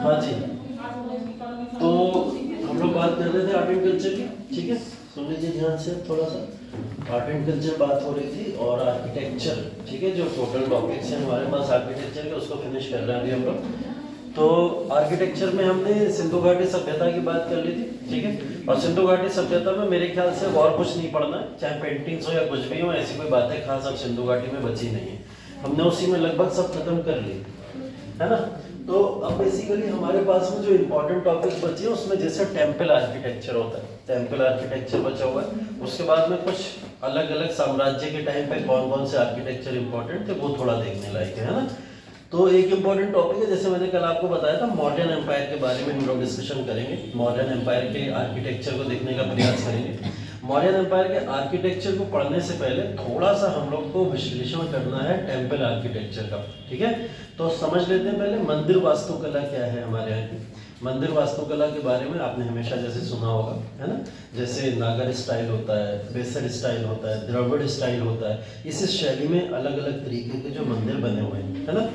हाँ जी, तो हम लोग बात कर रहे थे आर्ट एंड कल्चर की, ठीक है। सुन लीजिए ध्यान से थोड़ा सा। आर्ट एंड कल्चर बात हो रही थी और आर्किटेक्चर, ठीक है, जो टोटल टॉपिक्स हैं हमारे पास आर्किटेक्चर के, उसको फिनिश कर रहे हैं अभी हम लोग। तो आर्किटेक्चर में हमने सिंधु घाटी सभ्यता की बात कर ली थी, ठीक है। और सिंधु घाटी सभ्यता में मेरे ख्याल से और कुछ नहीं पढ़ना है, चाहे पेंटिंग्स हो या कुछ भी हो, ऐसी कोई बातें खास अब सिंधु घाटी में बची नहीं है। हमने उसी में लगभग सब खत्म कर ली, है ना। तो अब बेसिकली हमारे पास में जो इम्पोर्टेंट टॉपिक बचे हैं उसमें जैसे टेम्पल आर्किटेक्चर होता है, टेम्पल आर्किटेक्चर बचा हुआ है। उसके बाद में कुछ अलग अलग साम्राज्य के टाइम पे कौन कौन से आर्किटेक्चर इंपॉर्टेंट थे वो थोड़ा देखने लायक है ना। तो एक इम्पॉर्टेंट टॉपिक है, जैसे मैंने कल आपको बताया था, मॉडर्न एम्पायर के बारे में हम लोग डिस्कशन करेंगे। मॉडर्न एम्पायर के आर्किटेक्चर को देखने का प्रयास करेंगे। मॉडर्न एम्पायर के आर्किटेक्चर को पढ़ने से पहले थोड़ा सा हम लोग को विश्लेषण करना है टेम्पल आर्किटेक्चर का, ठीक है। तो समझ लेते हैं पहले मंदिर वास्तुकला क्या है हमारे यहाँ की। मंदिर वास्तुकला के बारे में आपने हमेशा जैसे सुना होगा, है ना। जैसे नागर स्टाइल होता है, बेसर स्टाइल होता है, द्रविड़ स्टाइल होता है। इस शैली में अलग अलग तरीके के जो मंदिर बने हुए हैं, है ना।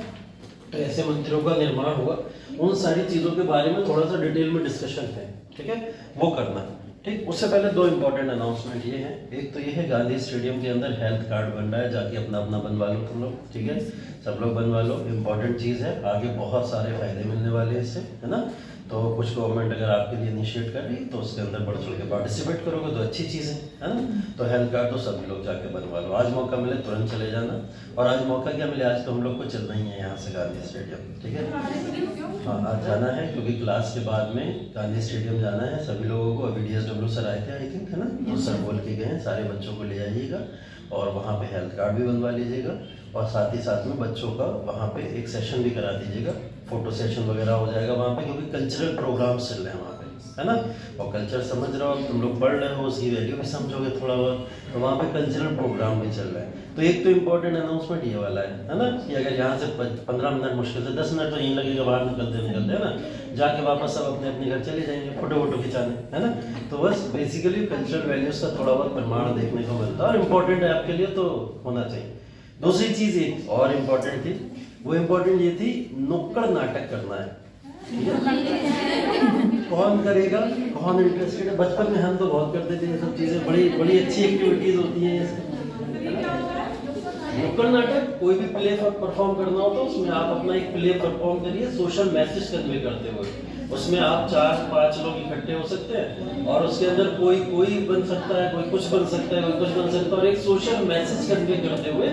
तो ऐसे मंदिरों का निर्माण हुआ, उन सारी चीजों के बारे में थोड़ा सा डिटेल में डिस्कशन है, ठीक है, वो करना है, ठीक। उससे पहले दो इंपॉर्टेंट अनाउंसमेंट ये है। एक तो ये है गांधी स्टेडियम के अंदर हेल्थ कार्ड बन रहा है, जाके अपना अपना बनवा लो तुम लोग, ठीक है, सब लोग बनवा लो। इंपॉर्टेंट चीज है, आगे बहुत सारे फायदे मिलने वाले हैं इससे, है ना। तो कुछ गवर्नमेंट अगर आपके लिए इनिशिएट कर रही है तो उसके अंदर बढ़ चढ़ के पार्टिसिपेट करोगे तो अच्छी चीज़ है ना। तो हेल्थ कार्ड तो सभी लोग जाके बनवा लो। आज मौका मिले तुरंत चले जाना। और आज मौका क्या मिले, आज तो हम लोग को चलना ही है यहाँ से गांधी स्टेडियम, ठीक है। हाँ, आज जाना है क्योंकि क्लास के बाद में गांधी स्टेडियम जाना है सभी लोगों को। अभी DSW सर आए थे आई थिंक, है ना, तो सर बोल के गए हैं सारे बच्चों को ले जाइएगा और वहाँ पे हेल्थ कार्ड भी बनवा लीजिएगा। और साथ ही साथ में बच्चों का वहाँ पे एक सेशन भी करा दीजिएगा, फोटो सेशन वगैरह हो जाएगा वहाँ पे, क्योंकि कल्चरल प्रोग्राम्स चल रहे हैं वहाँ पे, है ना। और कल्चर समझ रहे हो, तुम लोग पढ़ रहे हो, उसकी वैल्यू भी समझोगे थोड़ा बहुत, तो वहाँ पे कल्चरल प्रोग्राम भी चल रहा है। तो एक तो इम्पोर्टेंट अनाउंसमेंट ये वाला है ना, कि अगर यहाँ से 15 मिनट, मुश्किल से 10 मिनट तो यहीं लगेगा बाहर निकलते निकलते, है ना। जाके वापस सब अपने अपने घर चले जाएंगे फोटो वोटो खिंचाने, है ना। तो बस बेसिकली कल्चरल वैल्यूज का थोड़ा बहुत प्रमाण देखने को मिलता है और इम्पोर्टेंट है आपके लिए, तो होना चाहिए। दूसरी चीज एक और इम्पोर्टेंट थी, वो इम्पोर्टेंट ये थी, नुक्कड़ नाटक करना है, ठीक है। कौन करेगा, कौन इंटरेस्टेड है। बचपन में हम तो बहुत करते थे ये सब चीजें, बड़ी बड़ी अच्छी एक्टिविटीज होती हैं ये। नुक्कड़ नाटक कोई भी प्ले परफॉर्म करना हो तो उसमें आप अपना एक प्ले परफॉर्म करिए सोशल मैसेज कन्वे करते हुए। उसमें आप 4-5 लोग इकट्ठे हो सकते हैं और उसके अंदर कोई बन सकता है, कोई कुछ बन सकता है, कोई कुछ बन सकता है, और एक सोशल मैसेज कन्वे करते हुए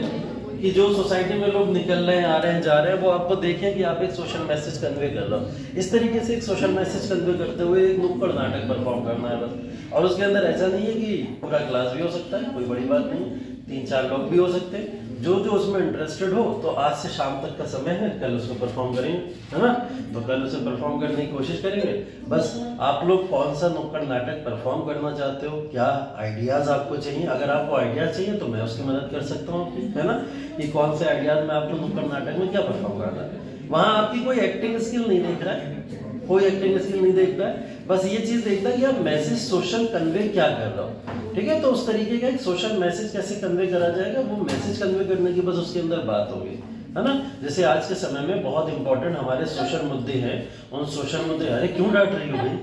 कि जो सोसाइटी में लोग निकल रहे हैं, आ रहे हैं, जा रहे हैं, वो आपको देखें कि आप एक सोशल मैसेज कन्वे कर रहे हो। इस तरीके से एक सोशल मैसेज कन्वे करते हुए एक नुक्कड़ नाटक परफॉर्म करना है बस। और उसके अंदर ऐसा नहीं है कि पूरा क्लास भी हो सकता है, कोई बड़ी बात नहीं, 3-4 लोग भी हो सकते हैं। जो जो उसमें इंटरेस्टेड हो तो आज से शाम तक का समय है, कल उसको परफॉर्म करेंगे, है ना। तो कल उसे परफॉर्म करने की कोशिश करेंगे। बस आप लोग कौन सा नुक्कड़ नाटक परफॉर्म करना चाहते हो, क्या आइडियाज आपको चाहिए। अगर आपको आइडियाज चाहिए तो मैं उसकी मदद कर सकता हूँ आपकी, है ना, कि कौन से आइडियाज में आपको नुक्कड़ नाटक में क्या परफॉर्म करना है। वहां आपकी कोई एक्टिंग स्किल नहीं देख रहा है, कोई एक्टिंग स्किल नहीं देखता है, बस ये चीज देखता है कि आप मैसेज सोशल कन्वे क्या कर रहे हो, ठीक है। तो उस तरीके का एक सोशल मैसेज कैसे कन्वे करा जाएगा, वो मैसेज कन्वे करने की बस उसके अंदर बात होगी, है ना। जैसे आज के समय में बहुत इंपॉर्टेंट हमारे सोशल मुद्दे हैं, उन सोशल मुद्दे, अरे क्यों डांट रही हो भाई,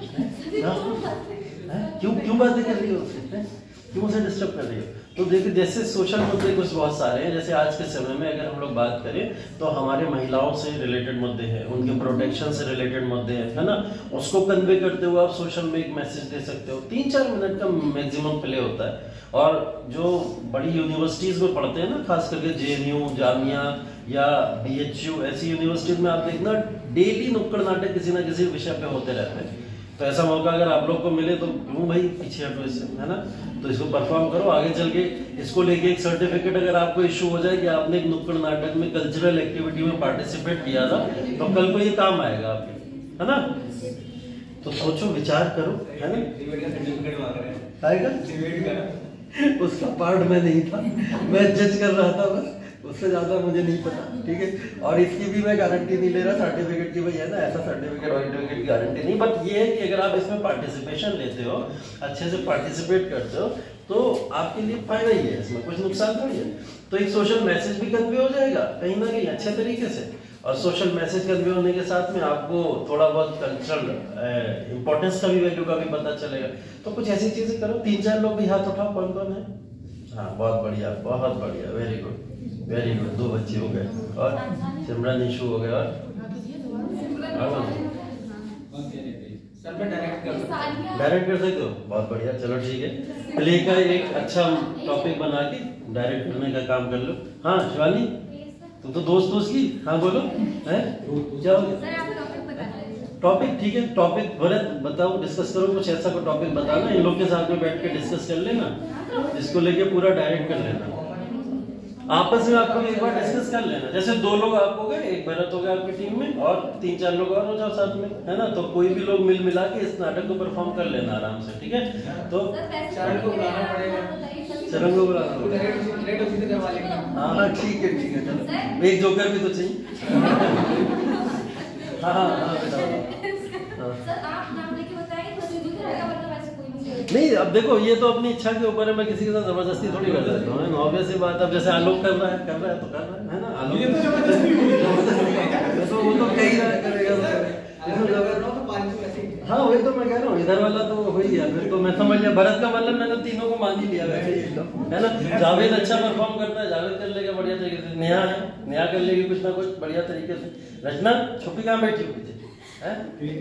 क्यों बातें कर रही हो, क्यों उसे डिस्टर्ब कर रही हो। तो देखिए जैसे सोशल मुद्दे कुछ बहुत सारे हैं। जैसे आज के समय में अगर हम लोग बात करें तो हमारे महिलाओं से रिलेटेड मुद्दे हैं, उनके प्रोटेक्शन से रिलेटेड मुद्दे हैं, है ना। उसको कन्वे करते हुए आप सोशल में एक मैसेज दे सकते हो। 3-4 मिनट का मैक्सिमम प्ले होता है। और जो बड़ी यूनिवर्सिटीज में पढ़ते हैं ना, खास करके JNU, जामिया या BHU, ऐसी यूनिवर्सिटीज में आप देखना डेली नुक्कड़ नाटक किसी ना किसी विषय पे होते रहते हैं। तो ऐसा मौका अगर आप लोग को मिले तो क्यों भाई पीछे हटो इससे, है ना। तो इसको परफॉर्म करो, आगे चल के इसको लेके एक सर्टिफिकेट अगर आपको इशू हो जाए कि आपने एक नुक्कड़ नाटक में कल्चरल एक्टिविटी में पार्टिसिपेट किया था, तो कल को ये काम आएगा आपके, है ना। तो सोचो, विचार करो, है ना। आएगा उसका पार्ट मैं नहीं था, मैं जज कर रहा था बस, उससे ज्यादा मुझे नहीं पता, ठीक है। और इसकी भी मैं गारंटी नहीं ले रहा सर्टिफिकेट की, भाई है ना, ऐसा सर्टिफिकेट की गारंटी नहीं। बट ये है कि अगर आप इसमें पार्टिसिपेशन लेते हो, अच्छे से पार्टिसिपेट करते हो, तो आपके लिए फायदा ही है, इसमें कुछ नुकसान थोड़ी है। तो एक सोशल मैसेज भी कन्वे हो जाएगा कहीं ना कहीं अच्छे तरीके से, और सोशल मैसेज कन्वे होने के साथ में आपको थोड़ा बहुत कल्चरल इंपॉर्टेंस का भी, वैल्यू का भी पता चलेगा। तो कुछ ऐसी चीजें करो। 3-4 लोग भी हाथ उठाओ, कौन कौन है? हाँ बहुत बढ़िया, बहुत बढ़िया, वेरी गुड वेरी गुड। 2 बच्चे हो गए, और सिमरन इशू हो गया, और डायरेक्ट कर सकते हो, बहुत बढ़िया। चलो ठीक है, प्ले का एक अच्छा टॉपिक बना के डायरेक्ट करने का काम कर लो। हाँ शिवानी, तुम तो दोस्त की, हाँ बोलो है क्या हो गया? टॉपिक ठीक है, टॉपिक भरत बताओ, डिस्कस करो कुछ ऐसा कोई टॉपिक बताना, इन लोग के साथ में बैठ के डिस्कस कर लेना, इसको लेके पूरा डायरेक्ट कर लेना। आपस में आप लोग एक बार डिस्कस कर लेना, जैसे 2 लोग आप हो गए, एक भरत हो गया आपकी टीम में, और 3-4 लोग और हो जाओ साथ में, है ना। तो कोई भी लोग मिल मिला के इस नाटक को परफॉर्म कर लेना आराम से, ठीक है। तो चरण को बुलाना पड़ेगा, चरण को बुलाना पड़ेगा। हाँ ठीक है ठीक है, चलो एक जोकर भी तो चाहिए। हाँ हाँ हाँ नहीं, अब देखो ये तो अपनी इच्छा के ऊपर है, मैं किसी के साथ जबरदस्ती थोड़ी कर सकता हूँ। ऑब्वियस सी बात, अब जैसे आलोक कर रहा है तो कर रहा है ना, आलोक तो जबरदस्ती तो वो तो कहीं ना करेगा। हाँ वही तो मैं कह रहा हूँ, इधर वाला तो हो ही गया, फिर तो मैं समझ लिया भरत का मतलब मैंने तीनों को मान ही लिया वैसे ही, है ना। जावेद अच्छा परफॉर्म करता है, जावेद कर लेगा बढ़िया तरीके से, नेहा है, नेहा कर लेगी कुछ ना कुछ बढ़िया तरीके से, रचना छुपी कहाँ बैठी हो पीछे है,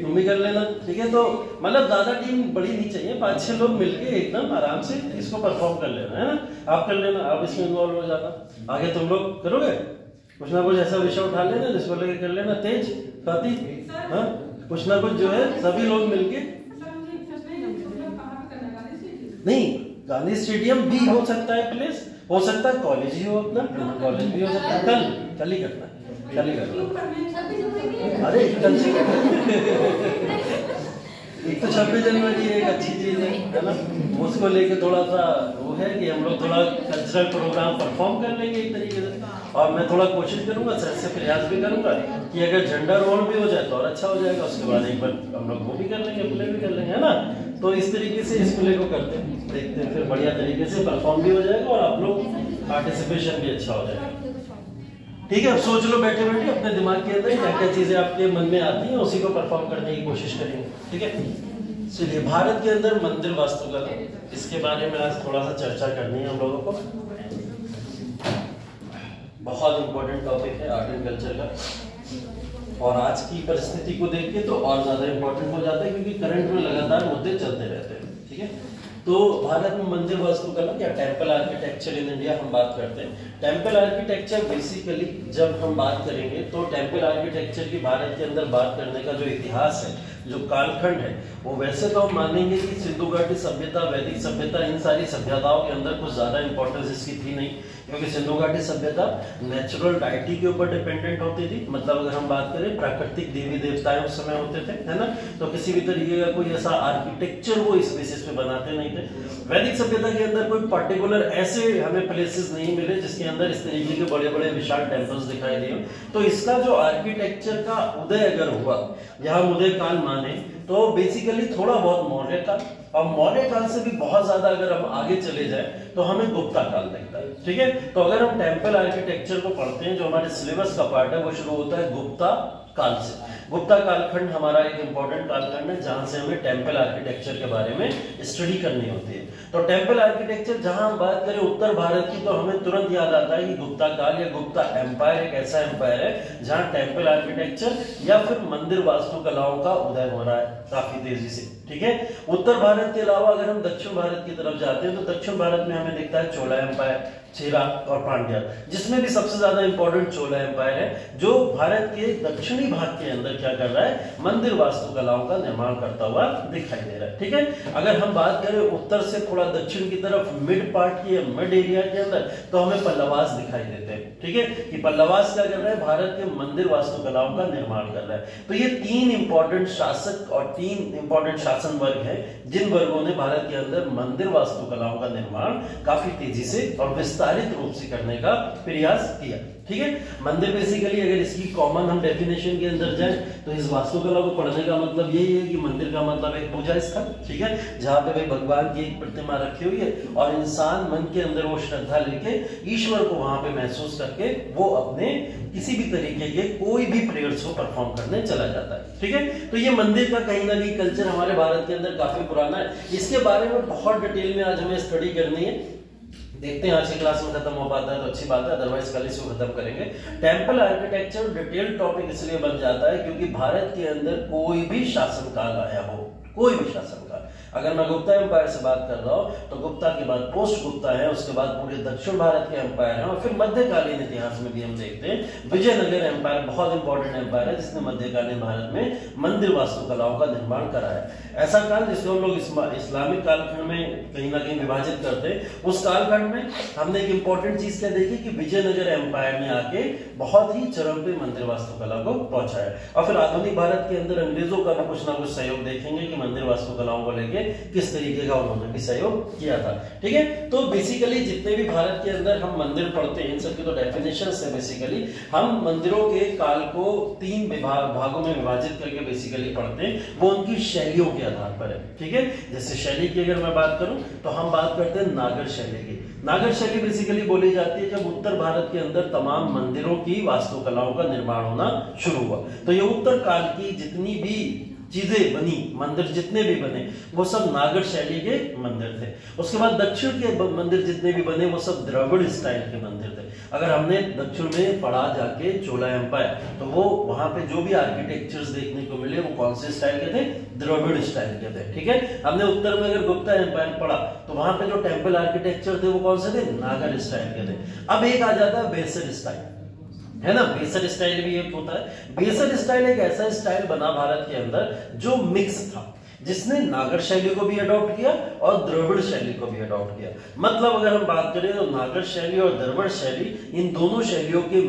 तुम भी कर लेना, ठीक है। तो मतलब ज्यादा टीम बड़ी नहीं चाहिए, 5-6 लोग मिलके एकदम आराम से इसको परफॉर्म कर लेना, है ना। आप कर लेना, आप इसमें इन्वॉल्व हो जाना। आगे तुम लोग करोगे कुछ ना कुछ ऐसा विषय उठा लेना जिसको लेके कर लेना। तेज स्वाति, हाँ कुछ ना कुछ जो है सभी लोग मिलके, नहीं गांधी स्टेडियम भी हो सकता है, प्लेस हो सकता है, कॉलेज ही हो अपना, कॉलेज भी हो सकता है। कल ही करना, कल ही करना। अरे कल से एक तो 26 जनवरी एक अच्छी चीज है ना, उसको लेके थोड़ा सा वो है कि हम लोग थोड़ा कल्चरल प्रोग्राम परफॉर्म कर लेंगे एक तरीके से। और मैं थोड़ा कोशिश करूंगा, सर से प्रयास भी करूंगा कि अगर झंडा रोल भी हो जाए तो और अच्छा हो जाएगा। उसके बाद एक बार हम लोग वो भी कर लेंगे, प्ले भी कर लेंगे, है ना। तो इस तरीके से इस प्ले को करते हैं, देखते हैं, फिर बढ़िया तरीके से परफॉर्म भी हो जाएगा और आप लोग पार्टिसिपेशन भी अच्छा हो जाएगा। ठीक है, अब सोच लो बैठे बैठे अपने दिमाग के अंदर क्या क्या चीजें आपके मन में आती हैं, उसी को परफॉर्म करने की कोशिश करेंगे, ठीक है। चलिए, भारत के अंदर मंदिर वास्तुकला, इसके बारे में आज थोड़ा सा चर्चा करनी है हम लोगों को। बहुत इंपॉर्टेंट टॉपिक है आर्ट एंड कल्चर का, और आज की परिस्थिति को देख के तो और ज्यादा इंपॉर्टेंट हो जाता है, क्योंकि करंट में लगातार मुद्दे चलते रहते हैं, ठीक है। तो भारत में मंदिर वास्तुकला या टेम्पल आर्किटेक्चर इन इंडिया हम बात करते हैं। टेम्पल आर्किटेक्चर बेसिकली जब हम बात करेंगे तो टेम्पल आर्किटेक्चर की भारत के अंदर बात करने का जो इतिहास है, जो कालखंड है, वो वैसे तो हम मानेंगे कि सिंधु घाटी सभ्यता, वैदिक सभ्यता, इन सारी सभ्यताओं के अंदर कुछ ज्यादा इंपॉर्टेंस इसकी थी नहीं, क्योंकि सिंधु घाटी सभ्यता नेचुरल डाइटी के ऊपर डिपेंडेंट होती थी। मतलब अगर हम बात करें प्राकृतिक देवी देवताएं उस समय होते थे, है ना, तो किसी भी तरीके का कोई ऐसा आर्किटेक्चर वो इस बेसिस पे बनाते नहीं थे। वैदिक सभ्यता के अंदर कोई पर्टिकुलर ऐसे हमें प्लेसेस नहीं मिले जिसके अंदर इस तरीके के बड़े बड़े विशाल टेम्पल्स दिखाई दिए। तो इसका जो आर्किटेक्चर का उदय अगर हुआ, यहाँ उदय काल माने तो बेसिकली थोड़ा बहुत मौर्य काल, और मौर्य काल से भी बहुत ज्यादा अगर हम आगे चले जाए तो हमें गुप्ता काल दिखता है, ठीक है। तो अगर हम टेम्पल आर्किटेक्चर को पढ़ते हैं, जो हमारे सिलेबस का पार्ट है, वो शुरू होता है गुप्ता काल से। गुप्ता कालखंड हमारा एक इंपॉर्टेंट कालखंड है जहां से हमें टेम्पल आर्किटेक्चर के बारे में स्टडी करनी होती है। तो टेम्पल आर्किटेक्चर जहां हम बात करें उत्तर भारत की, तो हमें तुरंत याद आता है कि गुप्ता काल या गुप्ता एम्पायर एक ऐसा एम्पायर है जहां टेम्पल आर्किटेक्चर या फिर मंदिर वास्तुकलाओं का उदय हो रहा है काफी तेजी से, ठीक है। उत्तर भारत के अलावा अगर हम दक्षिण भारत की तरफ जाते हैं तो दक्षिण भारत में हमें दिखता है चोला एम्पायर, चेरा और पांड्या, जिसमें भी सबसे ज्यादा इंपॉर्टेंट चोला एम्पायर है, जो भारत के दक्षिणी भाग के अंदर क्या कर रहा है, मंदिर वास्तुकलाओं का निर्माण करता हुआ दिखाई दे रहा है, ठीक है। अगर हम बात करें उत्तर से थोड़ा दक्षिण की तरफ मिड पार्ट की, मिड एरिया के अंदर, तो हमें पल्लवास दिखाई देते हैं, ठीक है, कि पल्लवास क्या कर रहा है, भारत के मंदिर वास्तुकलाओं का निर्माण कर रहा है। तो ये 3 इंपॉर्टेंट शासक और 3 इंपॉर्टेंट शासन वर्ग है, जिन वर्गों ने भारत के अंदर मंदिर वास्तुकलाओं का निर्माण काफी तेजी से और विस्तार विस्तारित रूप से करने का प्रयास किया। ठीक है, मंदिर बेसिकली अगर इसकी कॉमन हम डेफिनेशन के अंदर जाए तो इस वास्तुकला को पढ़ने का मतलब यही है कि मंदिर का मतलब एक पूजा स्थल, ठीक है, जहाँ पे भाई भगवान की एक प्रतिमा रखी हुई है और इंसान मन के अंदर वो श्रद्धा लेके ईश्वर को वहां पे महसूस करके वो अपने किसी भी तरीके के कोई भी प्रेयर्स को परफॉर्म करने चला जाता है। ठीक है, तो ये मंदिर का कहीं ना कहीं कल्चर हमारे भारत के अंदर काफी पुराना है। इसके बारे में बहुत डिटेल में आज हमें स्टडी करनी है। देखते हैं आज की क्लास में खत्म हो पाता है तो अच्छी बात है, अदरवाइज कल इसको खत्म करेंगे। टेंपल आर्किटेक्चर डिटेल टॉपिक इसलिए बन जाता है क्योंकि भारत के अंदर कोई भी शासनकाल आया हो, कोई भी शासनकाल, अगर मैं गुप्ता एम्पायर से बात कर रहा हूं तो गुप्ता के बाद पोस्ट गुप्ता है, उसके बाद पूरे दक्षिण भारत के एम्पायर हैं और फिर मध्यकालीन इतिहास में भी हम देखते हैं विजयनगर एम्पायर बहुत इंपॉर्टेंट एम्पायर है जिसने मध्यकालीन भारत में मंदिर वास्तुकलाओं का निर्माण करा है। ऐसा काल जिसको हम लोग इस्लामिक कालखंड में कहीं ना कहीं विभाजित करते हैं, उस कालखंड में हमने एक इंपॉर्टेंट चीज क्या देखी कि विजयनगर एम्पायर ने आके बहुत ही चरम पे मंदिर वास्तुकला को पहुंचाया और फिर आधुनिक भारत के अंदर अंग्रेजों का भी कुछ ना कुछ सहयोग देखेंगे कि मंदिर वास्तुकलाओं को लेके किस तरीके का उन्होंने भी सहयोग किया था। ठीक है, तो बेसिकली जितने भी भारत के अंदर हम मंदिर पढ़ते हैं इन सबकी तो डेफिनेशंस है। बेसिकली हम मंदिरों के काल को 3 भागों में विभाजित करके बेसिकली पढ़ते हैं, वो उनकी शैलियों के आधार पर है। ठीक है, जैसे शैली की अगर मैं बात करूं तो हम बात करते हैं नागर शैली की। नागर शैली बेसिकली बोली जाती है जब उत्तर भारत के अंदर तमाम मंदिरों की वास्तुकलाओं का निर्माण होना शुरू हुआ, तो ये उत्तर काल की जितनी भी चीजें बनी, मंदिर जितने भी बने वो सब नागर शैली के मंदिर थे। उसके बाद दक्षिण के मंदिर जितने भी बने वो सब द्रविड़ स्टाइल के मंदिर थे। अगर हमने दक्षिण में पढ़ा जाके चोला एम्पायर तो वो वहां पे जो भी आर्किटेक्चर्स देखने को मिले वो कौन से स्टाइल के थे, द्रविड़ स्टाइल के थे। ठीक है, हमने उत्तर में अगर गुप्ता एम्पायर पढ़ा तो वहां पे जो टेम्पल आर्किटेक्चर थे वो कौन से थे, नागर स्टाइल के थे। अब एक आ जाता है बेसर स्टाइल, है ना, बेसर स्टाइल भी एक होता है। बेसर स्टाइल एक ऐसा स्टाइल बना भारत के अंदर जो मिक्स था, जिसने नागर शैली को भी अडॉप्ट किया और द्रविड़ शैली को भी अडॉप्ट किया। मतलब अगर हम बात करें तो नागर शैली और द्रविड़ शैली इन दोनों शैलियों के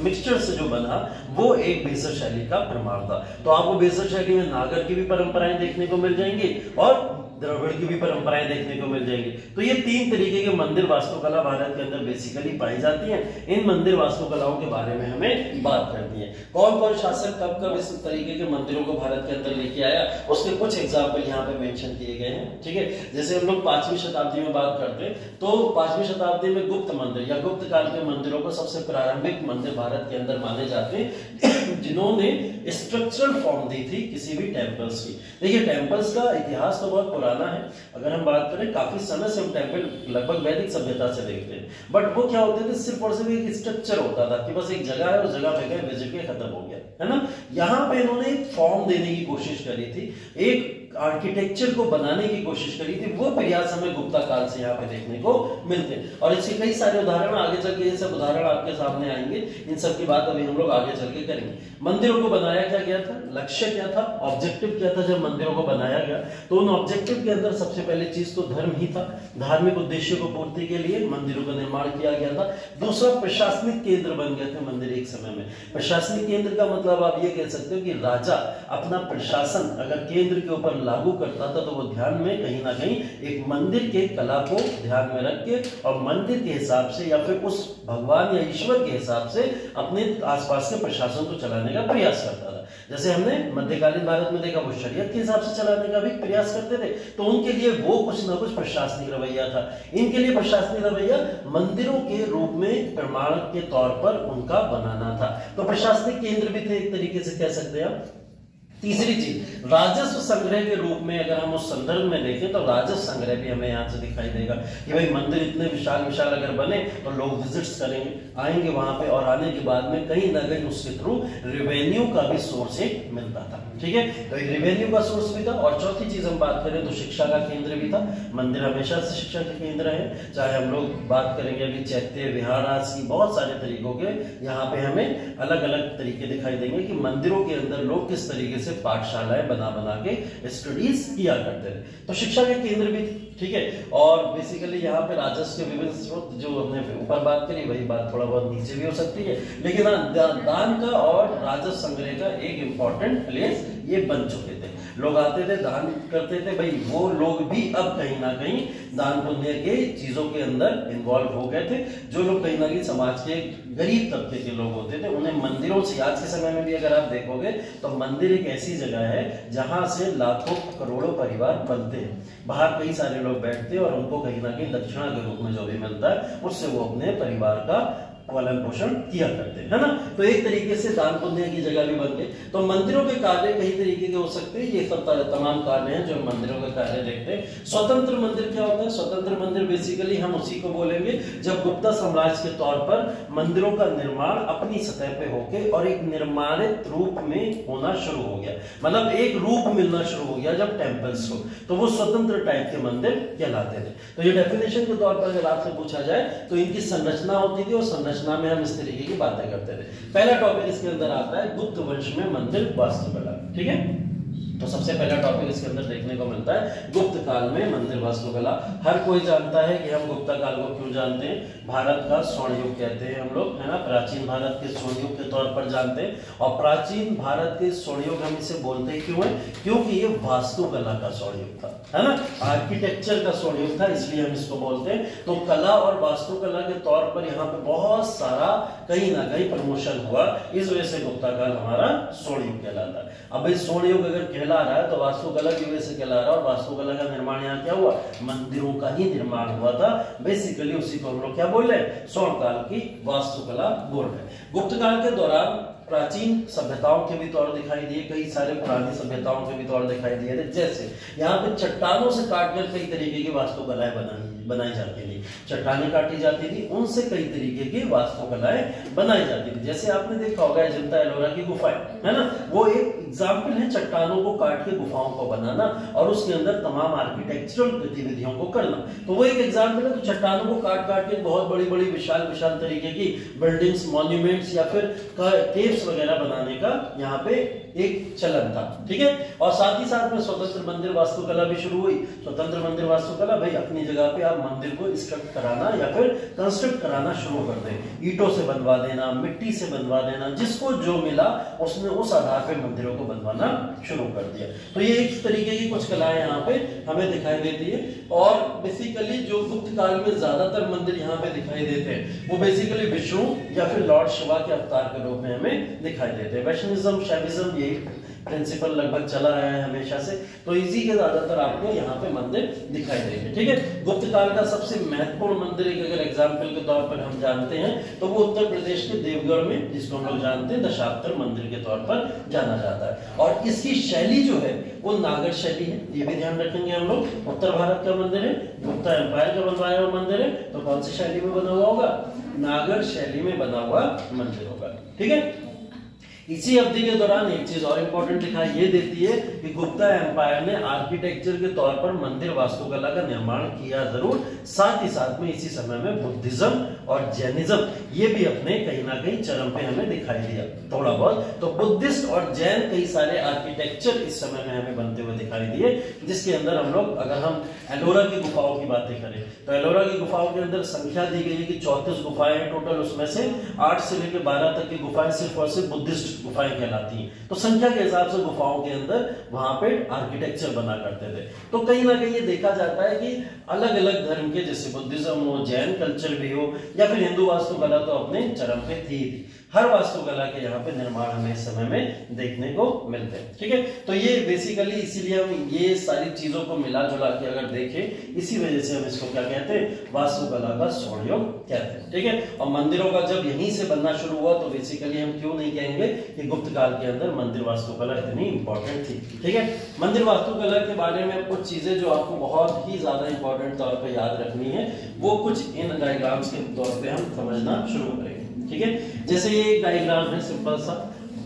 मिक्सचर से जो बना वो एक बेसर शैली का प्रमाण था। तो आपको बेसर शैली में नागर की भी परंपराएं देखने को मिल जाएंगी और द्रविड़ की भी परंपराएं देखने को मिल जाएंगी। तो ये 3 तरीके के मंदिर वास्तुकला भारत के अंदर बेसिकली पाई जाती हैं। इन मंदिर वास्तुकलाओं के बारे में हमें बात करनी है। कौन कौन शासक कब कब इस तरीके के मंदिरों को भारत के अंदर लेके आया, उसके कुछ एग्जाम्पल यहाँ पे मेंशन किए गए हैं। ठीक है, जैसे हम लोग 5वीं शताब्दी में बात करते हैं तो 5वीं शताब्दी में गुप्त मंदिर या गुप्त काल के मंदिरों को सबसे प्रारंभिक मंदिर भारत के अंदर माने जाते हैं जिन्होंने स्ट्रक्चरल फॉर्म दी थी किसी भी टेम्पल्स की। देखिए, टेम्पल्स का इतिहास तो बहुत पुराना है। अगर हम बात करें काफी समय से हम टेम्पल लगभग वैदिक सभ्यता से देखते हैं, बट वो क्या होते थे, सिर्फ और सिर्फ एक स्ट्रक्चर होता था कि बस एक जगह है, उस जगह पे गए, विजिट किया, खत्म हो गया, है ना। यहाँ पे इन्होंने एक फॉर्म देने की कोशिश करी थी, एक आर्किटेक्चर को बनाने की कोशिश करी थी। वो प्रयास हमें गुप्ता काल से यहाँ पे देखने को मिलते हैं और इसके कई सारे उदाहरण आगे चल के, ये सब उदाहरण आपके सामने आएंगे। इन सब की बात अभी हम लोग आगे चल के करेंगे। मंदिरों को बनाया क्या गया था, लक्ष्य क्या था, ऑब्जेक्टिव क्या था जब मंदिरों को बनाया गया, तो उन ऑब्जेक्टिव के अंदर सबसे पहले चीज तो धर्म ही था। धार्मिक उद्देश्य को पूर्ति के लिए मंदिरों का निर्माण किया गया था। दूसरा, प्रशासनिक केंद्र बन गए थे मंदिर एक समय में। प्रशासनिक केंद्र का मतलब आप ये कह सकते हो कि राजा अपना प्रशासन अगर केंद्र के ऊपर लागू करता था तो वो ध्यान में कहीं ना कहीं एक मंदिर के कला को ध्यान में रख के और मंदिर के हिसाब से या फिर उस भगवान या ईश्वर के हिसाब से अपने आसपास के प्रशासन को चलाने का प्रयास करता था। जैसे हमने मध्यकालीन भारत में देखा, वो शरीयत के हिसाब से चलाने का भी प्रयास करते थे, तो उनके लिए वो कुछ ना कुछ प्रशासनिक रवैया था। इनके लिए प्रशासनिक रवैया मंदिरों के रूप में प्रमाण के तौर पर उनका बनाना था। तो प्रशासनिक केंद्र भी थे एक तरीके से कह सकते हैं आप। तीसरी चीज, राजस्व संग्रह के रूप में अगर हम उस संदर्भ में देखें तो राजस्व संग्रह भी हमें यहाँ से दिखाई देगा कि भाई मंदिर इतने विशाल विशाल अगर बने तो लोग विजिट्स करेंगे, आएंगे वहां पे और आने के बाद में कहीं ना कहीं उसके थ्रू रेवेन्यू का भी सोर्स एक मिलता था। ठीक है, तो एक रेवेन्यू का सोर्स भी था। और चौथी चीज हम बात करें तो शिक्षा का केंद्र भी था। मंदिर हमेशा से शिक्षा के केंद्र है, चाहे हम लोग बात करेंगे अभी चैत्य विहार की बहुत सारे तरीकों के यहाँ पे हमें अलग अलग तरीके दिखाई देंगे कि मंदिरों के अंदर लोग किस तरीके से से पाठशालाएं बना बना के स्टडीज किया करते थे। तो शिक्षा के केंद्र भी थे, ठीक है। और बेसिकली यहाँ पे राजस्व के विभिन्न स्रोत, जो हमने ऊपर बात करी वही बात थोड़ा बहुत नीचे भी हो सकती है, लेकिन दान का और राजस्व संग्रह का एक इंपॉर्टेंट प्लेस ये बन चुके थे। लोग आते थे, दान करते थे, भाई वो लोग भी अब कहीं ना कहीं दान पुण्य के चीजों के अंदर इन्वॉल्व हो गए थे। जो लोग कहीं ना कहीं समाज के गरीब तबके के लोग होते थे, उन्हें मंदिरों से, आज के समय में भी अगर आप देखोगे तो मंदिर एक ऐसी जगह है जहां से लाखों करोड़ों परिवार बनते हैं। बाहर कई सारे लोग बैठते हैं और उनको कहीं ना कहीं दक्षिणा के रूप में जो भी मिलता है उससे वो अपने परिवार का पालन पोषण किया करते हैं, है ना। तो एक तरीके से दान पुण्य की जगह भी बन गई। तो मंदिरों के कार्य कई तरीके के हो सकते हैं, ये सब तमाम कार्य हैं जो मंदिरों के कार्य देखते हैं। स्वतंत्र मंदिर क्या होता है? स्वतंत्र मंदिर बेसिकली हम उसी को बोलेंगे जब गुप्ता साम्राज्य के तौर पर मंदिरों का निर्माण अपनी सतह पे होके और एक निर्माणित रूप में होना शुरू हो गया, मतलब एक रूप मिलना शुरू हो गया जब टेम्पल्स को, तो वो स्वतंत्र टाइप के मंदिर कहलाते थे। तो ये डेफिनेशन के तौर पर अगर आपसे पूछा जाए तो इनकी संरचना होती थी और संरचना में हम इस तरीके की बातें करते थे। पहला टॉपिक इसके अंदर आता है गुप्त वंश में मंदिर वास्तुकला, ठीक है। तो सबसे पहला टॉपिक इसके अंदर देखने को मिलता है गुप्त काल में मंदिर वास्तुकला। हर कोई जानता है कि हम गुप्ता काल को क्यों जानते हैं। भारत का स्वर्ण युग कहते हैं हम लोग, है ना, प्राचीन भारत के स्वर्ण युग के तौर पर जानते हैं। और प्राचीन भारत के स्वर्ण युग हम इसे बोलते हैं क्यों है? क्योंकि ये वास्तुकला का स्वर्ण युग था, है ना, आर्किटेक्चर का स्वर्ण युग था, इसलिए हम इसको बोलते हैं। तो कला और वास्तुकला के तौर पर यहाँ पे बहुत सारा कहीं ना कहीं प्रमोशन हुआ, इस वजह से गुप्ता काल हमारा स्वर्ण युग कहलाता है। अब इस स्वर्ण युग अगर कहला रहा है तो वास्तुकला की वजह से कहला रहा है, और वास्तुकला का निर्माण यहाँ क्या हुआ? मंदिरों का ही निर्माण हुआ था। बेसिकली उसी को हम लोग क्या बोल रहे हैं? स्वर्ण काल की वास्तुकला बोल रहे हैं। गुप्त काल के दौरान प्राचीन सभ्यताओं के भी तौर दिखाई दिए, कई सारे पुरानी सभ्यताओं के भी तौर दिखाई दिए थे। जैसे यहाँ पे चट्टानों से काटकर कई तरीके की वास्तुकलाएं बनाई जाती थी, चट्टानें काटी जाती थी, उनसे कई तरीके की वास्तुकलाएं बनाई जाती थी। जैसे आपने देखा होगा अजंता एलोरा की गुफाएं, है ना, वो एक एग्जाम्पल है चट्टानों को काट के गुफाओं को बनाना और उसके अंदर तमाम आर्किटेक्चरल गतिविधियों को करना। तो वो एक एग्जाम्पल है। तो चट्टानों को काट काट के बहुत बड़ी बड़ी विशाल विशाल तरीके की बिल्डिंग्स, मॉन्यूमेंट्स या फिर केव्स वगैरह बनाने का यहाँ पे एक चलन था, ठीक है। और साथ ही साथ में स्वतंत्र मंदिर वास्तुकला भी शुरू हुई। स्वतंत्र मंदिर वास्तुकला, भाई अपनी जगह पे आप मंदिर को स्ट्रक्ट कराना या फिर कंस्ट्रक्ट कराना शुरू कर दें, ईंटों से बनवा देना, मिट्टी से बनवा देना, जिसको जो मिला उसने उस आधार पे मंदिरों को बनवाना शुरू कर दिया। तो ये एक तरीके की कुछ कलाएं यहाँ पे हमें दिखाई देती है। और बेसिकली जो गुप्त काल में ज्यादातर मंदिर यहाँ पे दिखाई देते हैं वो बेसिकली विष्णु या फिर लॉर्ड शिवा के अवतार के रूप में हमें दिखाई देते हैं। वैष्णविज्म, शैविज्म, यही प्रिंसिपल लगभग चला रहा है हमेशा से। तो इसी के ज्यादातर आपको यहाँ पे मंदिर दिखाई देंगे, ठीक है। गुप्त काल का सबसे महत्वपूर्ण मंदिर एक अगर एग्जाम्पल के तौर पर हम जानते हैं तो वो उत्तर प्रदेश के देवगढ़ में, जिसको हम लोग जानते हैं दशावतार मंदिर के तौर पर जाना जाता है। और इसकी शैली जो है वो नागर शैली है, ये भी ध्यान रखेंगे हम लोग। उत्तर भारत का मंदिर है, गुप्ता एम्पायर का बनवाया हुआ मंदिर है, तो कौन सी शैली में बना हुआ होगा? नागर शैली में बना हुआ मंदिर होगा, ठीक है। इसी अवधि के दौरान एक चीज और इंपॉर्टेंट दिखाई ये देती है कि गुप्ता एम्पायर ने आर्किटेक्चर के तौर पर मंदिर वास्तुकला का निर्माण किया जरूर, साथ ही साथ में इसी समय में बुद्धिज्म और जैनिज्म ये भी अपने कहीं ना कहीं चरम पे हमें दिखाई दिया थोड़ा बहुत। तो बुद्धिस्ट और जैन कई सारे आर्किटेक्चर इस समय में हमें बनते हुए दिखाई दिए, जिसके अंदर हम लोग, अगर हम एलोरा की गुफाओं की बातें करें तो एलोरा की गुफाओं के अंदर संख्या दी गई है कि 34 गुफाएं टोटल, उसमें से 8 से लेकर 12 तक की गुफाएं सिर्फ और सिर्फ बुद्धिस्ट गुफाएं कहलाती हैं। तो संख्या के हिसाब से गुफाओं के अंदर वहां पे आर्किटेक्चर बना करते थे। तो कहीं ना कहीं ये देखा जाता है कि अलग अलग धर्म के, जैसे बुद्धिज्म हो, जैन कल्चर भी हो या फिर हिंदू वास्तुकला, तो अपने चरम पे थी। हर वास्तुकला के यहाँ पे निर्माण हमें इस समय में देखने को मिलते हैं, ठीक है। तो ये बेसिकली इसीलिए हम ये सारी चीजों को मिला जुला के अगर देखें, इसी वजह से हम इसको क्या कहते हैं? वास्तुकला का स्वर्ण युग कहते हैं, ठीक है। और मंदिरों का जब यहीं से बनना शुरू हुआ तो बेसिकली हम क्यों नहीं कहेंगे कि गुप्त काल के अंदर मंदिर वास्तुकला इतनी इंपॉर्टेंट थी, ठीक है। मंदिर वास्तुकला के बारे में कुछ चीजें जो आपको बहुत ही ज्यादा इंपॉर्टेंट तौर पर याद रखनी है, वो कुछ इन डायग्राम्स के तौर पर हम समझना शुरू करेंगे, ठीक है। जैसे ये एक डायग्राम है सिंपल सा,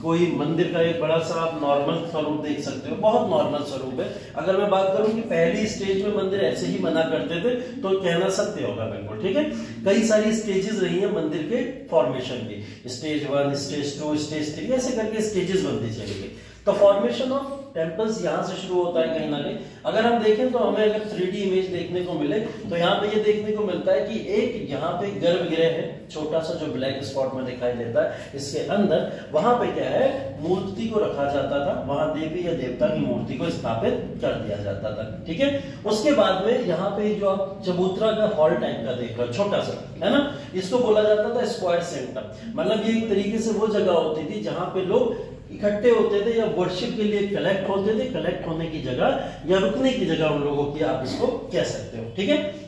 कोई मंदिर का एक बड़ा सा आप नॉर्मल स्वरूप देख सकते हो, बहुत नॉर्मल स्वरूप है। अगर मैं बात करूं कि पहली स्टेज में मंदिर ऐसे ही बना करते थे तो कहना सत्य होगा बिल्कुल, ठीक है। कई सारी स्टेजेस रही है मंदिर के फॉर्मेशन की, स्टेज 1, स्टेज 2, स्टेज 3, ऐसे करके स्टेजेस बनती चली गई। तो फॉर्मेशन ऑफ टेम्पल्स यहाँ से शुरू होता है कहीं ना कहीं। अगर हम देखें तो हमें अगर 3D इमेज देखने को मिले तो यहाँ पे ये देखने को मिलता है कि एक यहाँ पे गर्भगृह है, छोटा सा जो ब्लैक स्पॉट में दिखाई देता है, इसके अंदर वहां पे क्या है, मूर्ति को रखा जाता था, वहां देवी या देवता की मूर्ति को स्थापित कर दिया जाता था, ठीक है। उसके बाद में यहाँ पे जो आप चबूतरा का हॉल टाइप का देख रहे हो, छोटा सा है ना, इसको बोला जाता था स्क्वायर सेंटर। मतलब ये एक तरीके से वो जगह होती थी जहां पे लोग इकट्ठे होते थे या वर्शिप के लिए कलेक्ट होते थे। कलेक्ट होने की जगह या रुकने की जगह उन लोगों की आप इसको कह सकते हो, ठीक है।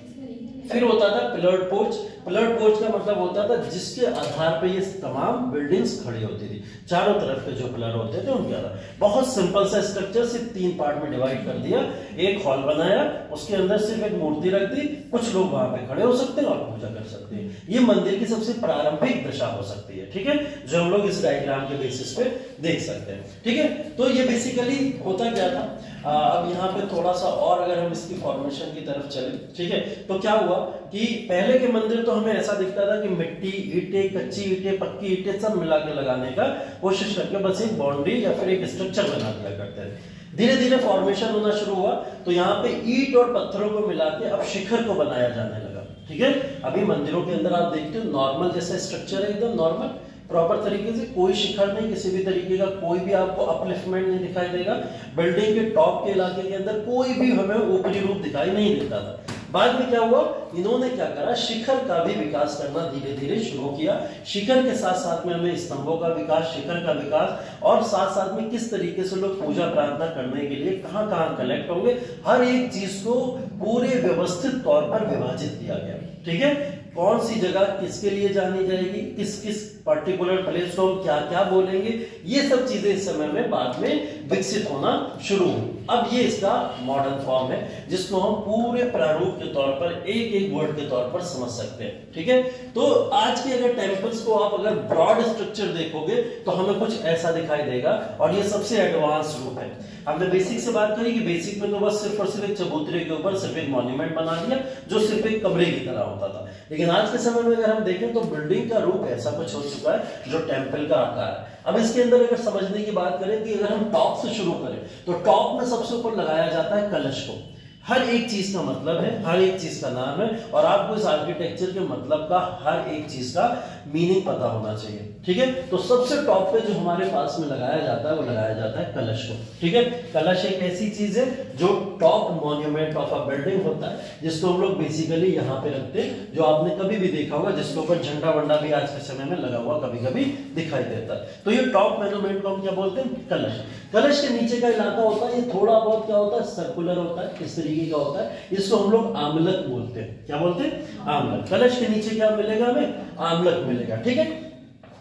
फिर होता था पिलर्ड पोर्च। पिलर्ड पोर्च का मतलब होता था जिसके आधार पे ये तमाम बिल्डिंग्स खड़ी होती थी, चारों तरफ के जो पिलर होते थे उनके आधार। बहुत सिंपल सा स्ट्रक्चर, सिर्फ 3 पार्ट में डिवाइड कर दिया, एक हॉल बनाया, उसके अंदर सिर्फ एक मूर्ति रख दी, कुछ लोग वहां पे खड़े हो सकते हैं और पूजा कर सकते हैं। ये मंदिर की सबसे प्रारंभिक दशा हो सकती है, ठीक है, जो हम लोग इस डायग्राम के बेसिस पे देख सकते हैं, ठीक है। तो ये बेसिकली होता क्या था। अब यहाँ पे थोड़ा सा और अगर हम इसकी फॉर्मेशन की तरफ चले, ठीक है, तो क्या हुआ कि पहले के मंदिर तो हमें ऐसा दिखता था कि मिट्टी, ईंटें, कच्ची ईंटें, पक्की ईंटें सब मिला के लगाने का कोशिश करके बस एक बाउंड्री या फिर एक स्ट्रक्चर बना दिया करते थे। धीरे धीरे फॉर्मेशन होना शुरू हुआ तो यहाँ पे ईंट और पत्थरों को मिला के अब शिखर को बनाया जाने लगा, ठीक है। अभी मंदिरों के अंदर आप देखते हो नॉर्मल जैसा स्ट्रक्चर है, एकदम नॉर्मल प्रॉपर तरीके से, कोई शिखर नहीं, किसी भी तरीके का कोई भी आपको अपलिफ्टमेंट नहीं दिखाई देगा। बिल्डिंग के टॉप के इलाके के अंदर कोई भी हमें ऊपरी रूप दिखाई नहीं देता था। बाद में क्या हुआ, इन्होंने क्या करा, शिखर का भी विकास करना धीरे धीरे शुरू किया। शिखर के साथ साथ में हमें स्तंभों का विकास, शिखर का विकास, और साथ साथ में किस तरीके से लोग पूजा प्रार्थना करने के लिए कहां कहां कलेक्ट होंगे, हर एक चीज को पूरे व्यवस्थित तौर पर विभाजित किया गया, ठीक है। कौन सी जगह किसके लिए जानी जाएगी, किस किस पर्टिकुलर प्लेस को हम क्या क्या बोलेंगे, ये सब चीजें इस समय में बाद में विकसित होना शुरू हुई। अब ये इसका मॉडर्न फॉर्म है जिसको हम पूरे प्रारूप के तौर पर एक एक वर्ड के तौर पर समझ सकते हैं, ठीक है। तो आज के अगर टेम्पल्स को आप अगर ब्रॉड स्ट्रक्चर देखोगे तो हमें कुछ ऐसा दिखाई देगा, और ये सबसे एडवांस रूप है। हमने बेसिक से बात करी कि बेसिक में तो बस सिर्फ और सिर्फ एक चबूतरे के ऊपर सिर्फ एक मॉन्यूमेंट बना दिया जो सिर्फ एक कमरे की तरह होता था, लेकिन आज के समय में अगर हम देखें तो बिल्डिंग का रूप ऐसा कुछ हो चुका है जो टेम्पल का आकार है। अब इसके अंदर अगर समझने की बात करें कि अगर हम टॉप से शुरू करें तो टॉप में सबसे ऊपर लगाया जाता है कलश को। हर एक चीज का मतलब है, हर एक चीज का नाम है, और आपको इस आर्किटेक्चर के मतलब का हर एक चीज का मीनिंग पता होना चाहिए, ठीक है। तो सबसे टॉप पे जो हमारे पास में लगाया जाता है वो लगाया जाता है कलश को, ठीक है। कलश एक ऐसी चीज है जो top monument of a building होता है, जिसको हम लोग बेसिकली यहाँ पे रखते हैं, जो आपने कभी भी देखा होगा, जिसके ऊपर झंडा वंडा भी आज के समय में लगा हुआ कभी कभी दिखाई देता है। तो ये टॉप मॉन्यूमेंट को हम क्या बोलते हैं, कलश। कलश के नीचे का इलाका होता है, ये थोड़ा बहुत क्या होता है, सर्कुलर होता है, इस तरीके का होता है, इसको हम लोग आमलक बोलते हैं। क्या बोलते हैं, आमलक। कलश के नीचे क्या मिलेगा हमें, आमलक मिलेगा, ठीक है।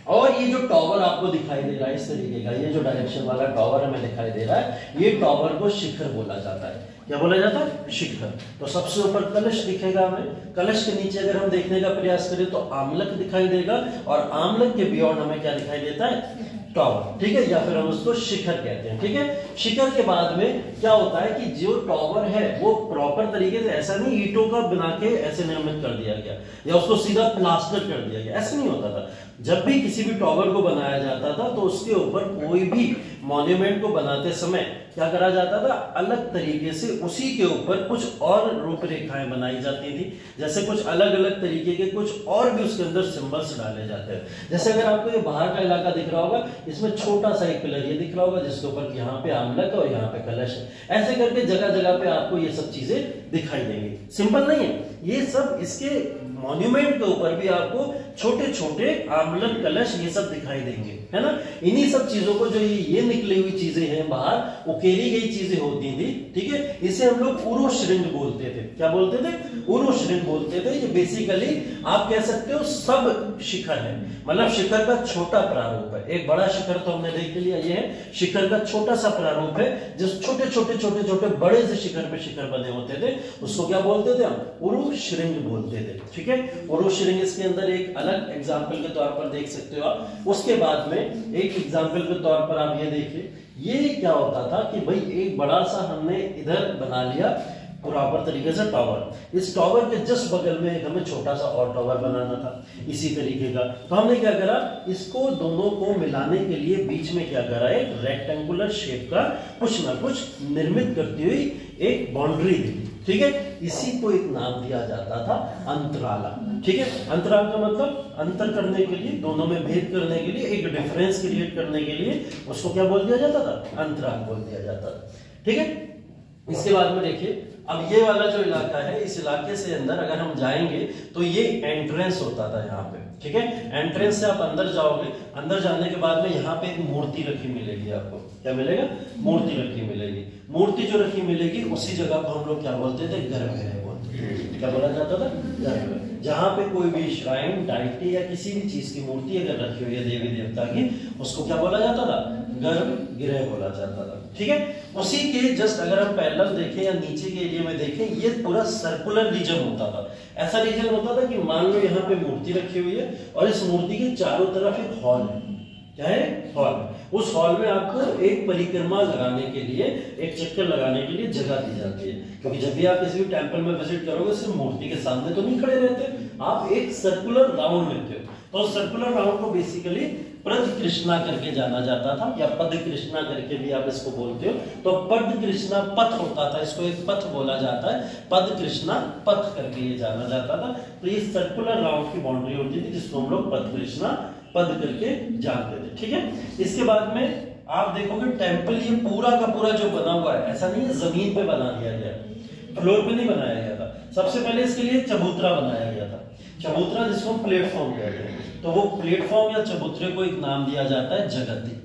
और ये जो टॉवर आपको दिखाई दे रहा है इस तरीके का, ये जो डायरेक्शन वाला टॉवर हमें दिखाई दे रहा है, ये टॉवर को शिखर बोला जाता है। क्या बोला जाता है, शिखर। तो सबसे ऊपर कलश दिखेगा हमें, कलश के नीचे अगर हम देखने का प्रयास करें तो आमलक दिखाई देगा, और आमलक के बियॉन्ड हमें क्या दिखाई देता है, टॉवर, ठीक है, या फिर हम उसको शिखर कहते हैं, ठीक है। शिखर के बाद में क्या होता है कि जो टॉवर है वो प्रॉपर तरीके से, ऐसा नहीं ईंटों का बना के ऐसे निर्मित कर दिया गया या उसको सीधा प्लास्टर कर दिया गया, ऐसा नहीं होता था। जब भी किसी भी टॉवर को बनाया जाता था तो उसके ऊपर कोई भी मॉन्यूमेंट को बनाते समय क्या करा जाता था, अलग तरीके से उसी के ऊपर कुछ और रूपरेखाएं बनाई जाती थी, जैसे कुछ अलग अलग तरीके के कुछ और भी उसके अंदर सिंबल्स डाले जाते हैं। जैसे अगर आपको ये बाहर का इलाका दिख रहा होगा, इसमें छोटा सा एक पिलर ये दिख रहा होगा जिसके ऊपर यहाँ पे आमलक है और यहाँ पे कलश है। ऐसे करके जगह जगह पे आपको ये सब चीजें दिखाई देंगी। सिंपल नहीं है ये सब, इसके मॉन्यूमेंट के ऊपर भी आपको छोटे छोटे आमलक, कलश ये सब दिखाई देंगे, है ना। इन्हीं सब चीजों को जो ये निकली हुई चीजें हैं बाहर, उकेरी गई चीजें होती थी, ठीक है, इसे हम लोग उरुश्रृंग बोलते थे। क्या बोलते थे, उरुश्रृंग बोलते थे। ये बेसिकली आप कह सकते हो सब शिखर है, मतलब शिखर का छोटा प्रारूप है। एक बड़ा शिखर तो हमने देख लिया, ये है शिखर का छोटा सा प्रारूप है, जिस छोटे छोटे छोटे छोटे बड़े से शिखर पे शिखर बने होते थे, उसको क्या बोलते थे हम, उरु उरुव श्रृंग बोलते थे, ठीक है। उरुव श्रृंग इसके अंदर एक अलग एग्जाम्पल के तौर पर देख सकते हो आप। उसके बाद में एक एग्जाम्पल के तौर पर आप ये देखिए, ये क्या होता था कि भाई एक बड़ा सा हमने इधर बना लिया प्रॉपर तरीके से टावर, इस टावर के जस्ट बगल में एक हमें छोटा सा और टावर बनाना था इसी तरीके का। तो हमने क्या करा, इसको दोनों को मिलाने के लिए बीच में क्या करा, एक रेक्टेंगुलर शेप का कुछ ना कुछ निर्मित करती हुई एक बाउंड्री दी, ठीक है। इसी को एक नाम दिया जाता था अंतराला, ठीक है। अंतराल का मतलब अंतर करने के लिए, दोनों में भेद करने के लिए, एक डिफरेंस क्रिएट करने के लिए उसको क्या बोल दिया जाता था, अंतराल बोल दिया जाता था, ठीक है। इसके बाद में देखिए, अब ये वाला जो इलाका है, इस इलाके से अंदर अगर हम जाएंगे तो ये एंट्रेंस होता था यहाँ पे, ठीक है। एंट्रेंस से आप अंदर जाओगे, अंदर जाने के बाद में यहाँ पे एक मूर्ति रखी मिलेगी आपको, क्या मिलेगा, मूर्ति रखी मिलेगी। मूर्ति जो रखी मिलेगी उसी जगह को हम लोग क्या बोलते थे, गर्भगृह बोलते थे। क्या बोला जाता था, गर्भगृह। जहाँ पे कोई भी श्राइन, डायटी या किसी भी चीज की मूर्ति अगर रखी हुई है देवी देवता की, उसको क्या बोला जाता था, गर्भगृह बोला जाता था, ठीक है। उसी के जस्ट अगर हम पैरेलल देखें या नीचे के एरिया में देखें, ये पूरा सर्कुलर रीजन होता था। ऐसा रीजन होता था कि मान लो यहाँ पे मूर्ति रखी हुई है और इस मूर्ति के चारों तरफ एक हॉल है, क्या है, हॉल। उस हॉल में आपको एक परिक्रमा लगाने के लिए, एक चक्कर लगाने के लिए जगह दी जाती है, क्योंकि जब भी आप किसी भी टेंपल में विजिट करोगे सिर्फ मूर्ति के सामने तो नहीं खड़े रहते, आप एक सर्कुलर राउंड लेते हो। तो सर्कुलर राउंड को बेसिकली पद कृष्णा करके जाना जाता था, या पद कृष्णा करके भी आप इसको बोलते हो। तो पद कृष्णा पथ होता था, इसको एक पथ बोला जाता है, पद कृष्णा पथ करके ये जाना जाता था। तो ये सर्कुलर राउंड की बाउंड्री होती थी जिसको हम लोग पद कृष्णा पद करके जानते थे, ठीक है। इसके बाद में आप देखोगे टेंपल ये पूरा का पूरा जो बना हुआ है, ऐसा नहीं है जमीन पे बना दिया गया, फ्लोर पे नहीं बनाया गया था। सबसे पहले इसके लिए चबूतरा बनाया गया था, चबूतरा जिसको प्लेटफॉर्म कहते हैं। तो वो प्लेटफॉर्म या चबूतरे को एक नाम दिया जाता है जगती।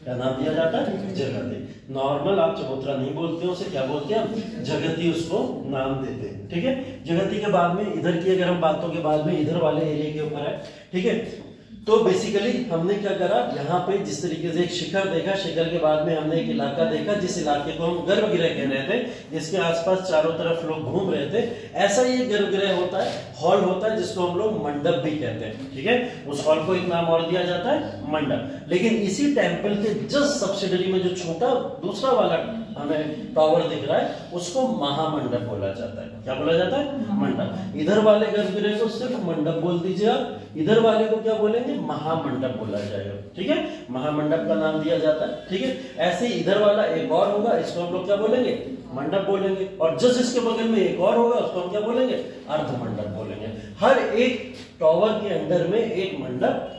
क्या नाम दिया जाता है, जगती। नॉर्मल आप चबूतरा नहीं बोलते हो, उसे क्या बोलते हैं, जगती उसको नाम देते हैं, ठीक है। जगती के बाद में इधर की अगर हम बातों के बाद में इधर वाले एरिया के ऊपर है, ठीक है। तो बेसिकली हमने क्या करा, यहाँ पे जिस तरीके से एक शिखर देखा, शिखर के बाद में हमने एक इलाका देखा जिस इलाके को हम गर्भगृह कह रहे थे, जिसके आसपास चारों तरफ लोग घूम रहे थे। ऐसा ये गर्भगृह होता है, हॉल होता है जिसको हम लोग मंडप भी कहते हैं, ठीक है। उस हॉल को एक नाम और दिया जाता है मंडप। लेकिन इसी टेंपल के जस्ट सब्सिडरी में जो छोटा दूसरा वाला हमें टावर दिख रहा है, उसको महामंडप बोला जाता है। क्या बोला जाता है, मंडप। इधर वाले गर्भगृह को सिर्फ मंडप बोल दीजिए आप, इधर वाले को क्या बोलेंगे, महामंडप बोला जाएगा, ठीक है। महामंडप का नाम दिया जाता है, ठीक है। ऐसे इधर वाला एक और होगा, इसको हम लोग क्या बोलेंगे, मंडप बोलेंगे। और जस्ट इसके बगल में एक और होगा, उसको हम क्या बोलेंगे, अर्ध मंडप बोलेंगे। हर एक टावर के अंदर में एक मंडप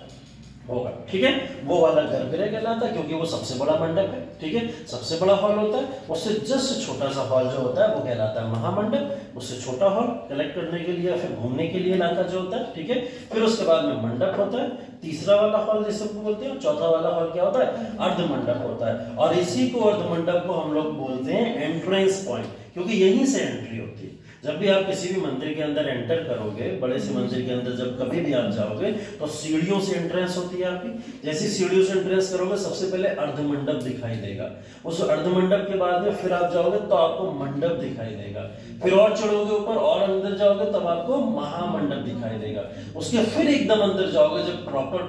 होगा, ठीक है। वो वाला गर्भगृह कहलाता है क्योंकि वो सबसे बड़ा मंडप है, ठीक है। सबसे बड़ा हॉल होता है, उससे जस्ट छोटा सा हॉल जो होता है वो कहलाता है महामंडप। उससे छोटा हॉल कलेक्ट करने के लिए, फिर घूमने के लिए इलाका जो होता है, ठीक है। फिर उसके बाद में मंडप होता है, तीसरा वाला हॉल जिसे बोलते हैं। चौथा वाला हॉल क्या होता है, अर्ध मंडप होता है। और इसी को अर्ध मंडप को हम लोग बोलते हैं एंट्रेंस पॉइंट, क्योंकि यहीं से एंट्री होती है। जब भी आप किसी भी मंदिर के अंदर एंटर करोगे, बड़े से मंदिर के अंदर जब कभी भी आप जाओगे, तो सीढ़ियों से एंट्रेंस होती है आपकी। जैसी सीढ़ियों से एंट्रेंस करोगे, सबसे पहले अर्ध मंडप दिखाई देगा। उस अर्ध मंडप के बाद में फिर आप जाओगे तो आपको मंडप दिखाई देगा। फिर और चढ़ोगे ऊपर और अंदर जाओगे तब आपको महामंडप दिखाई देगा। उसके फिर एकदम अंदर जाओगे, जब प्रॉपर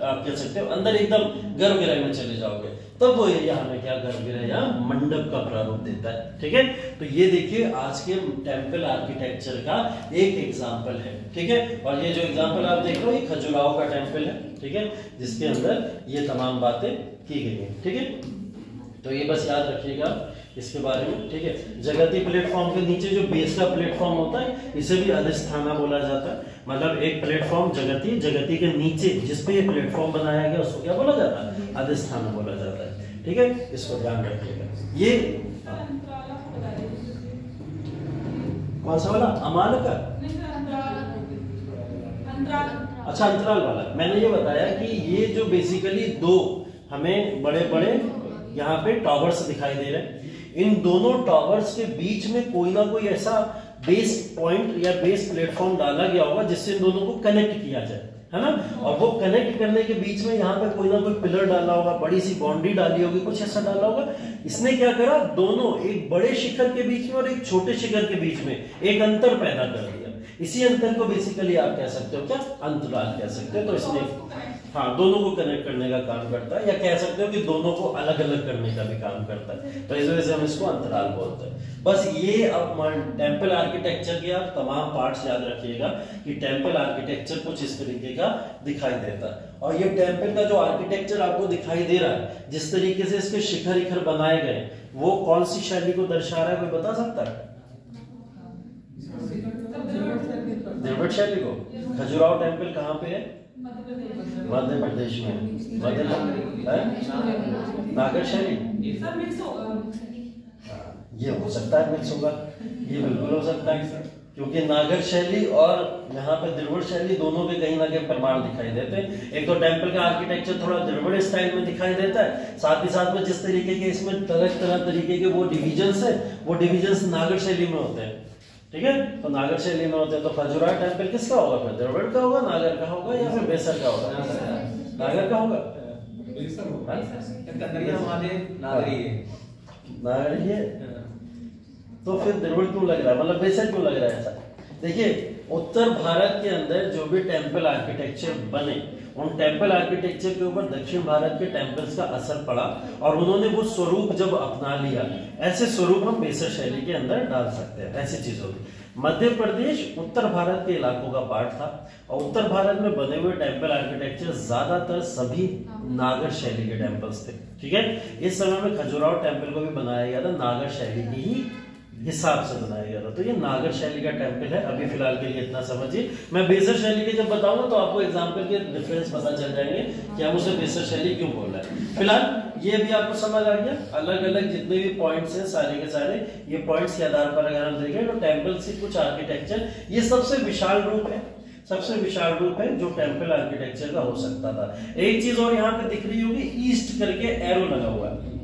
आप कह सकते हो अंदर एकदम गर्भगृह में चले जाओगे, तब वो एरिया हमें क्या, गर्भगृह या मंडप का प्रारूप देता है, ठीक है। तो ये देखिए आज के टेंपल आर्किटेक्चर का एक एग्जांपल है, ठीक है। और ये जो एग्जांपल आप देख रहे हो, ये खजुराहो का टेंपल है, ठीक है, जिसके अंदर ये तमाम बातें की गई हैं, ठीक है। तो ये बस याद रखिएगा इसके बारे में, ठीक है। जगती प्लेटफॉर्म के नीचे जो बेस का प्लेटफॉर्म होता है, इसे भी अधिष्ठाना बोला जाता है। मतलब एक प्लेटफॉर्म जगती, जगती के नीचे जिसपे ये प्लेटफॉर्म बनाया गया उसको क्या बोला जाता है, अधिष्ठाना बोला जाता है, ठीक है। इसको ध्यान रखिएगा। ये कौन सा वाला, अमाल का, अच्छा अंतराल वाला। मैंने ये बताया कि ये जो बेसिकली दो हमें बड़े बड़े यहाँ पे टावर्स दिखाई दे रहे हैं, इन दोनों टावर्स के बीच में कोई ना कोई ऐसा बेस पॉइंट या बेस प्लेटफॉर्म डाला गया होगा जिससे इन दोनों को कनेक्ट किया जाए, है ना। और वो कनेक्ट करने के बीच में यहाँ पे कोई ना कोई पिलर डाला होगा, बड़ी सी बाउंड्री डाली होगी, कुछ ऐसा डाला होगा। इसने क्या करा, दोनों एक बड़े शिखर के बीच में और एक छोटे शिखर के बीच में एक अंतर पैदा कर दिया। इसी अंतर को बेसिकली आप कह सकते हो क्या, अंतराल कह सकते हो। तो इसने हाँ दोनों को कनेक्ट करने का काम करता है, या कह सकते हो कि दोनों को अलग अलग करने का भी काम करता है। तो इस वजह से हम इसको अंतराल बोलते हैं। बस ये अब टेम्पल आर्किटेक्चर के आप तमाम पार्ट्स याद रखिएगा कि टेम्पल आर्किटेक्चर कुछ इस तरीके का दिखाई देता है। और ये टेम्पल का जो आर्किटेक्चर आपको दिखाई दे रहा है, जिस तरीके से इसके शिखर इखर बनाए गए, वो कौन सी शैली को दर्शा रहा है, कोई बता सकता है? द्रविड़ शैली को। खजुराहो टेम्पल कहाँ पे है? मध्य प्रदेश में। नागर शैली, ये हो सकता है मिक्स होगा, ये बिल्कुल हो सकता है, क्योंकि नागर शैली और यहाँ पे द्रविड़ शैली दोनों के कहीं ना कहीं प्रमाण दिखाई देते हैं। एक तो टेम्पल का आर्किटेक्चर थोड़ा द्रविड़ स्टाइल में दिखाई देता है, साथ ही साथ में जिस तरीके के इसमें तरह तरह तरीके के वो डिविजन्स है, वो डिविजन्स नागर शैली में होते हैं। ठीक है, तो नागर शैली में होते हैं। तो खजुराहो टेम्पल किसका होगा फिर? द्रविड़ का होगा, नागर का होगा, या फिर बेसर का होगा? नागर का होगा। नागरी है, तो फिर द्रविड़ क्यों लग रहा है, मतलब बेसर क्यों लग रहा है ऐसा? देखिए, उत्तर भारत के अंदर जो भी टेम्पल आर्किटेक्चर बने, उन टेम्पल आर्किटेक्चर के ऊपर दक्षिण भारत के टेम्पल्स का असर पड़ा, और उन्होंने वो स्वरूप जब अपना लिया, ऐसे स्वरूप हम बेसर शैली के अंदर डाल सकते हैं, ऐसी चीजों की। मध्य प्रदेश उत्तर भारत के इलाकों का पार्ट था, और उत्तर भारत में बने हुए टेम्पल आर्किटेक्चर ज्यादातर सभी नागर शैली के टेम्पल्स थे। ठीक है, इस समय में खजुराहो टेम्पल को भी बनाया गया था नागर शैली की ही हिसाब से बनाया गया था। तो ये नागर शैली का टेम्पल है। अभी फिलहाल के लिए इतना समझिए। मैं बेसर शैली के जब बताऊंगा तो आपको एग्जाम्पल के डिफरेंस पता चल जाएंगे कि हम उसे बेसर शैली क्यों बोल रहे हैं। फिलहाल ये भी आपको समझ आ गया। अलग अलग जितने भी पॉइंट्स हैं सारे के सारे, ये पॉइंट्स के आधार पर अगर हम देखें तो टेम्पल से कुछ आर्किटेक्चर, ये सबसे विशाल रूप है, सबसे विशाल रूप है जो टेम्पल आर्किटेक्चर का हो सकता था। एक चीज और यहाँ पे दिख रही होगी, ईस्ट करके एरो लगा हुआ है।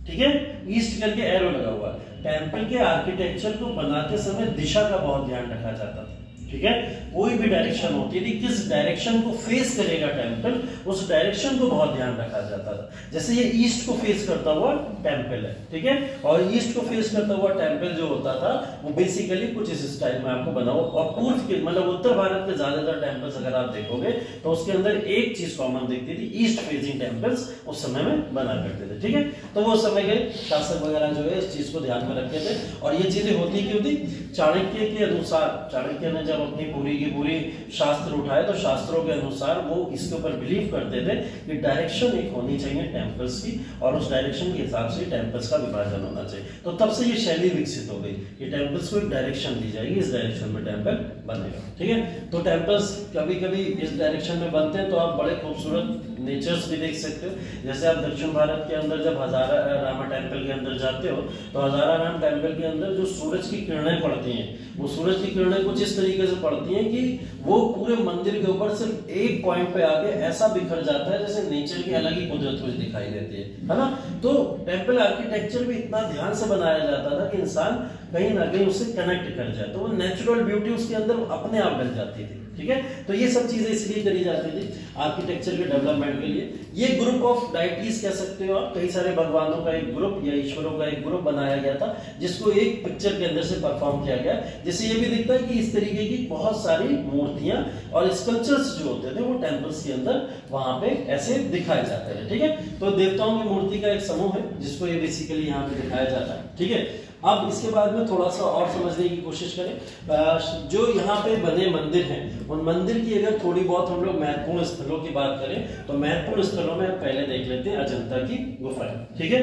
ठीक है, ईस्ट करके एरो लगा हुआ है। टेम्पल के आर्किटेक्चर को बनाते समय दिशा का बहुत ध्यान रखा जाता था। ठीक है, कोई भी डायरेक्शन होती थी, किस डायरेक्शन को फेस करेगा टेम्पल, उस डायरेक्शन को बहुत ध्यान रखा जाता था। जैसे ये ईस्ट को फेस करता हुआ टेम्पल है, ठीक है, और ईस्ट को फेस करता हुआ टेम्पल जो होता था वो बेसिकली कुछ इस स्टाइल में आपको बना हुआ। और पूर्व के मतलब उत्तर भारत के ज्यादातर टेम्पल्स अगर आप देखोगे तो उसके अंदर एक चीज कॉमन दिखती थी, ईस्ट फेसिंग टेम्पल्स उस समय में बना करते थे। ठीक है, तो वो समय के शासक वगैरह जो है इस चीज को ध्यान में रखते थे। और ये चीजें होती क्यों थी? चाणक्य के अनुसार, चाणक्य ने जब अपनी पूरी की पूरी शास्त्र उठाए तो शास्त्रों के अनुसार वो इसके ऊपर बिलीव करते थे कि डायरेक्शन एक होनी चाहिए टेम्पल्स की, और उस डायरेक्शन के हिसाब से टेम्पल्स का विभाजन होना चाहिए। तो तब से ये शैली विकसित हो गई कि टेम्पल्स को एक डायरेक्शन दी जाएगी, इस डायरेक्शन में टेम्पल बनेगा। ठीक है, तो टेम्पल्स कभी कभी इस डायरेक्शन में बनते हैं तो आप बड़े खूबसूरत नेचर्स भी देख सकते हो। जैसे आप दक्षिण भारत के अंदर जब हजारा रामा टेम्पल के अंदर जाते हो तो हजारा राम टेम्पल के अंदर जो सूरज की किरणें पड़ती हैं, वो सूरज की किरणें कुछ इस तरीके से पड़ती हैं कि वो पूरे मंदिर के ऊपर सिर्फ एक पॉइंट पे आके ऐसा बिखर जाता है जैसे नेचर की अलग ही कुदरत कुछ दिखाई देती है ना। तो टेम्पल आर्किटेक्चर भी इतना ध्यान से बनाया जाता था कि इंसान कहीं ना कहीं उससे कनेक्ट कर जाए, तो वो नेचुरल ब्यूटी उसके अंदर अपने आप डल जाती थी। ठीक है, तो ये सब चीजें इसलिए करी जाती थी आर्किटेक्चर के डेवलपमेंट के लिए। ये ग्रुप ऑफ डाइटीज कह सकते हो आप, कई सारे भगवानों का एक ग्रुप या ईश्वरों का एक ग्रुप बनाया गया था जिसको एक पिक्चर के अंदर से परफॉर्म किया गया। जैसे ये भी दिखता है कि इस तरीके की बहुत सारी मूर्तियां और स्कल्पचर्स जो होते थे वो टेम्पल्स के अंदर वहां पे ऐसे दिखाए जाते थे। ठीक है, तो देवताओं की मूर्ति का एक समूह है जिसको ये बेसिकली यहाँ पे दिखाया जाता है। ठीक है, अब इसके बाद में थोड़ा सा और समझने की कोशिश करें। जो यहाँ पे बने मंदिर हैं, उन मंदिर की अगर थोड़ी बहुत हम लोग महत्वपूर्ण स्थलों की बात करें तो महत्वपूर्ण स्थलों में हम पहले देख लेते हैं अजंता की गुफाएं। ठीक है,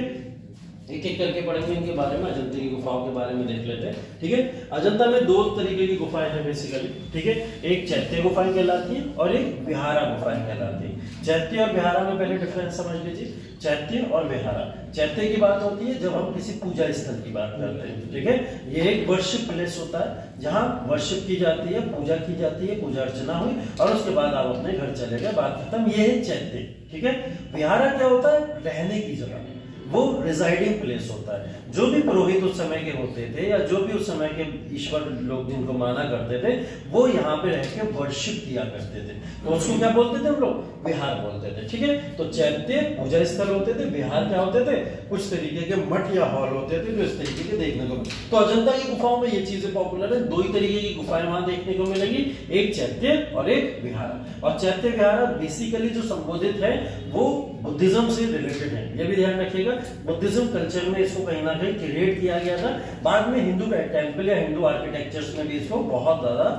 एक एक करके पढ़ेंगे इनके बारे में, अजंता की गुफाओं के बारे में देख लेते हैं। ठीक है, अजंता में दो तरीके की गुफाएं हैं बेसिकली। ठीक है, एक चैत्य गुफाएं कहलाती है और एक विहारा गुफाएं कहलाती है। चैत्य और विहारा में पहले डिफरेंस समझ लीजिए। चैत्य और विहारा, चैत्य की बात होती है जब हम किसी पूजा स्थल की बात करते हैं। ठीक है, ये एक वर्शिप प्लेस होता है जहाँ वर्शिप की जाती है, पूजा की जाती है, पूजा अर्चना हुई और उसके बाद आप अपने घर चले गए, बात खत्म। ये है चैत्य। ठीक है, विहारा क्या होता है? रहने की जगह। वो रिजाइडिंग प्लेस होता है। जो भी पुरोहित उस समय के होते थे या जो भी उस समय के ईश्वर लोग जिनको माना करते थे वो यहाँ पे रह के वर्शिप किया करते थे, तो उसको क्या बोलते थे हम लोग? विहार बोलते थे। ठीक है, तो चैत्य पूजा स्थल होते थे, विहार क्या होते थे? कुछ तरीके के मठ या हॉल होते थे जो इस तरीके के देखने को। तो अजंता की गुफाओं में ये चीजें पॉपुलर है, दो ही तरीके की गुफाएं वहां देखने को मिलेगी, एक चैत्य और एक विहार। और चैत्य विहार बेसिकली जो संबोधित है वो बुद्धिज्म से रिलेटेड है, ये भी ध्यान रखिएगा। बुद्धिज्म कल्चर में इसको कहीं ना कहीं क्रिएट किया गया था, बाद में हिंदू टेम्पल या हिंदू आर्किटेक्चर्स में भी इसको बहुत ज्यादा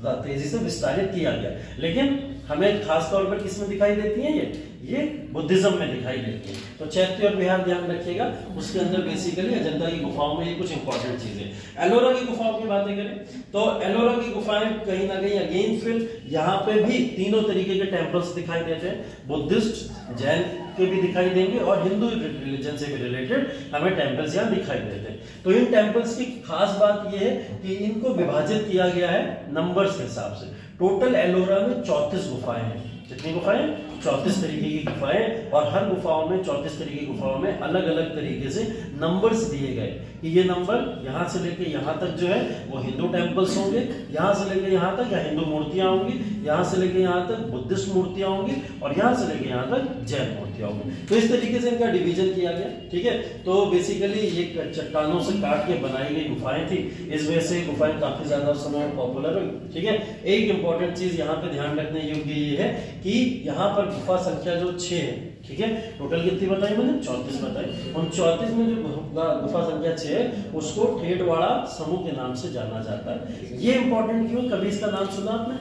तेजी से विस्तारित किया गया। लेकिन हमें खास तौर पर किसमें दिखाई देती है? ये बुद्धिज्म में दिखाई देती है। तो चैत्य और विहार ध्यान रखिएगा, उसके अंदर बेसिकली अजंता की गुफाओं में ये कुछ इंपॉर्टेंट चीजें। एलोरा की गुफाओं की बातें करें तो एलोरा की गुफाएं कहीं ना कहीं अगेन फिर यहाँ पे भी तीनों तरीके के टेम्पल्स दिखाई देते हैं, बुद्धिस्ट, जैन के भी दिखाई देंगे और हिंदू रिलीजन से भी रिलेटेड हमें टेम्पल्स यहाँ दिखाई देते हैं। तो इन टेम्पल्स की खास बात यह है कि इनको विभाजित किया गया है नंबर्स के हिसाब से। टोटल एलोरा में 34 गुफाएं हैं। कितनी गुफाएं? 34 तरीके की गुफाएं, और हर गुफाओं में 34 तरीके की गुफाओं में अलग अलग तरीके से नंबर्स दिए गए कि ये नंबर यहाँ से लेके यहाँ तक जो है वो हिंदू टेम्पल्स होंगे, यहाँ से लेके यहाँ तक या हिंदू मूर्तियां होंगी, यहाँ से लेके यहाँ तक बुद्धिस्ट मूर्तियां होंगी और यहाँ से लेके यहाँ तक जैन मूर्तियां होंगी। तो इस तरीके से इनका डिवीजन किया गया। ठीक है, तो बेसिकली ये चट्टानों से काट के बनाई गई गुफाएं थी, इस वजह से गुफाएं काफी ज्यादा उस समय पॉपुलर हुई। ठीक है, एक इंपॉर्टेंट चीज यहाँ पे ध्यान रखने योग्य ये है कि यहाँ पर गुफा संख्या जो 6 है, ठीक है, टोटल कितनी बताई मैंने? 34 बताई। उन 34 में जो गुफा संख्या 6 है उसको ठेठवाड़ा समूह के नाम से जाना जाता है। ये इंपॉर्टेंट क्यों? कभी इसका नाम सुना आपने?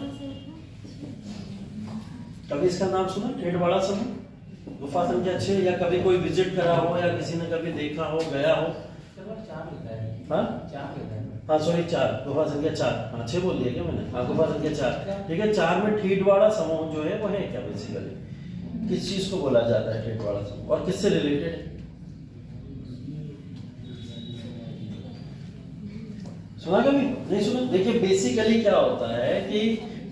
कभी इसका नाम सुना? ठेठवाड़ा समूह, गुफा संख्या 6, या कभी कोई विजिट करा हो या किसी ने कभी देखा हो, गया हो? हाँ सॉरी 4, गुफा संख्या 4, हाँ 6 बोल दिया क्या मैंने? हाँ गुफा संख्या 4। ठीक है, 4 में ठेठवाड़ा समूह जो है वो है क्या? बेसिकली किस चीज को बोला जाता है ठेठवाड़ा समूह और किससे रिलेटेड है? सुना कभी? नहीं सुना? देखिए बेसिकली क्या होता है कि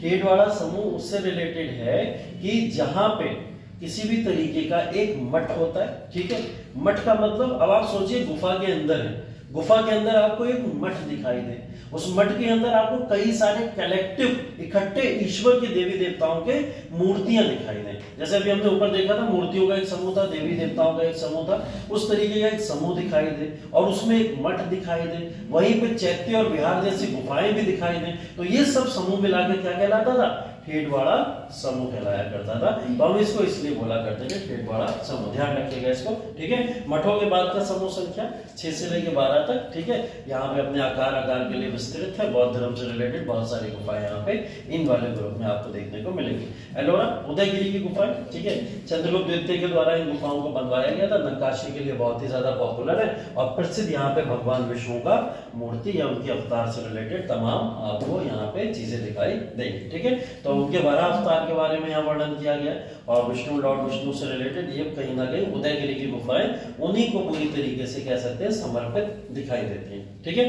ठेठवाड़ा समूह उससे रिलेटेड है कि जहां पे किसी भी तरीके का एक मठ होता है। ठीक है, मठ का मतलब अब आप सोचिए गुफा के अंदर है, गुफा के अंदर आपको एक मठ दिखाई दे, उस मठ के अंदर आपको कई सारे कलेक्टिव इकट्ठे ईश्वर के देवी देवताओं के मूर्तियां दिखाई दें। जैसे अभी हमने ऊपर देखा था मूर्तियों का एक समूह था, देवी देवताओं का एक समूह था, उस तरीके का एक समूह दिखाई दे और उसमें एक मठ दिखाई दे, वहीं पे चैत्य और विहार जैसी गुफाएं भी दिखाई दें, तो ये सब समूह मिलाकर क्या कहलाता था? ठेठवाड़ा समूह कहलाया करता था। तो हम इसको इसलिए बोला करते थे ठेठवाड़ा समूह, ध्यान रखिएगा इसको। ठीक है, मठों के बाद का समूह संख्या 6 से लेकर 12 तक। ठीक है, यहाँ पे अपने आकार के लिए विस्तृत है, बौद्ध धर्म से रिलेटेड बहुत सारी गुफाएं यहाँ पे इन वाले ग्रुप में आपको देखने को मिलेगी। एलोरा उदयगिरी की गुफाएं, ठीक है, चंद्रगुप्त द्वितीय के द्वारा इन गुफाओं को बनवाया गया था, नक्काशी के लिए बहुत ही ज्यादा पॉपुलर है और प्रसिद्ध यहाँ पे भगवान विष्णु का मूर्ति या उनके अवतार से रिलेटेड तमाम आपको यहाँ पे चीजें दिखाई देंगी। ठीक है, तो उनके 12 अवतार के बारे में यहाँ वर्णन किया गया और विष्णु लॉर्ड विष्णु से रिलेटेड ये कहीं ना कहीं उदयगिरी की गुफाएं उन्हीं को पूरी तरीके से कह सकते हैं समर्पित दिखाई देती हैं। ठीक है,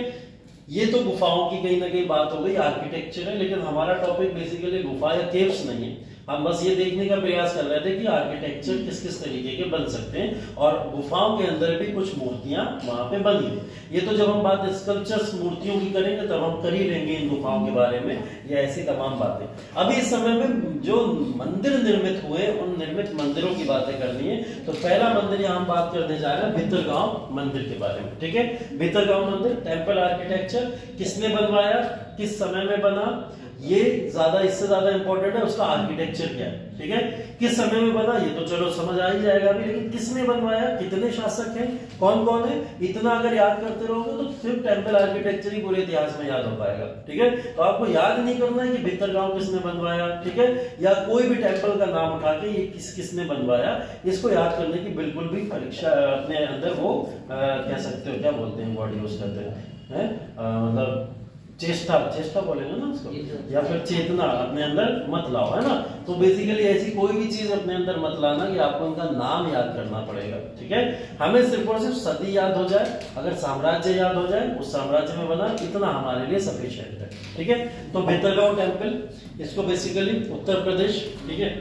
ये तो गुफाओं की कहीं ना कहीं बात हो गई, आर्किटेक्चर है, लेकिन हमारा टॉपिक बेसिकली गुफा या केव्स नहीं है। हम बस ये देखने का प्रयास कर रहे थे कि आर्किटेक्चर किस किस तरीके के बन सकते हैं और गुफाओं के अंदर भी कुछ मूर्तियां वहां पे बनी है। ये तो जब हम बात स्कल्पचर्स मूर्तियों की करेंगे तब हम कर ही लेंगे इन गुफाओं के बारे में, या ऐसी तमाम बातें। अभी इस समय में जो मंदिर निर्मित हुए उन निर्मित मंदिरों की बातें करनी है। तो पहला मंदिर यहाँ हम बात करने जा रहे हैं भितरगांव मंदिर के बारे में। ठीक है, भितरगांव मंदिर टेम्पल आर्किटेक्चर किसने बनवाया, किस समय में बना, ये ज्यादा इससे ज्यादा इंपॉर्टेंट है उसका आर्किटेक्चर क्या है। ठीक है, किस समय में बना ये तो चलो समझ आ ही जाएगा अभी, लेकिन किसने बनवाया, कितने शासक हैं, कौन कौन है, इतना अगर याद करते रहोगे तो सिर्फ टेम्पल आर्किटेक्चर ही पूरे इतिहास में याद हो पाएगा। ठीक है, तो आपको याद नहीं करना है कि भितरगांव किसने बनवाया, ठीक है, या कोई भी टेम्पल का नाम उठा के ये किसने बनवाया, इसको याद करने की बिल्कुल भी परीक्षा अपने अंदर वो कह सकते हो, क्या बोलते हैं वर्ड यूज करते हैं, मतलब चेष्टा बोलेंगे ना उसको, या फिर चेतना अपने अंदर मत लाओ, है ना। तो बेसिकली ऐसी कोई भी चीज अपने अंदर मत लाना कि आपको इनका नाम याद करना पड़ेगा। ठीक है, हमें सिर्फ और सिर्फ सदी याद हो जाए, अगर साम्राज्य याद हो जाए उस साम्राज्य में बना, इतना हमारे लिए सफिशिएंट है। ठीक है, तो भितरगांव टेम्पल, इसको बेसिकली उत्तर प्रदेश, ठीक है,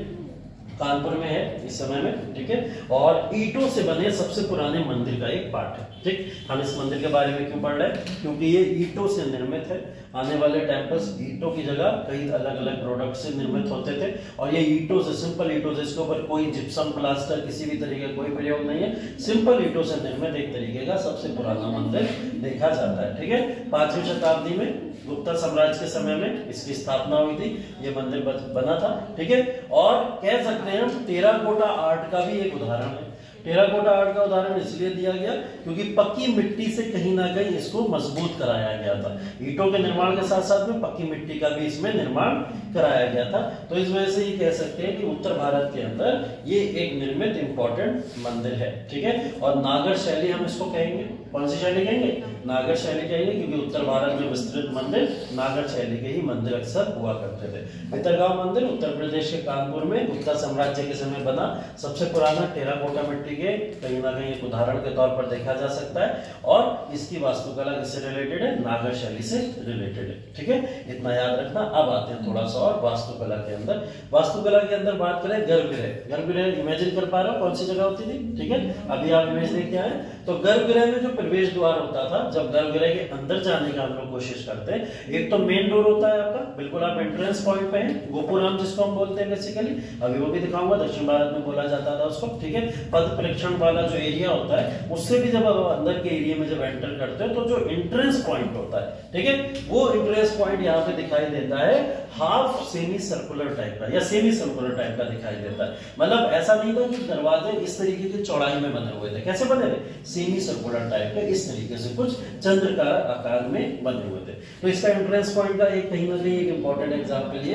कानपुर में है इस समय में, ठीक है। और ईंटों से बने सबसे पुराने मंदिर का एक पार्ट है, ठीक। हम इस मंदिर के बारे में क्यों पढ़ रहे हैं, क्योंकि ये ईंटों से निर्मित है। आने वाले टेम्पल्स ईंटों की जगह कई अलग अलग प्रोडक्ट से निर्मित होते थे, और ये ईंटों से, सिंपल ईंटों से, इसके ऊपर कोई जिप्सम प्लास्टर किसी भी तरीके का कोई प्रयोग नहीं है, सिंपल ईंटों से निर्मित एक तरीके का सबसे पुराना मंदिर देखा जाता है, ठीक है। 5वीं शताब्दी में गुप्ता साम्राज्य के समय में इसकी स्थापना हुई थी, ये मंदिर बना था, ठीक है। और कह सकते हैं हम टेराकोटा आर्ट का भी एक उदाहरण है। टेराकोटा आर्ट का उदाहरण इसलिए दिया गया क्योंकि पक्की मिट्टी से कहीं ना कहीं इसको मजबूत कराया गया था। ईंटों के निर्माण के साथ साथ में पक्की मिट्टी का भी इसमें निर्माण कराया गया था। तो इस वजह से ये कह सकते हैं कि उत्तर भारत के अंदर ये एक निर्मित इंपॉर्टेंट मंदिर है, ठीक है। और नागर शैली हम इसको कहेंगे, कौन सी शैली कहेंगे, नागर शैली कहेंगे, क्योंकि उत्तर भारत में विस्तृत मंदिर नागर शैली के ही मंदिर अक्सर हुआ करते थे। भितरगांव मंदिर उत्तर प्रदेश के कानपुर में गुप्ता साम्राज्य के समय बना सबसे पुराना टेराकोटा मिट्टी के कहीं ना कहीं एक उदाहरण के तौर पर देखा जा सकता है, और इसकी वास्तुकला किससे रिलेटेड है, नागर शैली से रिलेटेड है, ठीक है। इतना याद रखना। अब आते हैं थोड़ा सा और वास्तुकला के अंदर। वास्तुकला के अंदर बात करें गर्भगृह। गर्भगृह इमेजिन कर पा रहे हो कौन सी जगह होती थी, ठीक है। अभी आप इमेज देख के आए। तो गर्भगृह में जो प्रवेश द्वार होता था, जब गर्भगृह के अंदर जाने का हम लोग कोशिश करते हैं, एक तो मेन डोर होता है आपका, बिल्कुल आप एंट्रेंस पॉइंट पे हैं, गोपुराम जिसको हम बोलते हैं बेसिकली, अभी वो भी दिखाऊंगा, दक्षिण भारत में बोला जाता था उसको, ठीक है। पद प्रेक्षण वाला जो एरिया होता है, उससे भी जब आप अंदर के एरिया में जब एंटर करते हो तो जो एंट्रेंस पॉइंट होता है, ठीक है, वो एंट्रेंस पॉइंट यहाँ पे दिखाई देता है हाफ सेमी सर्कुलर टाइप का या सेमी सर्कुलर टाइप का दिखाई देता है। मतलब ऐसा नहीं था कि दरवाजे इस तरीके की चौड़ाई में बने हुए थे, कैसे बने थे, सेमी सर्कुलर टाइप के, इस तरीके से कुछ चंद्रकार आकार में बने हुए थे। तो इसका एंट्रेंस पॉइंट का एक कहीं ना कहीं एक इंपॉर्टेंट एग्जांपल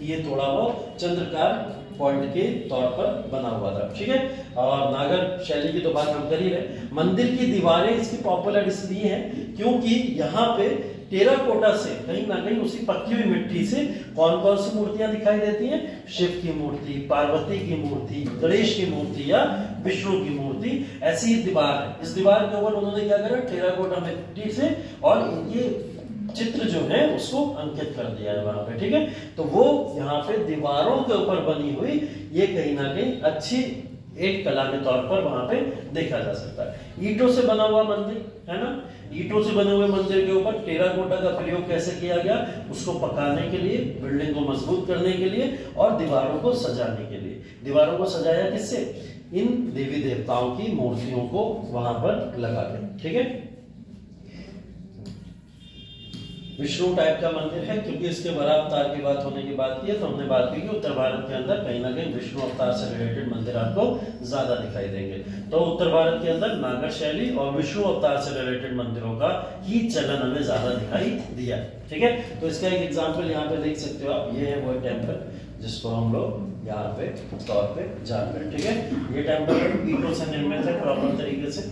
ये थोड़ा बहुत चंद्रकार पॉइंट के तौर पर बना हुआ था, ठीक है। और नागर शैली की तो बात हम कर ही रहे। मंदिर की दीवारें इसकी पॉपुलर इसलिए हैं क्योंकि यहाँ पे टेराकोटा से कहीं ना कहीं उसी पकी हुई मिट्टी से कौन कौन सी मूर्तियां दिखाई देती हैं, शिव की मूर्ति, पार्वती की मूर्ति, गणेश की मूर्ति या विष्णु की मूर्ति, ऐसी दीवार है। इस दीवार के ऊपर उन्होंने क्या करा, टेराकोटा मिट्टी से और ये चित्र जो है उसको अंकित कर दिया है वहां पे, ठीक है। तो वो यहाँ पे दीवारों के ऊपर बनी हुई ये कहीं ना कहीं अच्छी एक कला के तौर पर वहां पे देखा जा सकता है। ईंटों से बना हुआ मंदिर है ना, ईंटों से बने हुए मंदिर के ऊपर टेराकोटा का प्रयोग कैसे किया गया, उसको पकाने के लिए, बिल्डिंग को मजबूत करने के लिए और दीवारों को सजाने के लिए। दीवारों को सजाया किससे, इन देवी देवताओं की मूर्तियों को वहां पर लगा के, ठीक है। विष्णु टाइप का मंदिर है क्योंकि इसके वरा अवतार की बात होने की बात की है, तो हमने बात की कि उत्तर भारत के अंदर कहीं ना कहीं विष्णु अवतार से रिलेटेड मंदिर आपको ज्यादा दिखाई देंगे। तो उत्तर भारत के अंदर नागर शैली और विष्णु अवतार से रिलेटेड मंदिरों का ही चलन हमें ज्यादा दिखाई दिया, ठीक है। तो इसका एक एग्जाम्पल यहाँ पे देख सकते हो आप, ये है वो टेम्पल जिसको हम लोग यहाँ पे तौर पे जान रहे हैं, ठीक है। ये टेम्पल ईंटों से निर्मित है, प्रॉपर तरीके से,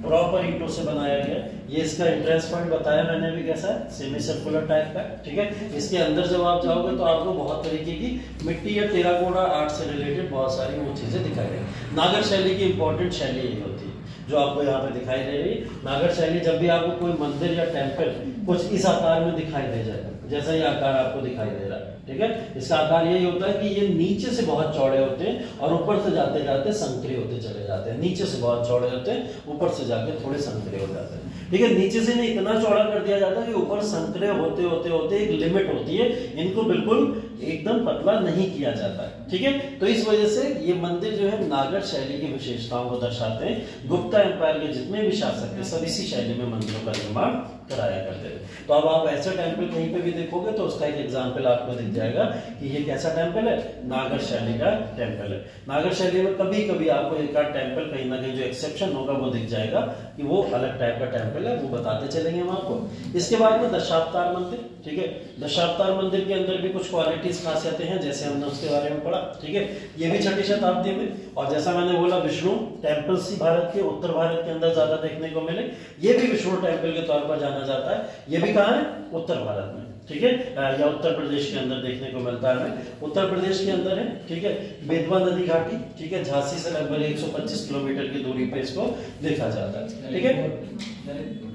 प्रॉपर ईंटों से बनाया गया। ये इसका एंट्रेंस पॉइंट बताया मैंने भी कैसा है, सेमी सर्कुलर टाइप का, ठीक है। इसके अंदर जब आप जाओगे तो आपको बहुत तरीके की मिट्टी या टेराकोटा आर्ट से रिलेटेड बहुत सारी वो चीजें दिखाई देंगी। नागर शैली की इंपॉर्टेंट शैली यही होती है जो आपको यहाँ पे दिखाई दे रही है। नागर शैली, जब भी आपको कोई मंदिर या टेम्पल कुछ इस आकार में दिखाई दे जाएगा, जैसा ये आकार आपको दिखाई दे रहा है, ठीक है। इसका आकार यही होता है कि ये नीचे से बहुत चौड़े होते हैं और ऊपर से जाते जाते संकरे होते चले जाते हैं। नीचे से बहुत चौड़े होते हैं, ऊपर से जाके थोड़े संकरे हो जाते हैं, ठीक है। नीचे से नहीं इतना चौड़ा कर दिया जाता है कि ऊपर संकरे होते होते होते एक लिमिट होती है, इनको बिल्कुल एकदम पतला नहीं किया जाता है, ठीक है। तो इस वजह से ये मंदिर जो है नागर शैली की विशेषताओं को दर्शाते हैं। गुप्ता एम्पायर के जितने भी शासक थे सब इसी शैली में मंदिरों का निर्माण कराया करते थे। तो अब आप ऐसा टेम्पल कहीं पे भी देखोगे तो उसका एक एग्जाम्पल आपको दिख जाएगा कि ये कैसा टेम्पल है, नागर शैली का टेम्पल है। नागर शैली में कभी कभी आपको एक आध टेम्पल कहीं ना कहीं जो एक्सेप्शन होगा वो दिख जाएगा कि वो अलग टाइप का टेम्पल है, वो बताते चलेंगे हम आपको। इसके बाद में दशावतार मंदिर, ठीक है। दशावतार मंदिर के अंदर भी कुछ क्वालिटीज खासियतें हैं, जैसे हमने उसके बारे में पढ़ा, ठीक है। ये भी 6वीं शताब्दी में, और जैसा मैंने बोला विष्णु टेम्पल्स ही भारत के, उत्तर भारत के अंदर ज्यादा देखने को मिले। ये भी विष्णु टेम्पल के तौर पर जाना जाता है। ये भी कहाँ है, उत्तर भारत में, ठीक है, या उत्तर प्रदेश के अंदर देखने को मिलता है। उत्तर प्रदेश के अंदर है, ठीक है, बेतवा नदी घाटी, ठीक है, झांसी से लगभग 125 किलोमीटर की दूरी पे इसको देखा जाता है, ठीक है।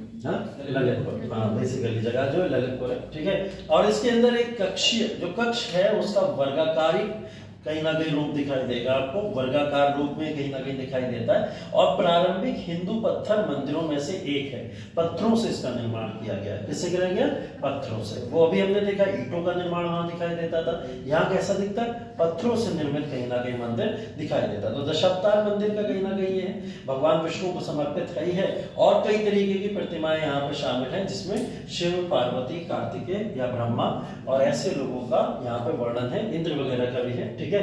ललितपुर, हाँ बेसिकली जगह जो है ललितपुर है, ठीक है। और इसके अंदर एक कक्षीय जो कक्ष है उसका वर्गाकारी कहीं ना कहीं रूप दिखाई देगा आपको, वर्गाकार रूप में कहीं ना कहीं दिखाई देता है। और प्रारंभिक हिंदू पत्थर मंदिरों में से एक है। पत्थरों से इसका निर्माण किया गया। किससे किया गया? पत्थरों से। वो अभी हमने देखा ईंटों का निर्माण वहां दिखाई देता था, यहाँ कैसा दिखता है? पत्थरों से निर्मित कहीं ना कहीं मंदिर दिखाई देता। तो दशावतार मंदिर का कहीं ना कहीं है, भगवान विष्णु को समर्पित है और कई तरीके की प्रतिमाएं यहाँ पे शामिल हैं, जिसमें शिव, पार्वती, कार्तिकेय या ब्रह्मा और ऐसे लोगों का यहाँ पे वर्णन है, इंद्र वगैरह का भी है। ठीक है,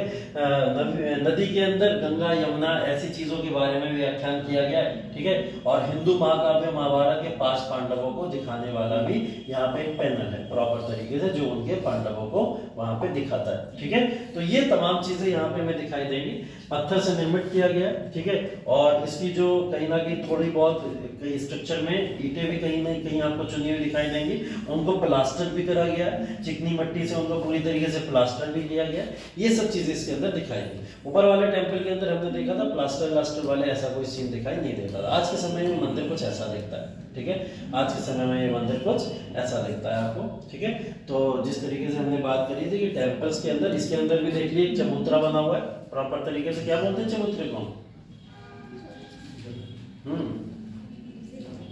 नदी के अंदर गंगा, यमुना ऐसी चीजों के बारे में भी व्याख्यान किया गया है। ठीक है, और हिंदू महाकाव्य महाभारत के 5 पांडवों को दिखाने वाला भी यहाँ पे एक पैनल है प्रॉपर तरीके से, जो उनके पांडवों को वहां पे दिखाता है। ठीक है, तो ये तमाम चीजें यहाँ पे हमें दिखाई देंगी। पत्थर से निर्मित किया गया है। ठीक है, और इसकी जो कहीं ना कहीं थोड़ी बहुत कई स्ट्रक्चर में ईंटें भी कहीं ना कहीं आपको चुनी हुई दिखाई देंगी। उनको प्लास्टर भी करा गया है, चिकनी मट्टी से उनको पूरी तरीके से प्लास्टर भी किया गया। ये सब चीजें इसके अंदर दिखाई दी। ऊपर वाले टेम्पल के अंदर हमने देखा था प्लास्टर वाले ऐसा कोई सीन दिखाई नहीं देता था। आज के समय में मंदिर कुछ ऐसा दिखता है। ठीक है, आज के समय में ये मंदिर कुछ ऐसा दिखता है आपको। ठीक है, तो जिस तरीके से हमने बात करी थी कि टेम्पल्स के अंदर, इसके अंदर भी देख लीजिए चबूतरा बना हुआ है प्रॉपर तरीके से। क्या बोलते हैं चबूतरे को?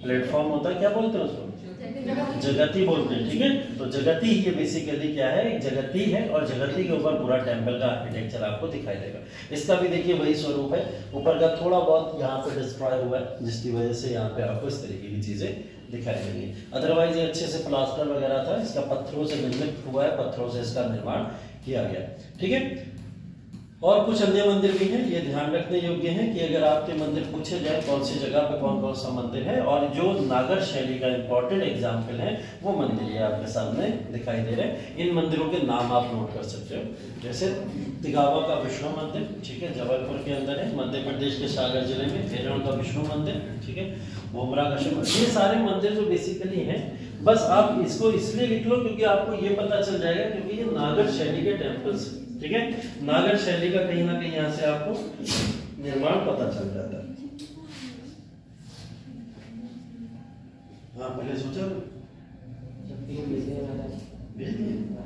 प्लेटफॉर्म होता है, क्या बोलते हैं उसको? जगती बोलते हैं। ठीक है, तो जगती ये बेसिकली क्या है? एक जगती है, और जगती के ऊपर पूरा टेम्पल का आर्किटेक्चर आपको दिखाई देगा। इसका भी देखिए वही स्वरूप है, ऊपर का थोड़ा बहुत यहाँ पे डिस्ट्रॉय हुआ है, जिसकी वजह से यहाँ पे आपको इस तरीके की चीजें दिखाई देंगी। अदरवाइज ये अच्छे से प्लास्टर वगैरह था, इसका पत्थरों से निर्मित हुआ है, पत्थरों से इसका निर्माण किया गया। ठीक है, और कुछ अन्य मंदिर भी हैं, ये ध्यान रखने योग्य है कि अगर आपके मंदिर पूछे जाए कौन सी जगह पे कौन कौन सा मंदिर है, और जो नागर शैली का इंपॉर्टेंट एग्जाम्पल है वो मंदिर ये आपके सामने दिखाई दे रहे हैं। इन मंदिरों के नाम आप नोट कर सकते हो, जैसे तिगावा का विष्णु मंदिर, ठीक है, जबलपुर के अंदर है, मध्य प्रदेश के सागर जिले में। फेरण का विष्णु मंदिर, ठीक है, बोमरा का शिव मंदिर। ये सारे मंदिर जो बेसिकली हैं, बस आप इसको इसलिए लिख लो क्योंकि आपको ये पता चल जाएगा क्योंकि ये नागर शैली के टेम्पल्स। ठीक है, नागर शैली का कहीं ना कहीं यहाँ से आपको निर्माण पता चल जाता है। हाँ, पहले सोचा भेज दिए।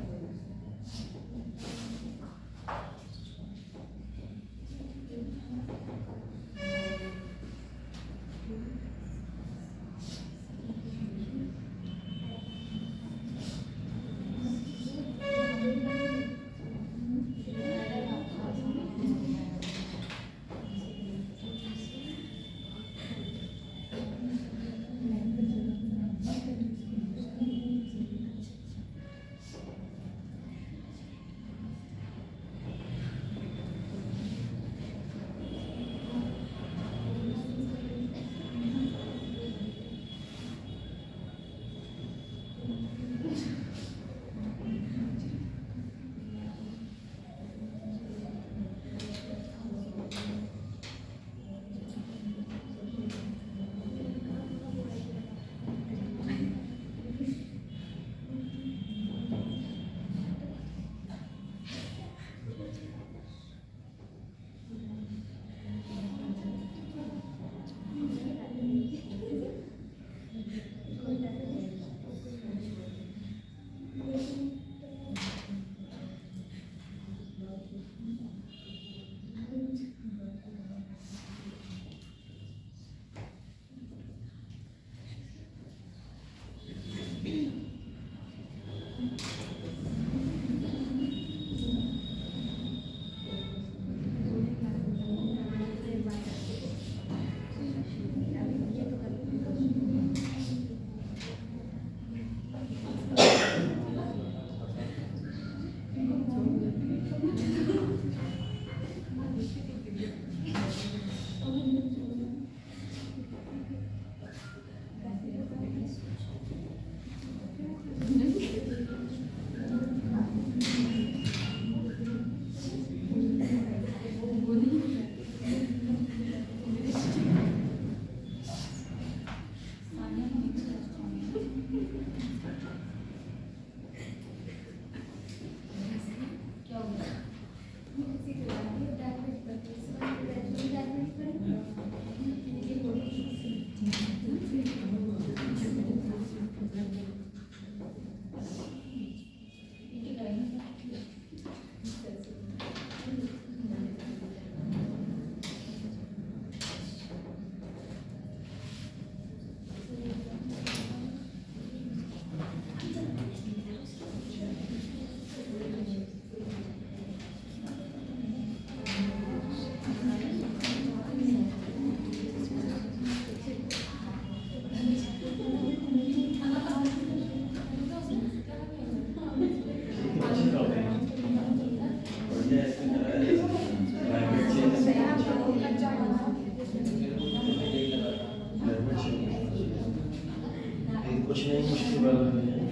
कुछ नहीं मुश्किल वाला नहीं है।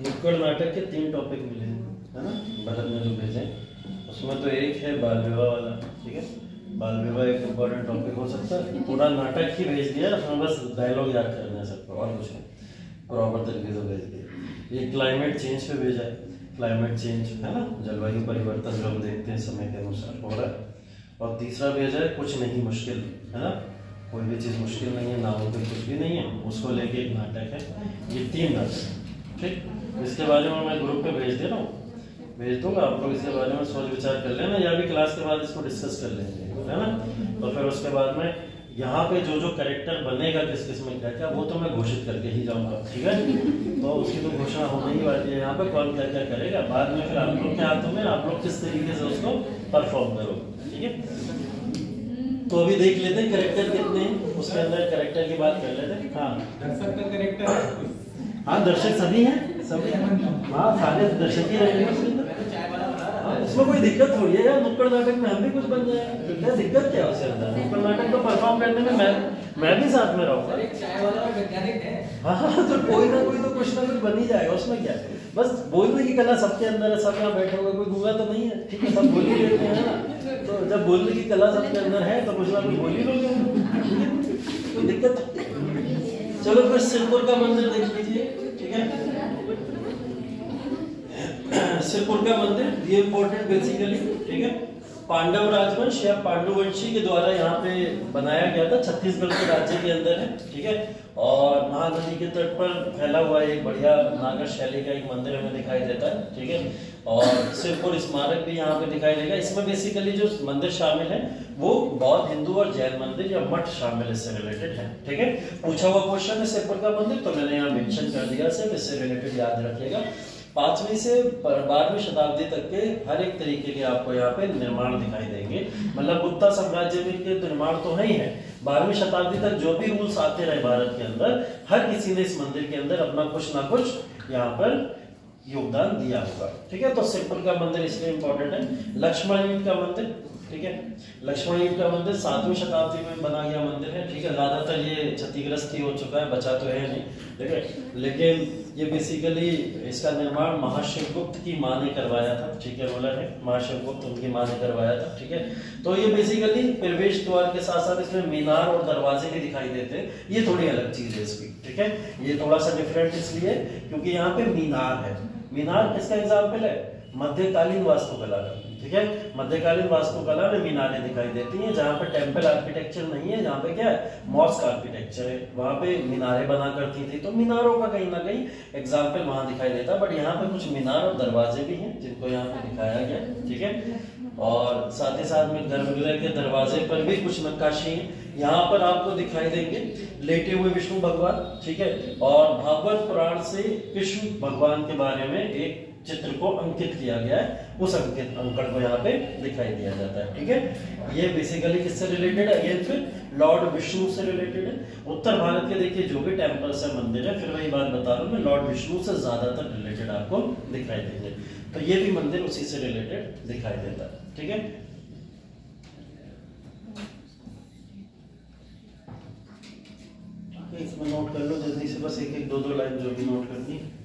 नुक्कड़ नाटक के 3 टॉपिक मिले हैं, है ना, भरत ने जो भेजे। उसमें तो एक है बाल विवाह वाला, ठीक है। बाल विवाह एक इम्पोर्टेंट टॉपिक हो सकता है। पूरा नाटक ही भेज दिया, उसमें बस डायलॉग याद करना है सबको, और कुछ नहीं, प्रॉपर तरीके से भेज दिया। ये क्लाइमेट चेंज पे भेजा है, क्लाइमेट चेंज, है ना, जलवायु परिवर्तन जो हम देखते हैं समय के अनुसार हो रहा है। और तीसरा भेजा है कुछ नहीं मुश्किल, है ना, कोई भी चीज़ मुश्किल नहीं है, नामुमकिन कुछ भी नहीं है, उसको लेके एक नाटक है। ये 3 नाटक, ठीक। इसके बारे में मैं ग्रुप पे भेज दे रहा हूँ, भेज दूंगा, आप लोग इसके बारे में सोच विचार कर लेना, या भी क्लास के बाद इसको डिस्कस कर लेंगे, है ना। तो फिर उसके बाद में यहाँ पे जो जो कैरेक्टर बनेगा किस किस में क्या क्या, वो तो मैं घोषित करके ही जाऊँगा, ठीक है। तो उसकी तो घोषणा होने ही वाली है यहाँ पे, कौन क्या क्या करेगा। बाद में फिर आप लोग के हाथों में, आप लोग किस तरीके से उसको परफॉर्म करोगे, ठीक है। तो अभी देख लेते हैं कैरेक्टर कितने हैं, उसके अंदर कैरेक्टर की बात कर लेते हैं। हाँ, दर्शक का कैरेक्टर है। हाँ, दर्शक सभी हैं, सभी। हाँ, सारे दर्शक ही रहेंगे, इसमें कोई दिक्कत थोड़ी है यार। नुक्कड़ नाटक में हम भी कुछ बन जाए, क्या दिक्कत क्या है उसके अंदर। नुक्कड़ नाटक को परफॉर्म करने में मैं भी साथ में रहूँगा। हाँ हाँ, तो कोई ना कोई तो कुछ ना कुछ बन ही जाएगा, उसमें क्या है। बस बोलने की कला सबके अंदर है, सब यहाँ बैठे हुए, कोई गूंगा तो नहीं है, ठीक है, सब बोल ही लेते हैं ना। तो जब बोलने की कला सबके अंदर है तो कुछ ना कुछ बोल ही लोगे, कोई दिक्कत। चलो फिर सिरपुर का मंदिर देख लीजिए, ठीक है। सिरपुर का मंदिर ये इम्पोर्टेंट बेसिकली, ठीक है, पांडव राजवंश या पांडुवंशी के द्वारा यहाँ पे बनाया गया था, छत्तीसगढ़ के राज्य के अंदर है, ठीक है। और महानदी के तट पर फैला हुआ एक बढ़िया नागर शैली का एक मंदिर हमें दिखाई देता है, ठीक है। और सिरपुर स्मारक भी यहाँ पे दिखाई देगा। इसमें बेसिकली जो मंदिर शामिल है वो बौद्ध, हिंदू और जैन मंदिर या मठ शामिल इससे रिलेटेड है, ठीक है। पूछा हुआ क्वेश्चन है सिरपुर का मंदिर, तो मैंने यहाँ मेंशन कर दिया, सिर्फ इससे रिलेटेड याद रखिएगा। 5वीं से 12वीं शताब्दी तक के हर एक तरीके के आपको यहाँ पे निर्माण दिखाई देंगे। मतलब गुप्ता साम्राज्य में के निर्माण तो है ही है, 12वीं शताब्दी तक जो भी रूल्स आते रहे भारत के अंदर, हर किसी ने इस मंदिर के अंदर अपना कुछ ना कुछ यहाँ पर योगदान दिया होगा, ठीक है। तो सिरपुर का मंदिर इसलिए इंपॉर्टेंट है। लक्ष्मण ईंट का मंदिर, ठीक है, लक्ष्मण ईंट का मंदिर 7वीं शताब्दी में बना गया मंदिर है, ठीक है। ज्यादातर ये क्षतिग्रस्त ही हो चुका है, बचा तो है नहीं, ठीक है। लेकिन ये बेसिकली इसका निर्माण महाशिवगुप्त की माँ ने करवाया था, ठीक है। रूलर है महाशिवगुप्त, उनकी माँ ने करवाया था, ठीक है। तो ये बेसिकली प्रवेश द्वार के साथ साथ इसमें मीनार और दरवाजे भी दिखाई देते हैं। ये थोड़ी अलग चीज है इसकी, ठीक है। ये थोड़ा सा डिफरेंट इसलिए क्योंकि यहाँ पे मीनार है। मीनार किसका एग्जाम्पल है? मध्यकालीन वास्तुकला का, ठीक है। मध्यकालीन वास्तुकला में मीनारें दिखाई देती हैं। जहाँ पे टेम्पल आर्किटेक्चर नहीं है, जहाँ पे क्या है मॉस्क आर्किटेक्चर है, वहां पे मीनारें बना करती थी। तो मीनारों का कहीं ना कहीं एग्जाम्पल वहां दिखाई देता है। बट यहाँ पे कुछ मीनार और दरवाजे भी हैं जिनको यहाँ पे दिखाया गया, ठीक है। और साथ ही साथ में गर्भगृह के दरवाजे पर भी कुछ नक्काशी है। यहाँ पर आपको दिखाई देंगे लेटे हुए विष्णु भगवान, ठीक है। और भागवत पुराण से कृष्ण भगवान के बारे में एक चित्र को अंकित किया गया है, उस अंकित अंकड़ को यहाँ पे दिखाई दिया जाता है, ठीक है। ये बेसिकली किससे रिलेटेड है? अगेन फिर लॉर्ड विष्णु से रिलेटेड है। उत्तर भारत के देखिए जो भी टेम्पल्स है, मंदिर है, फिर वही बात बता रहा हूँ मैं, लॉर्ड विष्णु से ज्यादातर रिलेटेड आपको दिखाई देंगे। तो ये भी मंदिर उसी से रिलेटेड दिखाई देता है, ठीक है। इसमें नोट कर लो जल्दी से, बस एक एक दो दो लाइन जो भी नोट करनी है।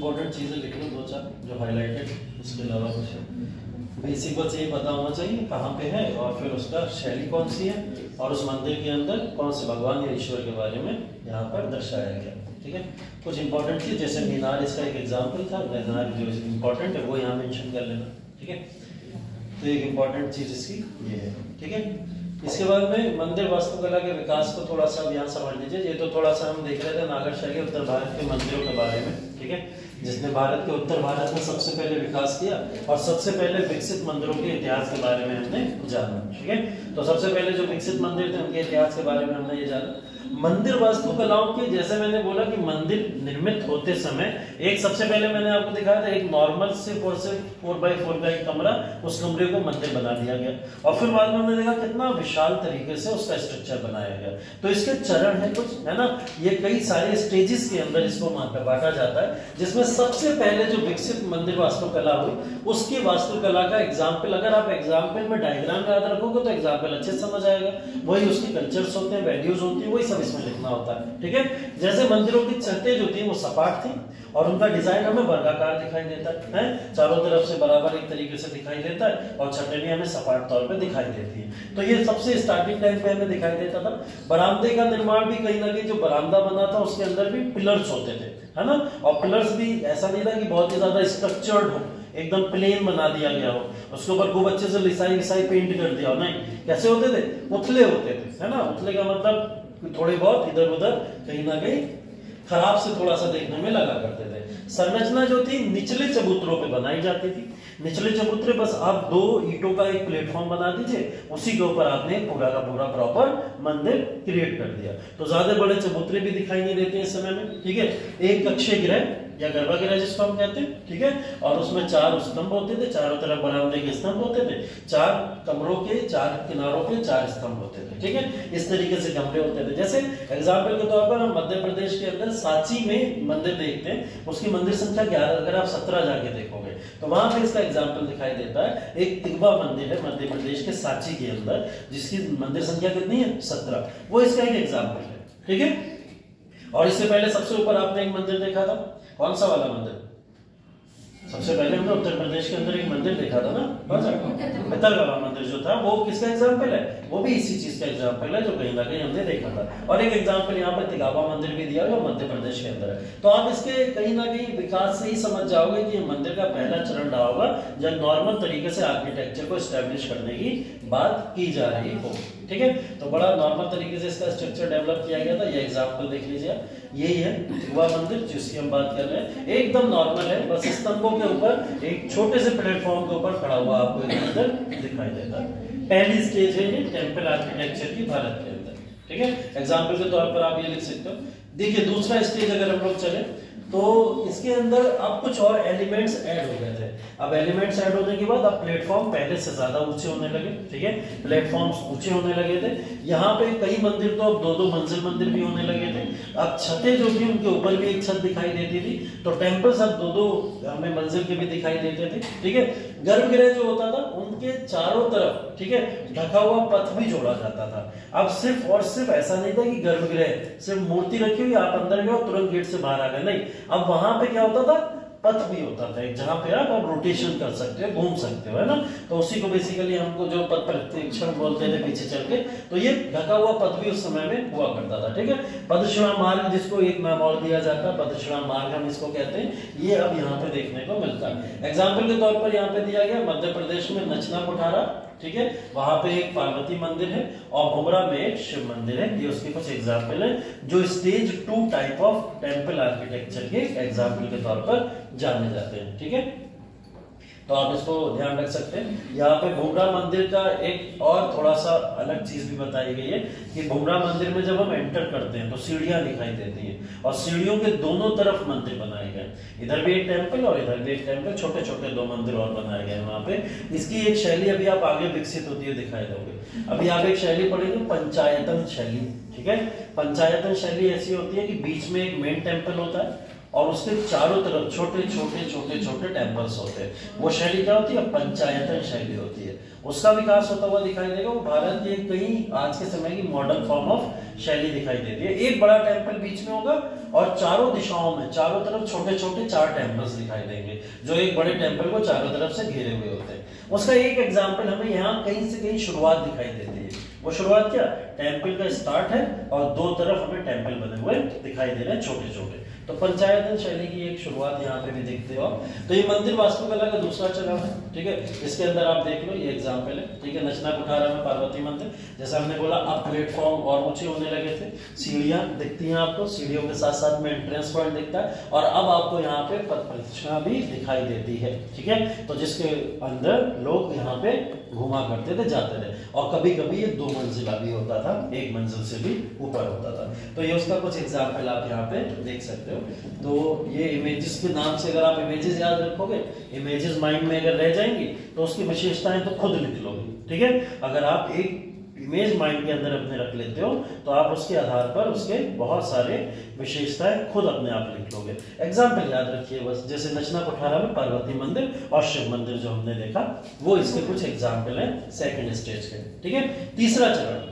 इंपॉर्टेंट चीजें लिख लो, 2-4 जो हाईलाइटेड, उसके अलावा कुछ बेसिक बस यही पता होना चाहिए कहाँ पे है और फिर उसका शैली कौन सी है और उस मंदिर के अंदर कौन से भगवान या ईश्वर के बारे में यहाँ पर दर्शाया गया। ठीक है, कुछ इंपॉर्टेंट चीज जैसे मीनार, इसका एक एग्जाम्पल था, मीनार जो इंपॉर्टेंट है वो यहाँ मेंशन कर लेना। ठीक है, तो एक इंपॉर्टेंट चीज इसकी ये है। ठीक है, इसके बाद में मंदिर वास्तुकला के विकास को थोड़ा सा यहाँ समझ लीजिए। ये तो थोड़ा सा हम देख रहे थे नागर शैली उत्तर भारत के मंदिरों के बारे में। ठीक है, जिसने भारत के उत्तर भारत में सबसे पहले विकास किया और सबसे पहले विकसित मंदिरों के इतिहास के बारे में हमने जाना। ठीक है, तो सबसे पहले जो विकसित मंदिर थे उनके इतिहास के बारे में हमने ये जाना। मंदिर वास्तुकलाओं की, जैसे मैंने बोला कि मंदिर निर्मित होते समय एक सबसे पहले मैंने आपको दिखाया था, एक नॉर्मल से 4x4 का एक कमरा, उस कमरे को मंदिर बना दिया गया और फिर बाद में हमने देखा कितना विशाल तरीके से उसका स्ट्रक्चर बनाया गया। तो इसके चरण है कुछ, है ना, ये कई सारे स्टेजेस के अंदर इसको बांटा जाता है, जिसमें सबसे पहले जो विकसित मंदिर वास्तुकला हुई उसकी वास्तुकला का एग्जाम्पल, अगर आप एग्जाम्पल में डायग्राम याद रखोगे तो एग्जाम्पल अच्छे समझ आएगा। वही उसकी कल्चर्स होते हैं, वैल्यूज होती है, वही सब इसमें लिखना होता है। ठीक है, जैसे मंदिरों की छतें जो थी वो सपाट थी और उनका डिजाइन हमें वर्गाकार दिखाई देता है, चारों तरफ से बराबर एक तरीके से दिखाई देता है और छतें भी हमें सपाट तौर पे दिखाई देती है। तो ये सबसे स्टार्टिंग टाइम पे हमें दिखाई देता था। बरामदे का निर्माण भी कहीं ना कहीं, जो बरामदा बना था उसके अंदर भी पिलर्स होते थे, है ना, और पिलर्स भी ऐसा नहीं था कि बहुत ही ज्यादा स्ट्रक्चर्ड हो, एकदम प्लेन बना दिया गया हो, उसके ऊपर खूब अच्छे से लिसाई पेंट कर दिया हो, नहीं, कैसे होते थे, उथले होते थे, है ना। उथले का मतलब थोड़े बहुत इधर उधर कहीं ना कहीं खराब से थोड़ा सा देखने में लगा करते थे। संरचना जो थी निचले चबूतरों पे बनाई जाती थी। निचले चबूतरे बस आप 2 ईंटों का एक प्लेटफॉर्म बना दीजिए, उसी के ऊपर आपने पूरा का पूरा प्रॉपर मंदिर क्रिएट कर दिया। तो ज्यादा बड़े चबूतरे भी दिखाई नहीं देते इस समय में। ठीक है, एक कक्षे गृह या गर्भगृह जिसको हम कहते हैं। ठीक है, और उसमें 4 स्तंभ होते थे, चारों तरफ बरामदे के स्तंभ होते थे, 4 कमरों के 4 किनारों पे 4 स्तंभ होते थे। ठीक है, इस तरीके से कमरे होते थे। जैसे एग्जाम्पल के तौर पर हम मध्य प्रदेश के अंदर सांची में मंदिर देखते हैं, उसकी मंदिर संख्या 11, अगर आप 17 जाके देखोगे तो वहां पे इसका एग्जाम्पल दिखाई देता है। एक तिगवा मंदिर है मध्य प्रदेश के सांची के अंदर, जिसकी मंदिर संख्या कितनी है, 17, वो इसका एक एग्जाम्पल है। ठीक है, और इससे पहले सबसे ऊपर आपने एक मंदिर देखा था, कौन सा वाला मंदिर? सबसे पहले हमने उत्तर प्रदेश के अंदर एक मंदिर देखा था ना, भितरकला मंदिर जो था, वो किसका एग्जाम्पल है? वो भी इसी चीज का एग्जाम्पल है जो कहीं ना कहीं हमने देखा था। और एक एग्जाम्पल यहाँ पर तिगावा मंदिर भी दिया जो मध्य प्रदेश के अंदर है। तो आप इसके कहीं ना कहीं विकास से ही समझ जाओगे कि मंदिर का पहला चरण रहा होगा जब नॉर्मल तरीके से आर्किटेक्चर को एस्टेब्लिश करने की बात की जा रही हो। ठीक है, तो बड़ा नॉर्मल तरीके से इसका स्ट्रक्चर डेवलप किया गया था। ये एग्जाम्पल देख लीजिए, यही है तिगवा मंदिर जिसकी हम बात कर रहे हैं। एकदम नॉर्मल है, बस स्तंभों के ऊपर एक छोटे से प्लेटफॉर्म के ऊपर खड़ा हुआ आपको एक मंदिर दिखाई देता है। पहली स्टेज है ये टेम्पल आर्किटेक्चर की भारत के अंदर। ठीक है, एग्जाम्पल के तौर पर आप ये लिख सकते हो। देखिए दूसरा स्टेज अगर हम लोग चले तो इसके अंदर अब कुछ और एलिमेंट्स ऐड हो गए थे। अब एलिमेंट्स ऐड होने के बाद अब प्लेटफॉर्म पहले से ज्यादा ऊंचे होने लगे। ठीक है, प्लेटफॉर्म्स ऊंचे होने लगे थे। यहाँ पे कई मंदिर तो अब 2-2 मंजिल मंदिर भी होने लगे थे। अब छतें जो थी उनके ऊपर भी एक छत दिखाई देती थी, तो टेम्पल्स अब 2-2 हमें मंजिल के भी दिखाई देते थे। ठीक है, गर्भगृह जो होता था उनके चारों तरफ, ठीक है, ढका हुआ पथ भी जोड़ा जाता था। अब सिर्फ और सिर्फ ऐसा नहीं था कि गर्भगृह सिर्फ मूर्ति रखी हुई, आप अंदर गए और तुरंत गेट से बाहर आ गए, नहीं, अब वहां पे क्या होता था, पथ भी होता था जहां पे आप रोटेशन कर सकते हो, घूम सकते हो, है ना। तो उसी को बेसिकली हमको जो पथ प्रतिक्षण बोलते थे पीछे चल के, तो ये ढका हुआ पथ भी उस समय में हुआ करता था। ठीक है, पदश्रम मार्ग जिसको एक नाम और दिया जाता है, पदश्रम मार्ग हम इसको कहते हैं, ये अब यहाँ पे देखने को मिलता है। एग्जाम्पल के तौर पर यहाँ पे दिया गया मध्य प्रदेश में नचना कुठारा, ठीक है, वहां पे एक पार्वती मंदिर है और भुमरा में एक शिव मंदिर है। ये उसके कुछ एग्जाम्पल है जो stage 2 type of temple architecture के एग्जाम्पल के तौर पर जाने जाते हैं। ठीक है, तो आप इसको ध्यान रख सकते हैं। यहाँ पे भुमरा मंदिर का एक और थोड़ा सा अलग चीज भी बताई गई है कि भुमरा मंदिर में जब हम एंटर करते हैं तो सीढ़ियां दिखाई देती हैं और सीढ़ियों के दोनों तरफ मंदिर बनाए गए, इधर भी एक टेम्पल और इधर भी एक टेम्पल, छोटे छोटे 2 मंदिर और बनाए गए वहां पे। इसकी एक शैली अभी आप आगे विकसित होती है दिखाई दोगे। अभी आप एक शैली पढ़ेंगे पंचायतन शैली। ठीक है, पंचायतन शैली ऐसी होती है कि बीच में एक मेन टेम्पल होता है और उसके चारों तरफ छोटे छोटे छोटे छोटे टेम्पल्स होते हैं। वो शैली क्या होती है? पंचायतन शैली होती है। उसका विकास होता हुआ दिखाई देगा। वो भारत की कई आज के समय की मॉडर्न फॉर्म ऑफ शैली दिखाई देती है। एक बड़ा टेम्पल बीच में होगा और चारों दिशाओं में चारों तरफ छोटे छोटे 4 टेम्पल्स दिखाई देंगे, जो एक बड़े टेम्पल को चारों तरफ से घेरे हुए होते हैं। उसका एक एग्जाम्पल हमें यहाँ कहीं से कहीं शुरुआत दिखाई देती है। वो शुरुआत क्या? टेम्पल का स्टार्ट है और दो तरफ हमें टेम्पल बने हुए दिखाई दे रहे हैं छोटे छोटे। तो पंचायतन शैली की एक शुरुआत यहाँ पे भी देखते हो। तो ये मंदिर वास्तुकला का दूसरा चरण है, ठीक है। इसके अंदर आप देख लो, ये एग्जाम्पल है, ठीक है। नचना कुठारा में पार्वती मंदिर, जैसा हमने बोला अब प्लेटफॉर्म और ऊंचे होने लगे थे, सीढ़ियां दिखती हैं आपको, सीढ़ियों के साथ साथ में एंट्रेंस पॉइंट दिखता है और अब आपको यहाँ पे पद प्रतिष्ठा भी दिखाई देती है, ठीक है। तो जिसके अंदर लोग यहाँ पे घुमा करते थे, जाते थे और कभी कभी ये 2 मंजिला भी होता था, 1 मंजिल से भी ऊपर होता था। तो ये उसका कुछ एग्जाम्पल आप यहाँ पे देख सकते हो। तो ये इमेजेस के नाम से अगर आप इमेजेस याद रखोगे, इमेजेस माइंड में अगर रह जाएंगी तो उसकी विशेषताएं तो खुद लिख लोगे, ठीक है। अगर आप एक इमेज माइंड के अंदर अपने रख लेते हो तो आप उसके आधार पर उसके बहुत सारे विशेषताएं खुद अपने आप लिख लोगे। एग्जाम्पल याद रखिए बस, जैसे नचना कुठारा में पार्वती मंदिर और शिव मंदिर जो हमने देखा, वो इसके कुछ एग्जाम्पल हैं सेकंड स्टेज के, ठीक है। तीसरा चरण,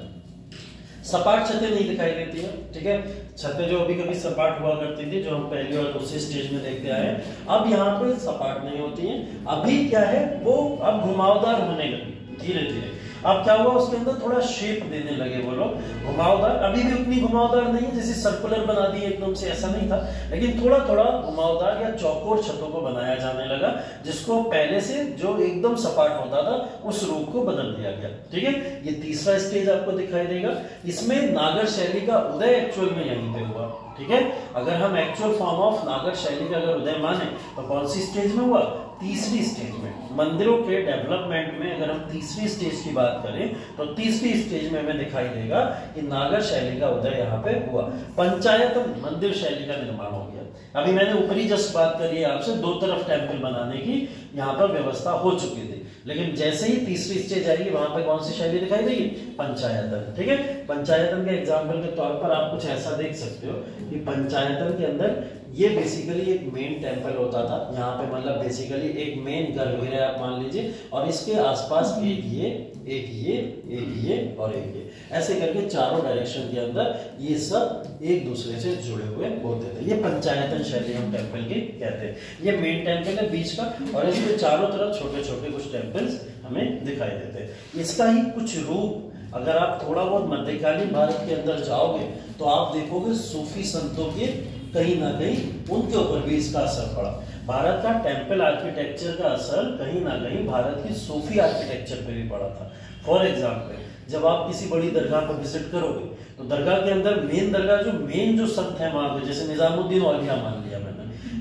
सपाट छतें नहीं दिखाई देती है, ठीक है। छतें जो अभी कभी सपाट हुआ करती थी, जो हम पहली और दूसरी स्टेज में देखते आए, अब यहाँ पे सपाट नहीं होती हैं। अभी क्या है, वो अब घुमावदार होने लगी धीरे धीरे। अब क्या हुआ, उसके अंदर थोड़ा शेप देने लगे वो लोग, घुमावदार। अभी भी उतनी घुमावदार नहीं है जैसे सर्कुलर बना दी एकदम से, ऐसा नहीं था, लेकिन थोड़ा थोड़ा घुमावदार या चौकोर छतों को बनाया जाने लगा, जिसको पहले से जो एकदम सपाट होता था उस रूप को बदल दिया गया, ठीक है। ये तीसरा स्टेज आपको दिखाई देगा। इसमें नागर शैली का उदय एक्चुअल में यहीं पे हुआ, ठीक है। अगर हम एक्चुअल फॉर्म ऑफ नागर शैली का अगर उदय माने तो कौन सी स्टेज में हुआ? तीसरी स्टेज में। मंदिरों के डेवलपमेंट में अगर हम तीसरी स्टेज की बात करें तो तीसरी स्टेज में हमें दिखाई देगा कि नागर शैली का उदय यहाँ पे हुआ। पंचायतन मंदिर शैली का निर्माण हो गया। अभी मैंने ऊपरी जस्ट बात करी है आपसे, 2 तरफ टेम्पल बनाने की यहाँ पर व्यवस्था हो चुकी थी, लेकिन जैसे ही तीसरी स्टेज आएगी वहां पे कौन सी शैली दिखाई देगी? पंचायतन, ठीक है। पंचायतन के एग्जाम्पल के तौर पर आप कुछ ऐसा देख सकते हो कि पंचायतन के अंदर ये बेसिकली एक मेन टेम्पल होता था। यहाँ पे मतलब बेसिकली एक मेन गर्भगृह आप मान लीजिए, और इसके आसपास एक ये एक ये एक ये और एक ये, ऐसे करके चारों डायरेक्शन के अंदर ये सब एक दूसरे से जुड़े हुए होते थे। ये पंचायतन शैली हम टेम्पल की कहते हैं। ये मेन टेम्पल है बीच का, और इसके चारों तरफ छोटे छोटे कुछ टेम्पल्स हमें दिखाई देते हैं। इसका ही कुछ रूप अगर आप थोड़ा बहुत मध्यकालीन भारत के अंदर जाओगे तो आप देखोगे सूफी संतों के कहीं ना कहीं उनके ऊपर भी इसका असर पड़ा। भारत का टेम्पल आर्किटेक्चर का असर कहीं ना कहीं भारत की सूफी आर्किटेक्चर पे भी पड़ा था। फॉर एग्जाम्पल, जब आप किसी बड़ी दरगाह पर विजिट करोगे तो दरगाह के अंदर मेन दरगाह जो मेन जो संत है वहां पे, जैसे निजामुद्दीन औलिया मान लिया मैंने,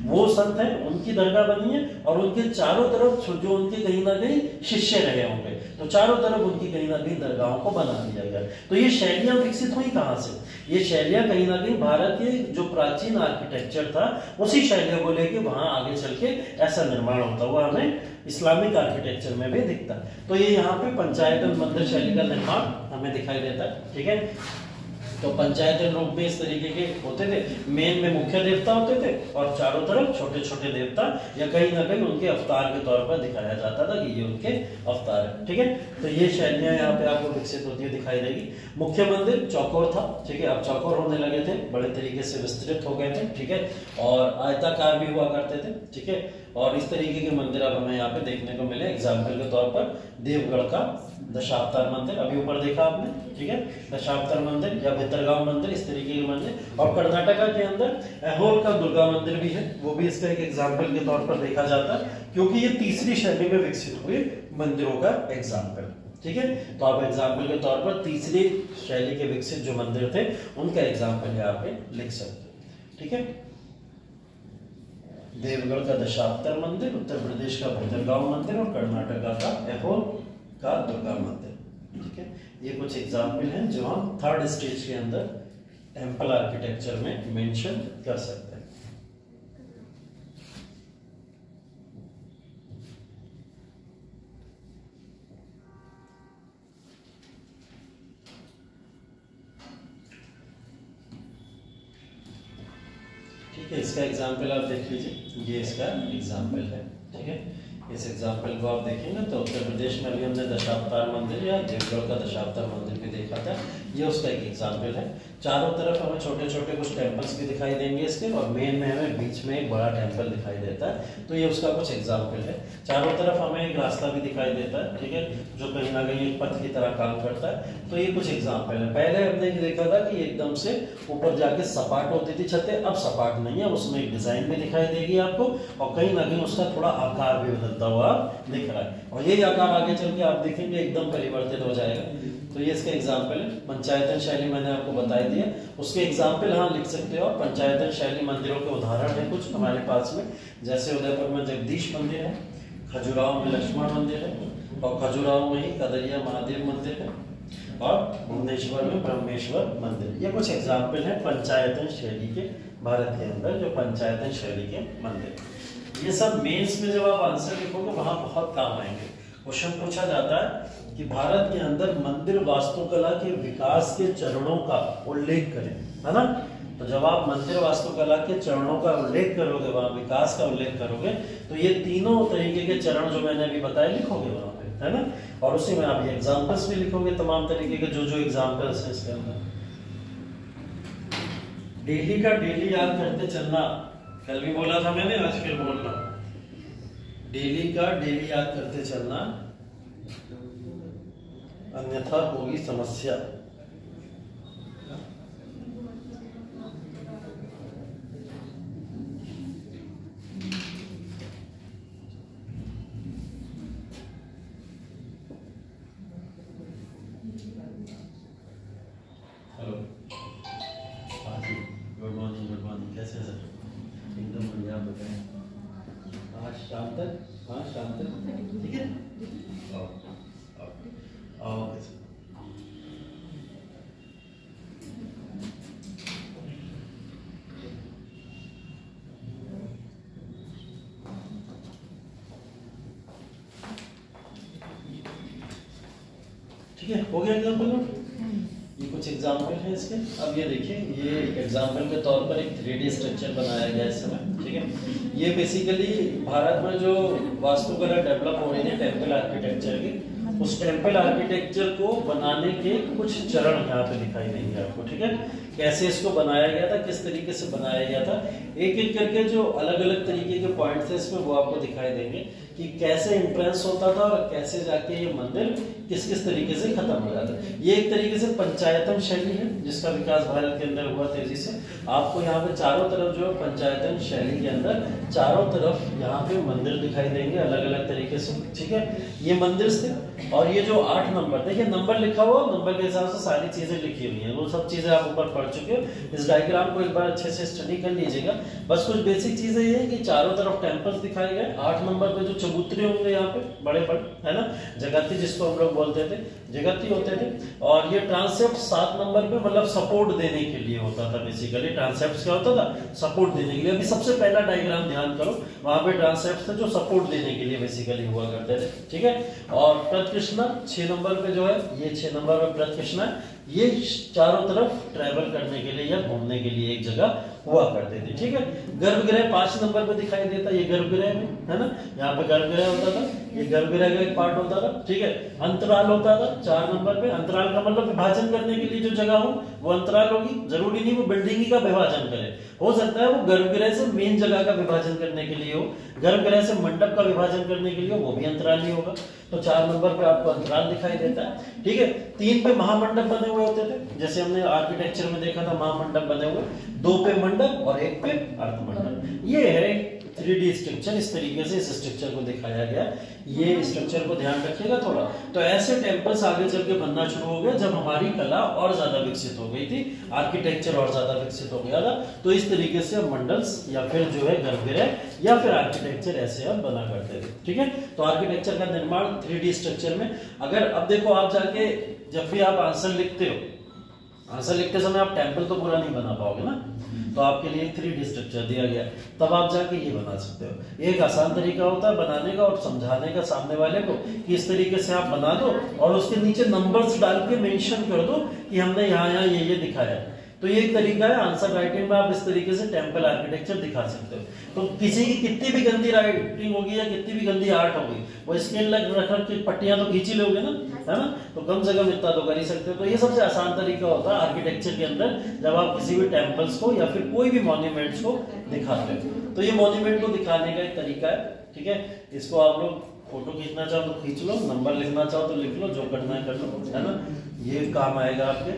वो संत है, उनकी दरगाह बनी है और उनके चारों तरफ जो उनके कहीं ना कहीं शिष्य रहे होंगे, तो चारों तरफ उनकी कहीं ना कहीं दरगाहों को बना दिया गया। तो ये शैलियां विकसित हुई कहां से? ये शैलियां कहीं ना कहीं भारत के जो प्राचीन आर्किटेक्चर था उसी शैलियों को लेके वहां आगे चल के ऐसा निर्माण होता हुआ हमें इस्लामिक आर्किटेक्चर में भी दिखता है। तो ये यहाँ पे पंचायतन मंदिर शैली का निर्माण हमें दिखाई देता है, ठीक है। तो पंचायतन रूप में इस तरीके के होते थे, मेन में मुख्य देवता होते थे और चारों तरफ छोटे छोटे देवता या कहीं ना कहीं उनके अवतार के तौर पर दिखाया जाता था कि ये उनके अवतार है, ठीक है। तो ये शैलियां यहाँ पे आपको विकसित होती हुई दिखाई देगी। मुख्य मंदिर चौकोर था, ठीक है। अब चौकोर होने लगे थे, बड़े तरीके से विस्तृत हो गए थे, ठीक है, और आयताकार भी हुआ करते थे, ठीक है। और इस तरीके के मंदिर अब हमें यहाँ पे देखने को मिले। एग्जाम्पल के तौर पर देवगढ़ का दशावतार मंदिर अभी ऊपर देखा आपने, ठीक है, दशावतार मंदिर या भितरगांव मंदिर, इस तरीके के मंदिर। और कर्नाटका के अंदर ऐहोल का दुर्गा मंदिर भी है, वो भी इसका एक एग्जाम्पल के तौर पर देखा जाता है, क्योंकि ये तीसरी शैली में विकसित हुए मंदिरों का एग्जाम्पल, ठीक है। तो आप एग्जाम्पल के तौर पर तीसरी शैली के विकसित जो मंदिर थे उनका एग्जाम्पल यहाँ पे लिख सकते हैं, ठीक है। देवगढ़ का दशावतार मंदिर, उत्तर प्रदेश का भितरगांव मंदिर और कर्नाटका का ऐहोल का दुर्गा मंदिर, ठीक है। ये कुछ एग्जाम्पल हैं जो हम थर्ड स्टेज के अंदर टेम्पल आर्किटेक्चर में मेंशन कर सकते हैं। ठीक है, इसका एग्जाम्पल आप देख लीजिए, ये इसका एग्जाम्पल है। ठीक है, इस एग्जाम्पल को आप देखेंगे तो उत्तर प्रदेश में अभी हमने दशावतार मंदिर या देवगढ़ का दशावतार मंदिर भी देखा था, ये उसका एक एग्जाम्पल है। चारों तरफ हमें छोटे छोटे कुछ टेम्पल्स भी दिखाई देंगे इसके, और मेन में हमें बीच में एक बड़ा टेम्पल दिखाई देता है, तो ये उसका कुछ एग्जाम्पल है। चारों तरफ हमें एक रास्ता भी दिखाई देता है, ठीक है, जो कहीं ना कहीं एक पथ की तरह काम करता है, तो ये कुछ एग्जाम्पल है। पहले हमने देखा था कि एकदम से ऊपर जाके सपाट होती थी छतें, अब सपाट नहीं है, उसमें एक डिजाइन भी दिखाई देगी आपको, और कहीं ना कहीं उसका थोड़ा आकार भी बदलता हुआ दिख रहा है, और यही आकार आगे चल के आप देखेंगे एकदम परिवर्तित हो जाएगा। तो ये इसका एग्जाम्पल है। पंचायतन शैली मैंने आपको बता दिया, उसके एग्जाम्पल हाँ लिख सकते हो। पंचायतन शैली मंदिरों के उदाहरण है कुछ हमारे पास में, जैसे उदयपुर में जगदीश मंदिर है, खजुराहो में लक्ष्मण मंदिर है, और खजुराहो में ही कदरिया महादेव मंदिर है, और भुवनेश्वर में ब्रह्मेश्वर मंदिर। ये कुछ एग्जाम्पल है पंचायतन शैली के, भारत के अंदर जो पंचायतन शैली के मंदिर। ये सब मेंस में जब आप आंसर लिखोगे वहां बहुत काम आएंगे। क्वेश्चन पूछा जाता है कि भारत के अंदर मंदिर वास्तुकला के विकास के चरणों का उल्लेख करें, है ना। तो जब आप मंदिर वास्तुकला के चरणों का उल्लेख करोगे, वहां विकास का उल्लेख करोगे, तो ये तीनों तरीके के चरण जो मैंने अभी बताए लिखोगे वहां पे, है ना। और उसी में आप ये एग्जाम्पल्स भी लिखोगे, तमाम तरीके के जो जो एग्जाम्पल्स हैं इसके अंदर। डेली का डेली याद करते चलना, कल भी बोला था मैंने, आज फिर बोल रहा हूं। डेली का डेली याद करते चलना, अन्यथा होगी समस्या। हेलो, हाँ जी, गुड मॉर्निंग, गुड मॉर्निंग, कैसे हैं सर? एकदम बढ़िया, आप बताएं। आज शाम तक, हाँ शाम तक, ठीक है। ठीक है, हो गया एग्जाम्पल। ये कुछ एग्जाम्पल है इसके। अब ये देखिए, ये एग्जाम्पल के तौर पर एक 3D स्ट्रक्चर बनाया गया इस समय, ठीक है। ये बेसिकली भारत में जो वास्तुकला डेवलप हो रही है टेम्पल आर्किटेक्चर की, उस टेम्पल आर्किटेक्चर को बनाने के कुछ चरण यहाँ पे दिखाई देंगे आपको, ठीक है। कैसे इसको बनाया गया था, किस तरीके से बनाया गया था, एक एक करके जो अलग अलग तरीके के पॉइंट्स हैं इसमें वो आपको दिखाई देंगे कि कैसे एंट्रेंस होता था और कैसे जाके ये मंदिर किस किस तरीके से खत्म हो जाता है। ये एक तरीके से पंचायतन शैली है जिसका विकास भारत के अंदर हुआ तेजी से। आपको यहाँ पे चारों तरफ जो पंचायतन शैली के अंदर चारों तरफ यहाँ पे मंदिर दिखाई देंगे अलग अलग तरीके से, ठीक है। ये मंदिर थे, और ये जो 8 नंबर, देखिए नंबर लिखा हुआ, नंबर के हिसाब से सारी चीजें लिखी हुई हैं, वो सब चीजें आप ऊपर पढ़ चुके हो। इस डायग्राम को एक बार अच्छे से स्टडी कर लीजिएगा। बस कुछ बेसिक चीजें ये है कि चारों तरफ टेम्पल्स दिखाए गए। 8 नंबर पे जो चबूतरे होंगे यहाँ पे बड़े बड़े, है ना, जगती जिसको हम लोग बोलते थे, जगती होते थे। और ये ट्रांसेप्ट 7 नंबर पे मतलब सपोर्ट देने के लिए होता था। बेसिकली ट्रांसेप्ट क्या होता था, सपोर्ट देने के लिए। अभी सबसे पहला डायग्राम ध्यान करो, वहां पे ट्रांसेप्ट थे जो सपोर्ट देने के लिए बेसिकली हुआ करते थे, ठीक है। और प्रदक्षिणा 6 नंबर पे जो है, ये 6 नंबर पे प्रदक्षिणा, ये चारों तरफ ट्रैवल करने के लिए या घूमने के लिए एक जगह हुआ करते थे, ठीक है। गर्भगृह 5 नंबर पे दिखाई देता, ये गर्भगृह है ना, यहाँ पे गर्भगृह होता था, ये गर्भगृह का एक पार्ट होता था, ठीक है। अंतराल होता था 4 नंबर पे। अंतराल का मतलब विभाजन करने के लिए जो जगह हो वो अंतराल होगी, जरूरी नहीं वो बिल्डिंग ही का विभाजन करे, हो सकता है वो गर्भगृह से मेन जगह का विभाजन करने के लिए हो, गर्भगृह से मंडप का विभाजन करने के लिए हो, वो भी अंतराल ही होगा। तो 4 नंबर पे आपको अंतराल दिखाई देता है, ठीक है। 3 पे महामंडप बने हुए होते थे, जैसे हमने आर्किटेक्चर में देखा था महामंडप बने हुए, 2 पे मंडप और 1 पे अर्धमंडप। ये है 3D स्ट्रक्चर, इस तरीके से इस स्ट्रक्चर को दिखाया गया। ये स्ट्रक्चर को ध्यान रखिएगा थोड़ा। तो ऐसे टेम्पल्स आगे चल के बनना शुरू हो गए जब हमारी कला और ज्यादा विकसित हो गई थी, आर्किटेक्चर और ज्यादा विकसित हो गया था। तो इस तरीके से अब मंडल्स या फिर जो है गर्भगृह या फिर आर्किटेक्चर ऐसे अब बना करते थे, ठीक है। तो आर्किटेक्चर का निर्माण 3D स्ट्रक्चर में। अगर अब देखो, आप जाके जब भी आप आंसर लिखते हो, आंसर लिखते समय आप टेम्पल तो पूरा नहीं बना पाओगे ना, तो आपके लिए 3D स्ट्रक्चर दिया गया, तब आप जाके ये बना सकते हो। एक आसान तरीका होता है बनाने का और समझाने का सामने वाले को कि इस तरीके से आप बना दो और उसके नीचे नंबर्स डाल के मेंशन कर दो कि हमने यहाँ यहाँ ये दिखाया है, तो ये एक तरीका है, आंसर राइटिंग में आप इस तरीके से टेम्पल आर्किटेक्चर दिखा सकते हो। तो किसी की कितनी भी गंदी राइटिंग होगी या कितनी भी गंदी आर्ट होगी, वो स्केल रख के पट्टियां तो खींच ही लोगे ना, है ना, तो कम से कम इतना तो कर ही सकते हो। तो ये सबसे आसान तरीका होता है आर्किटेक्चर के अंदर, जब आप किसी भी टेम्पल्स को या फिर कोई भी मॉन्यूमेंट्स को दिखाते हो। तो ये मॉन्यूमेंट को दिखाने का एक तरीका है, ठीक है। इसको आप लोग फोटो खींचना चाहो तो खींच लो, नंबर लिखना चाहो तो लिख लो, जो करना है कर लो, है ना, ये काम आएगा आपके।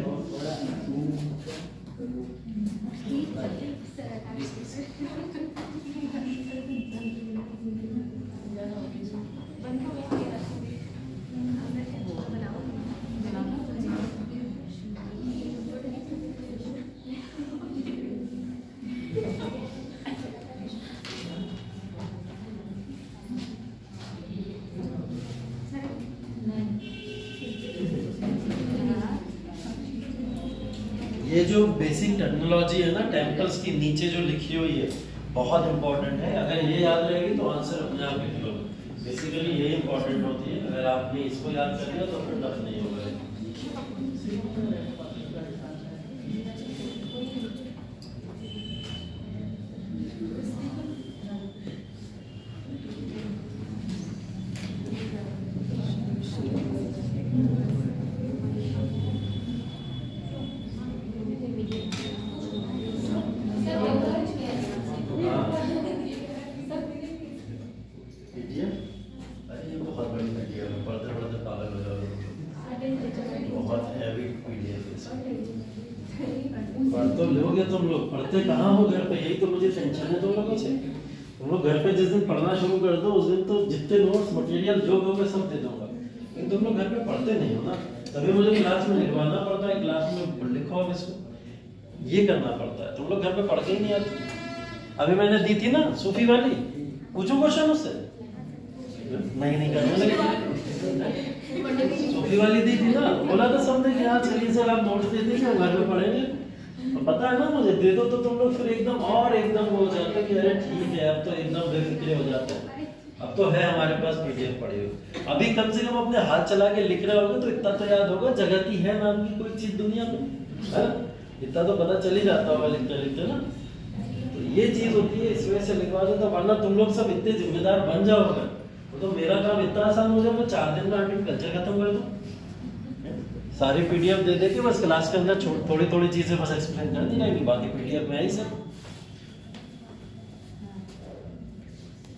ये जो बेसिक टेक्नोलॉजी है ना टेम्पल्स की नीचे जो लिखी हुई है बहुत इंपॉर्टेंट है। अगर ये याद रहेगी तो आंसर अपने आप लिख लोगे। बेसिकली ये इंपॉर्टेंट होती है, अगर आपने इसको याद कर लिया तो फिर टफ नहीं होगा। पढ़ तो लोगे तुम लोग, पढ़ते कहाँ हो घर पे, यही तो मुझे टेंशन है तुम लोगों से। तुम लोग घर पे जिस दिन पढ़ना शुरू कर दो उस दिन तो जितने नोट्स मटेरियल जो होगा सब दे दूंगा, लेकिन तुम लोग घर पे पढ़ते नहीं हो ना, तभी मुझे क्लास में लिखवाना पड़ता है, क्लास में लिखो अब इसको, ये करना पड़ता है। तुम लोग घर पे पढ़ के ही नहीं आते। अभी मैंने दी थी ना सूफी वाली, पूछो क्वेश्चन उससे, नहीं करना, सूफी वाली दी थी ना, बोला था सबने कि हाँ चलिए सर आप नोट्स दे दीजिए हम घर में पढ़ेंगे, तो पता है ना मुझे, दे दो तो तुम लोग फिर एकदम और एकदम हो जाते कि अरे ठीक है अब तो एकदम बेफिक्रे हो जाते हैं। अब तो है हमारे पास पीडीएफ पड़ी हुई, अभी कम से कम अपने हाथ चला के लिख रहे होगे तो इतना तो याद होगा जगती है नाम की कोई चीज दुनिया में, है इतना तो पता चल ही जाता होगा लिखते लिखते ना। तो ये चीज होती है, इस वजह से लिखवा देता, वरना तुम लोग सब इतने जिम्मेदार बन जाओगे तो मेरा काम इतना आसान हो जाए, मैं 4 दिन में आर्टिकल्चर खत्म कर दूं। सारी पीडीएफ दे दे के बस क्लास के अंदर थोड़ी थोड़ी चीजें बस एक्सप्लेन कर दी रहेगी, बाकी पीडीएफ में ही सब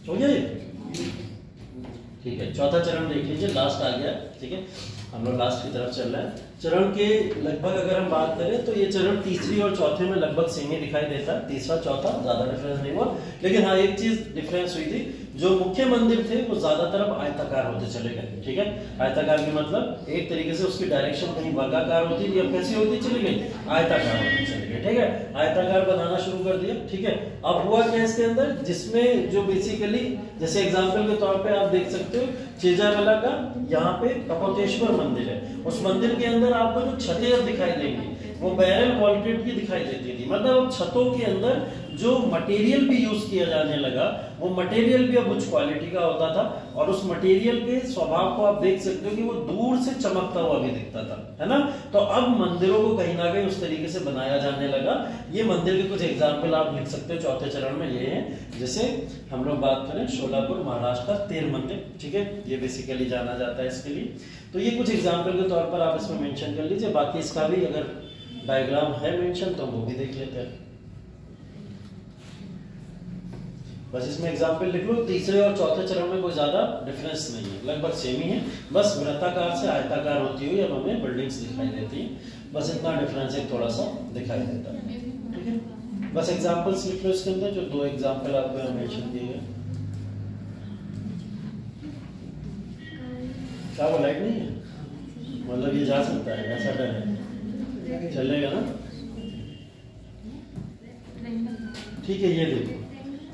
हो गया। ठीक है, चौथा चरण देख लीजिए, लास्ट आ गया, ठीक है, हम लोग लास्ट की तरफ चल रहे हैं। चरण के लगभग अगर हम बात करें तो ये चरण तीसरी और चौथे में लगभग सेम ही दिखाई देता है, तीसरा चौथा ज्यादा डिफरेंस नहीं हुआ, लेकिन हाँ एक चीज डिफरेंस हुई थी, जो मुख्य मंदिर थे वो ज्यादातर अब आयताकार होते चले गए, ठीक है। आयताकार की मतलब एक तरीके से उसकी डायरेक्शन कहीं वर्गाकार होती थी, अब कैसी होती चली गई, आयताकार होती चली गई, ठीक है, आयताकार बनाना शुरू कर दिया, ठीक है। अब हुआ क्या इसके अंदर, जिसमें जो बेसिकली जैसे एग्जांपल के तौर पे आप देख सकते हो चेजावला का यहाँ पे कपोतेश्वर मंदिर है, उस मंदिर के अंदर आपको जो छतें दिखाई देंगी वो बैरल वॉल्टेड की दिखाई देती थी, मतलब अब छतों के अंदर जो मटेरियल भी यूज किया जाने लगा वो मटेरियल भी अब उच्च क्वालिटी का होता था, और उस मटेरियल के स्वभाव को आप देख सकते हो कि वो दूर से चमकता हुआ भी दिखता था, है ना। तो अब मंदिरों को कहीं ना कहीं उस तरीके से बनाया जाने लगा। ये मंदिर के कुछ एग्जाम्पल आप लिख सकते हो चौथे चरण में, ये है जैसे हम लोग बात करें सोलापुर महाराष्ट्र का तेल मंदिर, ठीक है, ये बेसिकली जाना जाता है इसके लिए। तो ये कुछ एग्जाम्पल के तौर पर आप इसमें मेंशन कर लीजिए, बाकी इसका भी अगर डायग्राम है मेंशन तो वो भी देख लेते हैं, बस इसमें एग्जाम्पल लिख लो। तीसरे और चौथे चरण में कोई ज्यादा डिफरेंस नहीं है, लगभग सेम ही है, बस वृत्ताकार से आयताकार होती हुई अब हमें बिल्डिंग्स दिखाई देती है, बस इतना डिफरेंस एक थोड़ा सा दिखाई देता है, ठीक है। बस एग्जाम्पल्स लिख लो इसके अंदर, जो 2 एग्जाम्पल आपको यहाँ मेंशन किए गए। क्या वो लाइट नहीं है, मतलब ये जा सकता है, ऐसा डर है, चलेगा ना, ठीक है। ये देखो,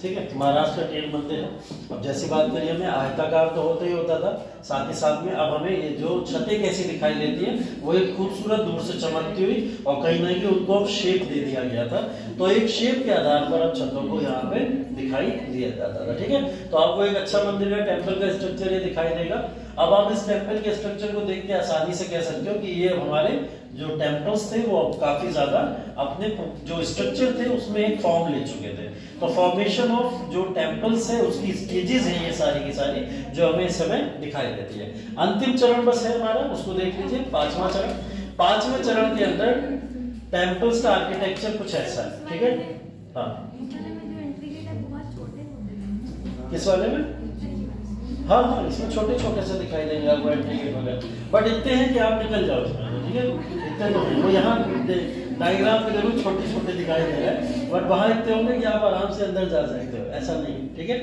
ठीक है, महाराष्ट्र का तेल मंदिर है। अब जैसी बात करिए हमें आयताकार तो होता ही होता था, साथ ही साथ में अब हमें ये जो छतें कैसी दिखाई देती है वो एक खूबसूरत दूर से चमकती हुई, और कहीं ना कहीं उनको अब शेप दे दिया गया था, तो एक शेप के आधार पर अब छतों को यहाँ पे दिखाई दिया जाता था, ठीक है। तो आपको एक अच्छा मंदिर का टेम्पल का स्ट्रक्चर ये दिखाई देगा। अब आप इस टेम्पल के स्ट्रक्चर को देख के आसानी से कह सकते हो कि ये हमारे जो टेम्पल्स थे वो काफी ज्यादा अपने जो स्ट्रक्चर थे उसमें एक फॉर्म ले चुके थे। तो फॉर्मेशन ऑफ जो टेम्पल्स है उसकी स्टेजेस हैं ये सारी की सारी जो हमें इस समय दिखाई देती है। अंतिम चरण बस है हमारा, उसको देख लीजिए, पांचवा चरण। पांचवें चरण के अंदर टेम्पल्स का आर्किटेक्चर कुछ ऐसा है, ठीक है। हाँ किस वाले में? हाँ हाँ, इसमें छोटे छोटे से दिखाई देंगे आपको एंट्री गेट वगैरह, बट इतने हैं कि आप निकल जाओ इसमें, ठीक है। इतने तो नहीं, वो यहाँ डायग्राम में जरूर छोटे छोटे दिखाई दे रहे हैं, बट वहाँ इतने होंगे कि आप आराम से अंदर जा सकते हो, ऐसा नहीं, ठीक है।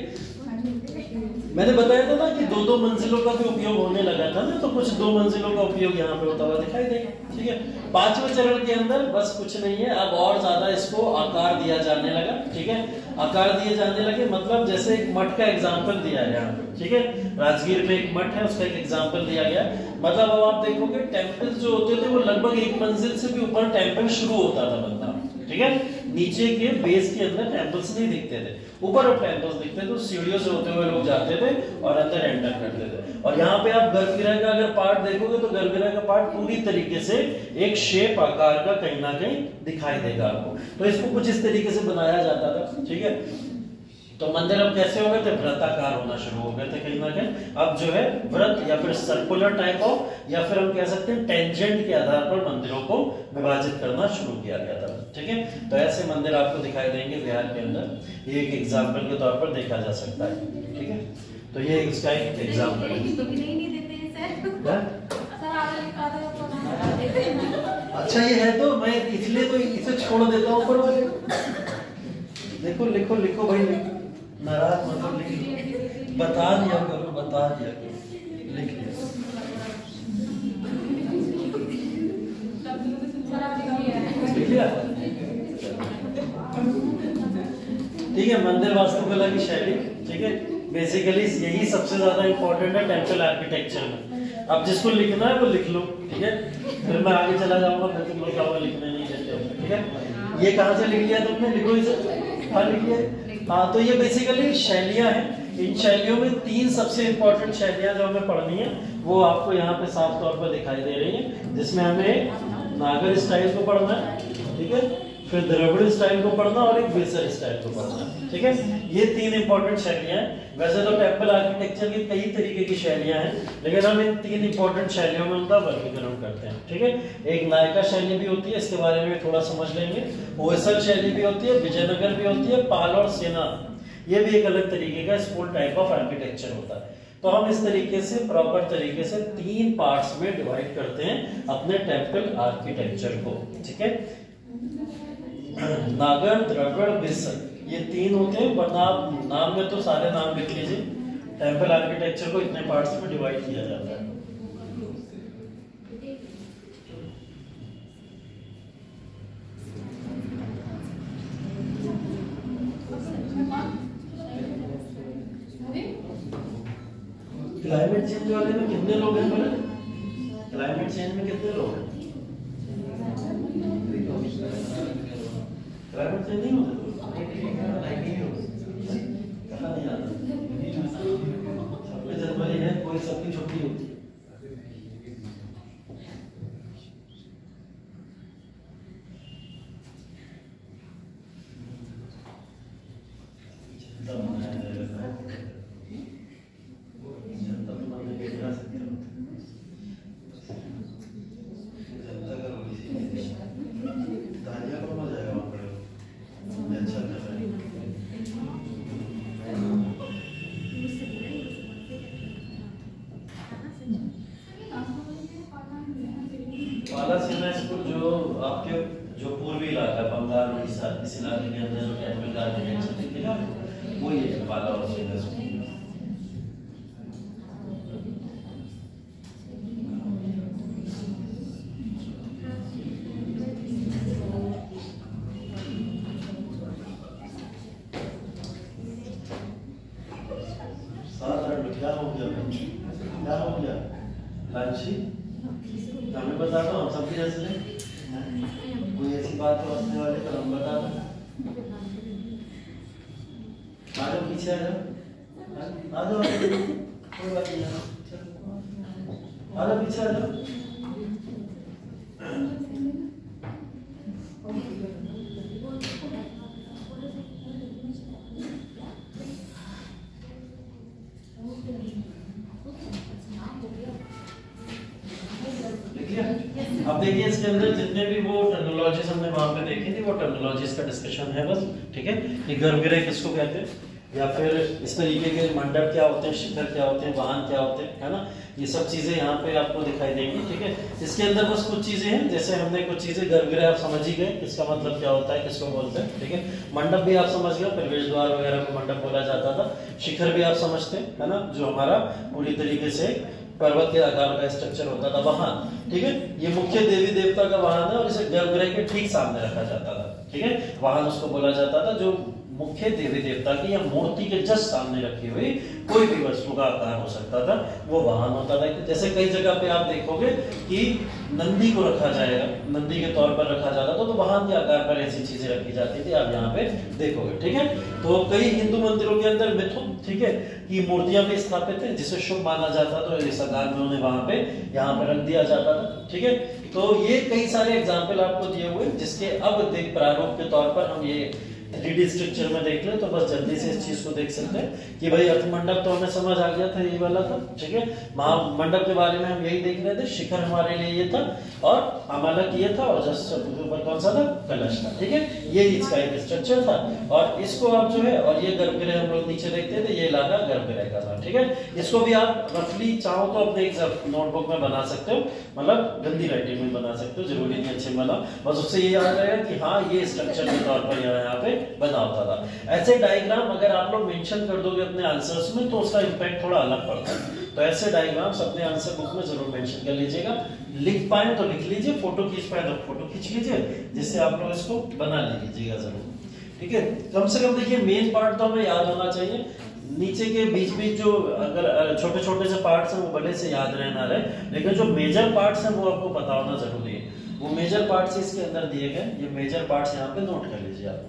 मैंने बताया था ना कि दो दो मंजिलों का भी उपयोग होने लगा था ना, तो कुछ दो मंजिलों का उपयोग यहाँ पे होता हुआ दिखाई देगा, ठीक है। पांचवें चरण के अंदर बस कुछ नहीं है, अब और ज्यादा इसको आकार दिया जाने लगा, ठीक है। आकार दिए जाने लगे मतलब जैसे एक मठ का एग्जाम्पल दिया है यहाँ पे, ठीक है। राजगीर में एक मठ है, उसका एक एग्जाम्पल दिया गया। मतलब अब आप देखोगे टेम्पल्स जो होते थे वो लगभग एक मंजिल से भी ऊपर टेम्पल शुरू होता था बनना, ठीक है। नीचे के बेस के अंदर टेम्पल्स नहीं दिखते थे, ऊपर अब टेम्पल्स दिखते थे, तो सीढ़ियों से होते हुए लोग जाते थे और अंदर एंटर करते थे। और यहाँ पे आप गर्भगृह का अगर पार्ट देखोगे तो गर्भगृह का पार्ट पूरी तरीके से एक शेप आकार का कहीं ना कहीं दिखाई देगा आपको। तो इसको कुछ इस तरीके से बनाया जाता था, ठीक है। तो मंदिर अब कैसे हो गए थे? वृत्ताकार होना शुरू हो गए थे कहीं ना कहीं। अब जो है वृत्त या फिर सर्कुलर टाइप ऑफ, या फिर हम कह सकते हैं टेंजेंट के आधार पर मंदिरों को विभाजित करना शुरू किया गया था, ठीक है। तो ऐसे मंदिर आपको दिखाई देंगे बिहार के अंदर, ये एक एग्जाम्पल के तौर पर देखा जा सकता है, ठीक है। तो ये इसका एक एग्जाम्पल है। अच्छा ये है तो मैं इसलिए तो इसे छोड़ देता हूँ ऊपर वाले। देखो लिखो लिखो भाई, लिखो, नाराज मतलब लिख, बता दिया करो, बता दिया करो, लिख लिया। ठीक है। मंदिर वास्तुकला की शैली, ठीक है। बेसिकली यही सबसे ज्यादा इंपॉर्टेंट है टेम्पल आर्किटेक्चर में। अब जिसको लिखना है वो लिख लो, ठीक है। फिर मैं आगे चला जाऊंगा, फिर तुम लोग क्या लिखने नहीं देते हो, ठीक है। ये कहाँ से लिख लिया तुमने? लिखो इसे, हाँ लिखिए। हाँ, तो ये बेसिकली शैलियां हैं। इन शैलियों में तीन सबसे इंपॉर्टेंट शैलियां जो हमें पढ़नी है वो आपको यहाँ पे साफ तौर पर दिखाई दे रही है, जिसमें हमें नागर स्टाइल को पढ़ना है, ठीक है, फिर द्रविड़ स्टाइल को पढ़ना और एक वेसर स्टाइल को पढ़ना, ठीक है। ये तीन इंपॉर्टेंट शैलियां हैं। वैसे तो टेम्पल आर्किटेक्चर की कई तरीके की शैलियां हैं, लेकिन हम इन तीन इंपॉर्टेंट शैलियों में उनका वर्गीकरण करते हैं, ठीक है। एक नायका शैली भी होती है, इसके बारे में थोड़ा समझ लेंगे। होयसल शैली भी होती है, विजयनगर भी होती है, पाल और सेना, ये भी एक अलग तरीके का स्कूल टाइप ऑफ आर्किटेक्चर होता है। तो हम इस तरीके से प्रॉपर तरीके से तीन पार्ट्स में डिवाइड करते हैं अपने टेम्पल आर्किटेक्चर को, ठीक है। नागर, द्रविड़, वेसल, ये तीन होते हैं, वरना आप नाम में तो सारे नाम लिख लीजिए। टेम्पल आर्किटेक्चर को इतने पार्ट्स में डिवाइड किया जाता है। क्लाइमेट चेंज वाले में कितने लोग हैं बोले? क्लाइमेट चेंज में कितने लोग हैं? क्लाइमेट चेंज नहीं होता कहाँ नहीं आता। 26 जनवरी है, कोई सबकी छुट्टी होती है। पाला सेना स्कूल जो आपके जो पूर्वी इलाका बंगाल उड़ीसा इस इलाके के अंदर जो टेम्पल का आर्किटेक्चर दिखेगा वो ये है पाला और सेना स्कूल। क्या हो गया? क्या हो गया? कांची हमें बता दो, हम सबकी जैसे हैं। कोई ऐसी बात है हंसने वाले तो हम बता दो। आ जाओ पीछे, आ जाओ, आ जाओ, कोई बात नहीं। आजा पीछे आ जाओ। अब देखिए इसके अंदर जितने भी वो टर्मिनोलॉजीज हमने वहां पे देखी थी वो टर्मिनोलॉजीज का डिस्कशन है बस, ठीक है। कि गर्भगृह किसको कहते हैं, या फिर इस तरीके के मंडप क्या होते हैं, शिखर क्या होते हैं, वाहन क्या होते हैं, है ना। ये सब चीजें यहाँ पे आपको दिखाई देंगी, ठीक है। इसके अंदर बस कुछ चीजें हैं, जैसे हमने कुछ चीजें, गर्भगृह आप समझ ही गए किसका मतलब क्या होता है, किसको बोलते हैं, ठीक है। मंडप भी आप समझ गए, प्रवेश द्वार वगैरह को मंडप बोला जाता था। शिखर भी आप समझते हैं, है ना, जो हमारा पूरी तरीके से पर्वत के आकार का स्ट्रक्चर होता था। वाहन, ठीक है, ये मुख्य देवी देवता का वाहन है और इसे गर्भगृह के ठीक सामने रखा जाता था, ठीक है। वाहन उसको बोला जाता था जो मुख्य देवी देवता की या मूर्ति के जस्ट सामने रखी हुई कोई भी वस्तु का आकार हो सकता था, वो वाहन होता था। जैसे कई जगह पे आप देखोगे कि नंदी को रखा जाएगा, नंदी के तौर पर रखा जाता था, तो वाहन के आकार पर ऐसी चीजें रखी जाती थी, आप यहाँ पे देखोगे, ठीक है। तो कई हिंदू मंदिरों के अंदर मिथुन, ठीक है, की मूर्तियां भी स्थापित है, जिसे शुभ माना जाता, तो इस आकार में उन्हें वहां पे यहाँ पे रख दिया जाता था, ठीक है। तो ये कई सारे एग्जाम्पल आपको दिए हुए, जिसके अब देख प्रारूप के तौर पर हम ये 3D स्ट्रक्चर में देख ले, तो बस जल्दी से इस चीज को देख सकते हैं कि भाई अर्थमंडप तो हमें समझ आ गया था, यही वाला था, ठीक है। महामंडप के बारे में हम यही देख रहे थे, शिखर हमारे लिए ये था और अमालक ये था, और जस्ट ऊपर कौन सा था, कलश था, ठीक है। ये इसका एक स्ट्रक्चर था, और इसको आप जो है, और ये गर्भगृह हम लोग नीचे देखते थे, ये इलाका गर्भगृह का था, ठीक है। इसको भी आप रफली चाहो तो अपने एक नोटबुक में बना सकते हो, मतलब गंदी राइटिंग में बना सकते हो, जरूरी नहीं अच्छे बना, बस उससे ये याद रहेगा कि हाँ ये स्ट्रक्चर के तौर पर यहाँ पे बना होता था। ऐसे डायग्राम अगर आप लोग मेंशन कर दोगे अपने आंसर्स में, तो उसका इंपैक्ट थोड़ा अलग पड़ता है। तो ऐसे डायग्राम्स अपने आंसर बुक में जरूर मेंशन कर लीजिएगा। लिख पाए तो लिख लीजिए, फोटो खींच पाए तो फोटो खींच लीजिए, जिससे आप लोग इसको बना लीजिएगा जरूर, ठीक है। कम से कम देखिए मेन पार्ट तो हमें याद होना चाहिए, नीचे के बीच बीच जो अगर छोटे छोटे से पार्ट्स हैं वो भले से याद रहना रहे, लेकिन जो मेजर पार्ट्स हैं वो आपको पता होना जरूरी है। वो मेजर पार्ट्स इसके अंदर दिए गए, ये मेजर पार्ट्स यहाँ पे नोट कर लीजिए आप।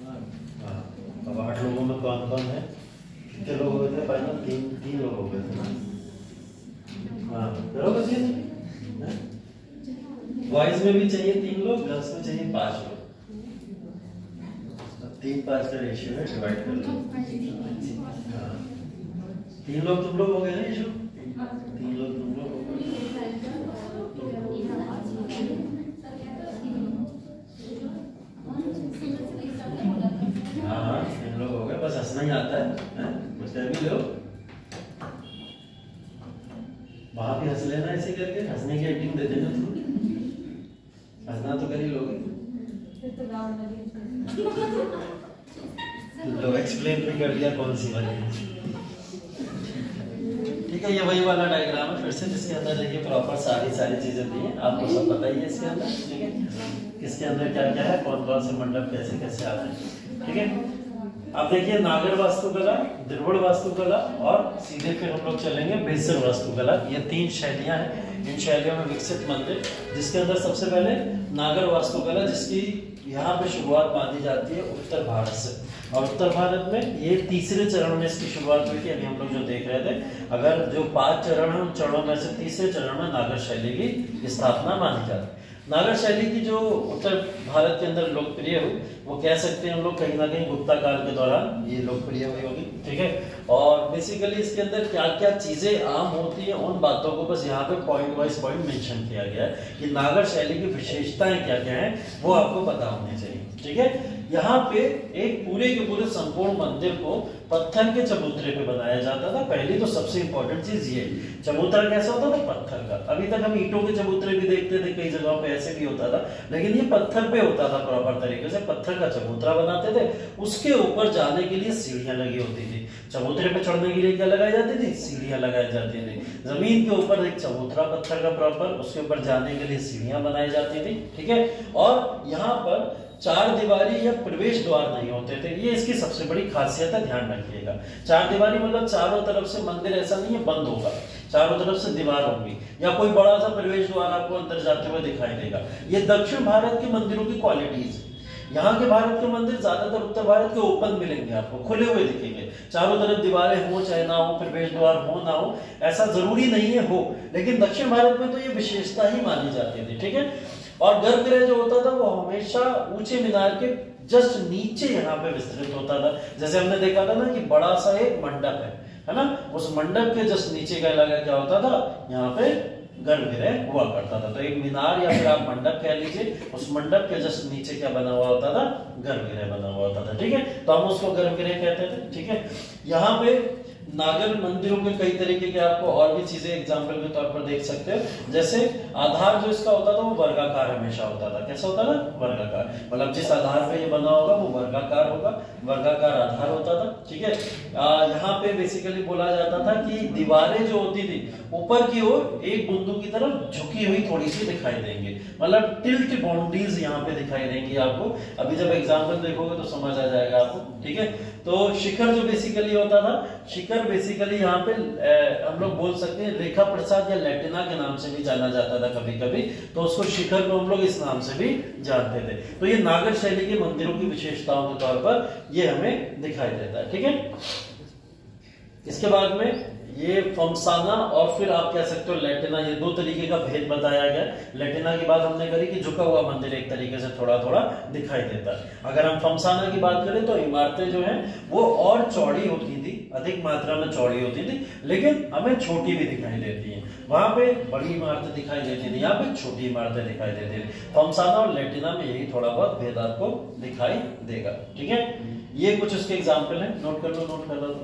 हाँ, अब 8 लोगों में कौन कौन है? कितने लोग हो गए थे फाइनल? तीन लोग हो गए थे ना। हाँ, करोगे तीन? बॉयज में भी चाहिए 3 लोग, गर्ल्स में चाहिए 5 लोग। 3-5 का रेशियो है, डिवाइड कर लो। हाँ, 3 लोग तुम लोग हो गए ना यशु? 3 लोग तुम लोग हो गए। हाँ 3 लोग हो गए, बस हंसना ही आता है, कुछ कर भी लो। वहां भी हंस लेना, ऐसे करके हंसने की एक्टिंग दे देना तुम। हंसना तो कर ही लोगे। लो एक्सप्लेन भी कर दिया कौन सी वाली। ठीक है, ये वही वाला डायग्राम है फिर से, जिसके अंदर देखिए प्रॉपर सारी चीजें दी हैं, आपको सब पता ही है इसके अंदर। ठीक है, इसके अंदर क्या क्या है, कौन कौन से मंडप कैसे कैसे आते हैं। ठीक है, अब देखिए नागर वास्तुकला, द्रविड़ वास्तुकला और सीधे फिर हम लोग चलेंगे बेसर वास्तुकला। ये 3 शैलियां हैं, इन शैलियों में विकसित मंदिर, जिसके अंदर सबसे पहले नागर वास्तुकला, जिसकी यहाँ पे शुरुआत मानी जाती है उत्तर भारत से। और उत्तर भारत में ये तीसरे चरण में इसकी शुरुआत हुई थी, अभी हम लोग जो देख रहे थे। अगर जो 5 चरण है, उन चरणों में से तीसरे चरण में नागर शैली की स्थापना मानी जाती है। नागर शैली की जो उत्तर भारत के अंदर लोकप्रिय हुई, वो कह सकते हैं हम लोग कहीं ना कहीं गुप्ता काल के दौरान ये लोकप्रिय हुई होगी। ठीक है, और बेसिकली इसके अंदर क्या क्या चीजें आम होती हैं, उन बातों को बस यहाँ पे पॉइंट वाइज पॉइंट मेंशन किया गया है कि नागर शैली की विशेषताएं क्या क्या हैं, वो आपको पता होनी चाहिए। ठीक है, यहाँ पे एक पूरे के पूरे संपूर्ण मंदिर को पत्थर के चबूतरे पे बनाया जाता था। पहली तो सबसे इंपॉर्टेंट चीज ये, चबूतरा कैसा होता था? पत्थर का। अभी तक हम ईंटों के चबूतरे भी देखते थे, कई जगहों पे ऐसे भी होता था, लेकिन ये पत्थर पे होता था प्रॉपर तरीके से। पत्थर का चबूतरा बनाते थे, उसके ऊपर जाने के लिए सीढ़ियां लगी होती थी। चबूतरे पे चढ़ने के लिए क्या लगाई जाती थी? सीढ़ियां लगाई जाती थी। जमीन के ऊपर एक चबूतरा पत्थर का प्रॉपर, उसके ऊपर जाने के लिए सीढ़ियां बनाई जाती थी। ठीक है, और यहाँ पर 4 दीवारी या प्रवेश द्वार नहीं होते थे, ये इसकी सबसे बड़ी खासियत है, ध्यान रखिएगा। 4 दीवारी मतलब चारों तरफ से मंदिर ऐसा नहीं है बंद होगा, चारों तरफ से दीवार होगी, या कोई बड़ा सा प्रवेश द्वार आपको अंदर जाते हुए दिखाई देगा। ये दक्षिण भारत के मंदिरों की क्वालिटीज। यहाँ के भारत के मंदिर ज्यादातर उत्तर भारत के ओपन मिलेंगे, आपको खुले हुए दिखेंगे, चारों तरफ दीवारें हो चाहे ना हो, प्रवेश द्वार हो ना हो, ऐसा जरूरी नहीं है हो, लेकिन दक्षिण भारत में तो ये विशेषता ही मानी जाती थी। ठीक है, और गर्भगृह जो होता था वो हमेशा ऊंचे मीनार के जस्ट नीचे यहाँ पे विस्तृत होता था। जैसे हमने देखा था ना कि बड़ा सा एक मंडप है ना, उस मंडप के जस्ट नीचे का इलाका क्या होता था? यहाँ पे गर्भगृह हुआ करता था। तो एक मीनार या फिर आप मंडप कह लीजिए, उस मंडप के जस्ट नीचे क्या बना हुआ होता था? गर्भगृह बना हुआ होता था। ठीक है, तो हम उसको गर्भगृह कहते थे। ठीक है, यहाँ पे नागर मंदिरों के कई तरीके के आपको और भी चीजें एग्जाम्पल के तौर पर देख सकते हो। जैसे आधार जो इसका होता था वो वर्गाकार हमेशा होता था। कैसा होता था? वर्गाकार, मतलब जिस आधार पे ये बना होगा वो वर्गाकार होगा, वर्गाकार आधार होता था। ठीक है, यहाँ पे बेसिकली बोला जाता था कि दीवारें जो होती थी ऊपर की ओर एक बिंदु की तरफ झुकी हुई थोड़ी सी दिखाई देंगे, मतलब टिल्ट बाउंड्रीज यहाँ पे दिखाई देंगी आपको। अभी जब एग्जाम्पल देखोगे तो समझ आ जाएगा आपको। ठीक है, तो शिखर जो बेसिकली होता था, शिखर बेसिकली यहाँ पे हम लोग बोल सकते हैं रेखा प्रसाद या लैटिना के नाम से भी जाना जाता था कभी कभी, तो उसको शिखर को हम लोग इस नाम से भी जानते थे। तो ये नागर शैली के मंदिरों की विशेषताओं के तौर पर ये हमें दिखाई देता है। ठीक है, इसके बाद में ये फमसाना और फिर आप कह सकते हो लैटिना, ये 2 तरीके का भेद बताया गया। लैटिना की बात हमने करी कि झुका हुआ मंदिर एक तरीके से थोड़ा थोड़ा दिखाई देता है। अगर हम फमसाना की बात करें तो इमारतें जो हैं वो और चौड़ी होती थी, अधिक मात्रा में चौड़ी होती थी, लेकिन हमें छोटी भी दिखाई देती हैं। वहां पे बड़ी इमारतें दिखाई देती थी, यहाँ पे छोटी इमारतें दिखाई देती थी। फमसाना और लैटिना में यही थोड़ा बहुत भेद आपको दिखाई देगा। ठीक है, ये कुछ उसके एग्जाम्पल है, नोट कर लो, नोट कर लो।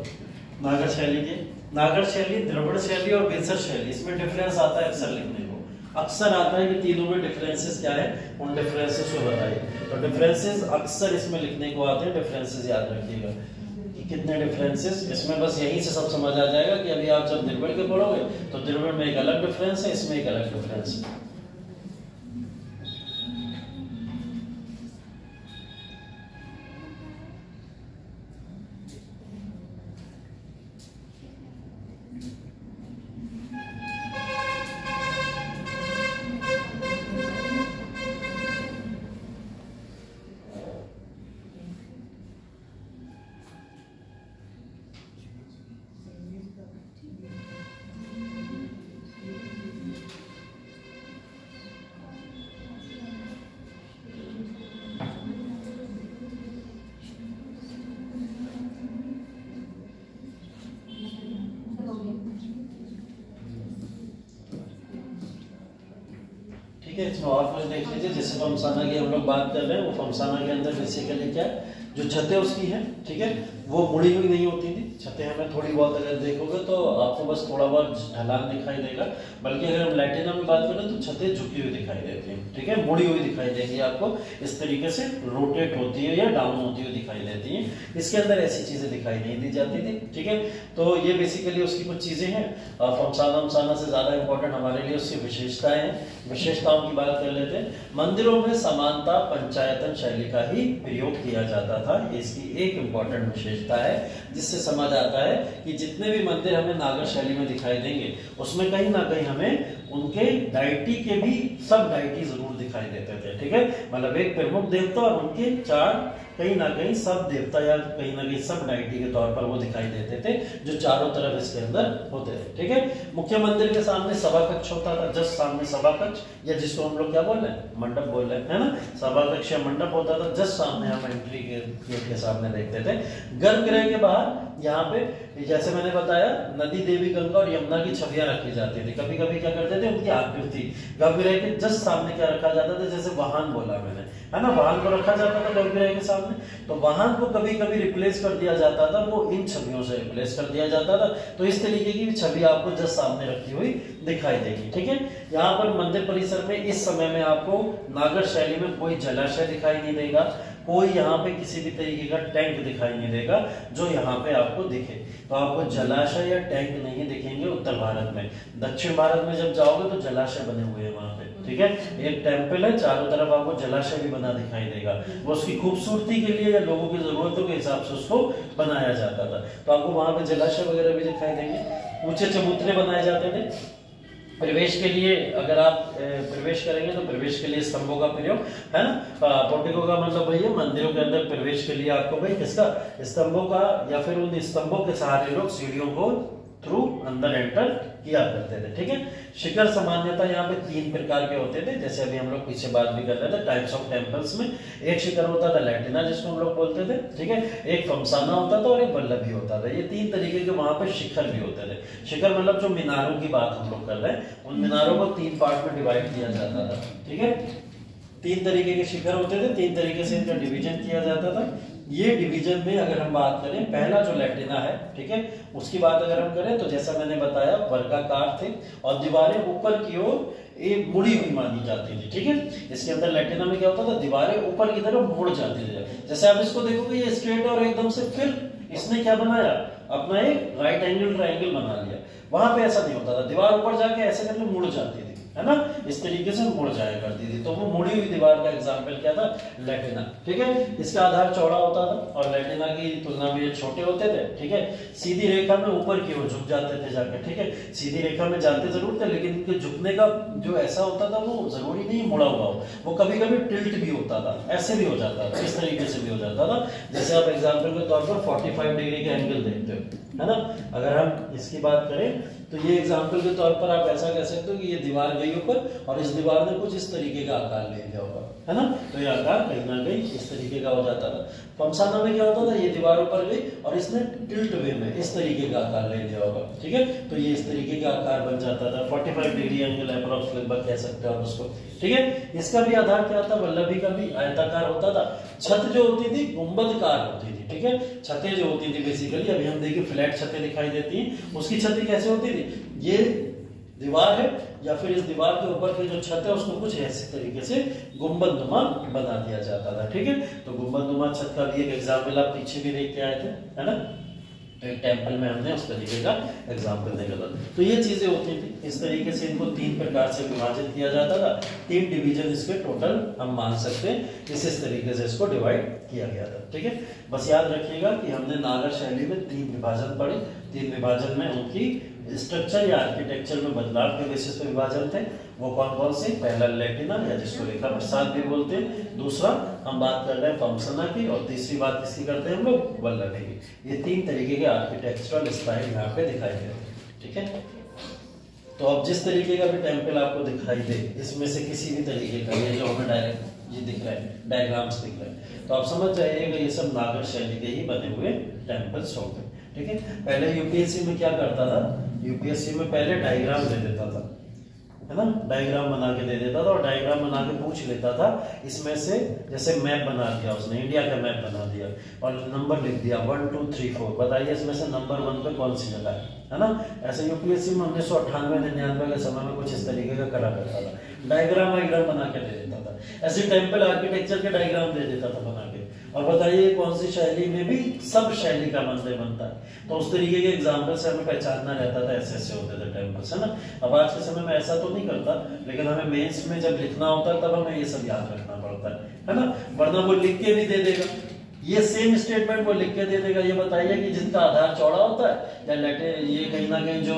नागर शैली के, नागर शैली, द्रविड़ शैली और बेसर शैली, इसमें डिफरेंस आता है अक्सर लिखने को। अक्सर आता है कि तीनों में डिफरेंसेस क्या है, उन डिफरेंसेस को बताइए। तो डिफरेंसेस अक्सर इसमें लिखने को आते हैं, डिफरेंसेस याद रखिएगा कि कितने डिफरेंसेस। इसमें बस यहीं से सब समझ आ जाएगा कि अभी आप जब द्रविड़ के पढ़ोगे तो द्रविड़ में एक अलग डिफरेंस है, इसमें एक अलग डिफरेंस है। ठीक है, इसमें और कुछ देख लीजिए। जैसे फमसाना की हम लोग बात कर रहे हैं, वो फमसाना के अंदर बेसिकली क्या है, जो छतें उसकी है, ठीक है, वो मुड़ी हुई नहीं होती थी। छतें हमें थोड़ी बहुत अगर देखोगे तो आपको बस थोड़ा बहुत ढलान दिखाई देगा, बल्कि अगर हम लैटिना में बात करें तो छतें झुकी हुई दिखाई देती हैं, ठीक है, मुड़ी हुई दिखाई देगी आपको, इस तरीके से रोटेट होती है या डाउन होती हुई दिखाई देती है। इसके अंदर ऐसी चीजें दिखाई नहीं दी जाती थी, ठीक है। तो ये बेसिकली उसकी कुछ चीजें हैं। फमसाना से ज्यादा इंपॉर्टेंट हमारे लिए उसकी विशेषताएं हैं। विशेषताओं की बात कर लेते हैं। मंदिरों में समानता पंचायतन शैली का ही प्रयोग किया जाता था, इसकी एक इंपॉर्टेंट विशेषता है, जिससे समझ आता है कि जितने भी मंदिर हमें नागर शैली में दिखाई देंगे उसमें कहीं ना कहीं हमें उनके डायटी के भी सब डायटी जरूर दिखाई देते थे, ठीक है। मतलब एक प्रमुख देवता और उनके चार कहीं ना कहीं सब देवता या कहीं ना कहीं सब डायटी के तौर पर वो दिखाई देते थे, जो चारों तरफ इसके अंदर होते थे, ठीक है। मुख्य मंदिर के सामने सभा कक्ष होता था, जस्ट सामने सभा कक्ष, या जिसको हम लोग क्या बोल रहे हैं, मंडप बोल रहे हैं ना, सभा कक्ष या मंडप होता था, जस्ट सामने हम एंट्री के गेट के सामने देखते थे। गर्भगृह के बाहर यहाँ पे जैसे मैंने बताया नदी, देवी गंगा और यमुना की छवियां रखी जाती थी। कभी कभी क्या करते थे, उनकी आकृति गर्भगृह के जस्ट सामने क्या रखा जाता था, जैसे वाहन बोला मैंने, है ना, वाहन को रखा जाता था गर्भगृह के सामने, तो वाहन को कभी कभी रिप्लेस कर दिया जाता था, वो इन छवियों से रिप्लेस कर दिया जाता था। तो इस तरीके की छवि आपको जस्ट सामने रखी हुई दिखाई देगी, ठीक है। यहाँ पर मंदिर परिसर में इस समय में आपको नागर शैली में कोई जलाशय दिखाई नहीं देगा, कोई यहाँ पे किसी भी तरीके का टैंक दिखाई नहीं देगा जो यहाँ पे आपको दिखे। तो आपको जलाशय या टैंक नहीं दिखेंगे उत्तर भारत में। दक्षिण भारत में जब जाओगे तो जलाशय बने हुए हैं वहां पे, ठीक है। एक टेम्पल है, चारों तरफ आपको जलाशय भी बना दिखाई देगा, वो उसकी खूबसूरती के लिए या लोगों की जरूरतों के हिसाब से उसको बनाया जाता था। तो आपको वहां पे जलाशय वगैरह भी दिखाई देंगे। ऊंचे चबूतरे बनाए जाते थे। प्रवेश के लिए अगर आप प्रवेश करेंगे तो प्रवेश के लिए स्तंभों का प्रयोग, है ना। पोर्टिको का मतलब भैया मंदिरों के अंदर प्रवेश के लिए आपको भाई किसका, स्तंभों का, या फिर उन स्तंभों के सहारे लोग सीढ़ियों को थ्रू अंदर एंटर किया करते थे, ठीक है। शिखर सामान्यता यहाँ पे 3 प्रकार के होते थे, जैसे अभी हम लोग पीछे बात भी कर रहे थे टाइप्स ऑफ टेम्पल्स में। एक शिखर होता था लैटिना जिसको हम लोग बोलते थे, ठीक है, एक फमसाना होता था और एक वल्लभी होता था। ये 3 तरीके के वहां पे शिखर भी होते थे। शिखर मतलब जो मीनारों की बात हम लोग कर रहे हैं, उन मीनारों को 3 पार्ट में डिवाइड किया जाता था, ठीक है। 3 तरीके के शिखर होते थे, 3 तरीके से इनका डिवीजन किया जाता था। ये डिवीजन में अगर हम बात करें, पहला जो लैटिना है, ठीक है, उसकी बात अगर हम करें तो जैसा मैंने बताया वर्गाकार थे और दीवारें ऊपर की ओर एक मुड़ी हुई मानी जाती थी, ठीक है। इसके अंदर लैटिना में क्या होता था, दीवारें ऊपर की तरफ मुड़ जाती थी। जैसे आप इसको देखोगे ये स्ट्रेट और एकदम से, फिर इसने क्या बनाया, अपना एक राइट एंगल ट्रायंगल बना लिया। वहां पे ऐसा नहीं होता था, दीवार ऊपर जाके ऐसे करके मुड़ जाती थी, है ना, इस तरीके से मुड़ जाया करती थी। तो वो मुड़ी हुई दीवार का एग्जाम्पल क्या था, लैटिना, ठीक है। इसका आधार चौड़ा होता था और लैटिना की तुलना में ये छोटे होते थे, ठीक है। सीधी रेखा में ऊपर की ओर झुक जाते थे जाके, ठीक है। सीधी रेखा में जाते जरूर थे, लेकिन इनके झुकने का जो ऐसा होता था वो जरूरी नहीं मुड़ा हुआ हो, वो कभी कभी टिल्ट भी होता था, ऐसे भी हो जाता था, इस तरीके से भी हो जाता था। जैसे आप एग्जाम्पल के तौर पर 45 डिग्री का एंगल देखते हो, है ना। अगर हम इसकी बात करें तो ये एग्जाम्पल के तौर पर आप ऐसा कह सकते हो कि ये दीवार गई ऊपर और इस दीवार ने कुछ इस तरीके का आकार ले लिया होगा, है ना। तो ये आकार कहीं ना कहीं इस तरीके का हो जाता था। फमसाना में क्या होता था, ये दीवार ऊपर गई और इसने टिल्ट वे में इस तरीके का आकार ले लिया होगा, ठीक है। तो ये इस तरीके का आकार बन जाता था। 45 डिग्री एंगल अप्रॉक्स लगभग कह सकते हो आप उसको, ठीक है। इसका भी आधार क्या था, वल्लभी का भी आयताकार होता था। छत जो होती थी गुंबदकार होती थी, ठीक है। छतें जो होती थी बेसिकली, अभी हम देखिए फ्लैट छतें दिखाई देती हैं, उसकी छतें कैसे होती थी, ये दीवार है या फिर इस दीवार के ऊपर की जो छत है उसको कुछ ऐसे तरीके से गुंबदनुमा बना दिया जाता था, ठीक है। तो गुंबदनुमा छत का भी एक एग्जाम्पल आप पीछे भी देख के आए थे, है ना। तो एक टेम्पल में हमने उस तरीके का एग्जाम्पल देखा था। तो ये चीजें होती थी, इस तरीके से इनको 3 प्रकार से विभाजित किया जाता था। 3 डिवीजन इसके टोटल हम मान सकते हैं, इस तरीके से इसको डिवाइड किया गया था, ठीक है। बस याद रखिएगा कि हमने नागर शैली में 3 विभाजन पढ़े। 3 विभाजन में उनकी स्ट्रक्चर या आर्किटेक्चर में बदलाव के बेसिस पे विभाजन थे। वो कौन कौन से, पहला लैटिना या जिसको रेखा प्रसाद भी बोलते हैं, दूसरा हम बात कर रहे हैं फमसाना की, और तीसरी बात किसकी करते हैं हम लोग, वल्लभी की। ये 3 तरीके के आर्किटेक्चरल स्टाइल यहाँ पे दिखाई दे रहे हैं, ठीक है। तो अब जिस तरीके का भी टेम्पल आपको दिखाई दे, इसमें से किसी भी तरीके का, ये जो हमें डायरेक्ट ये दिख रहा है, डायग्राम्स दिख रहे हैं, तो आप समझ जाइएगा ये सब नागर शैली के ही बने हुए टेम्पल्स होंगे, ठीक है। पहले यूपीएससी में क्या करता था, यूपीएससी में पहले डायग्राम दे देता था, है ना, डायग्राम बना के दे देता था और डायग्राम बना के पूछ लेता था इसमें से, जैसे मैप बना दिया उसने, इंडिया का मैप बना दिया और नंबर लिख दिया 1 2 3 4, बताइए इसमें से नंबर 1 पे कौन सी जगह है ना। ऐसे यूपीएससी में 1998-99 के समय में कुछ इस तरीके का करा करता था, डायग्राम बना के दे देता था। ऐसे टेम्पल आर्किटेक्चर के डायग्राम दे देता था बना के, और बताइए कौन सी शैली में भी सब शैली का मंदिर बनता है। तो उस तरीके के एग्जाम्पल से हमें पहचानना रहता था, ऐसे होते थे टेम्पल्स, है ना। अब आज के समय में ऐसा तो नहीं करता, लेकिन हमें मेंस में जब लिखना होता है तब हमें ये सब याद रखना पड़ता है ना, वरना वो लिख के भी दे देगा, ये सेम स्टेटमेंट वो लिख के दे देगा। ये बताइए कि जिनका आधार चौड़ा होता है या लेटर ये कहीं ना कहीं जो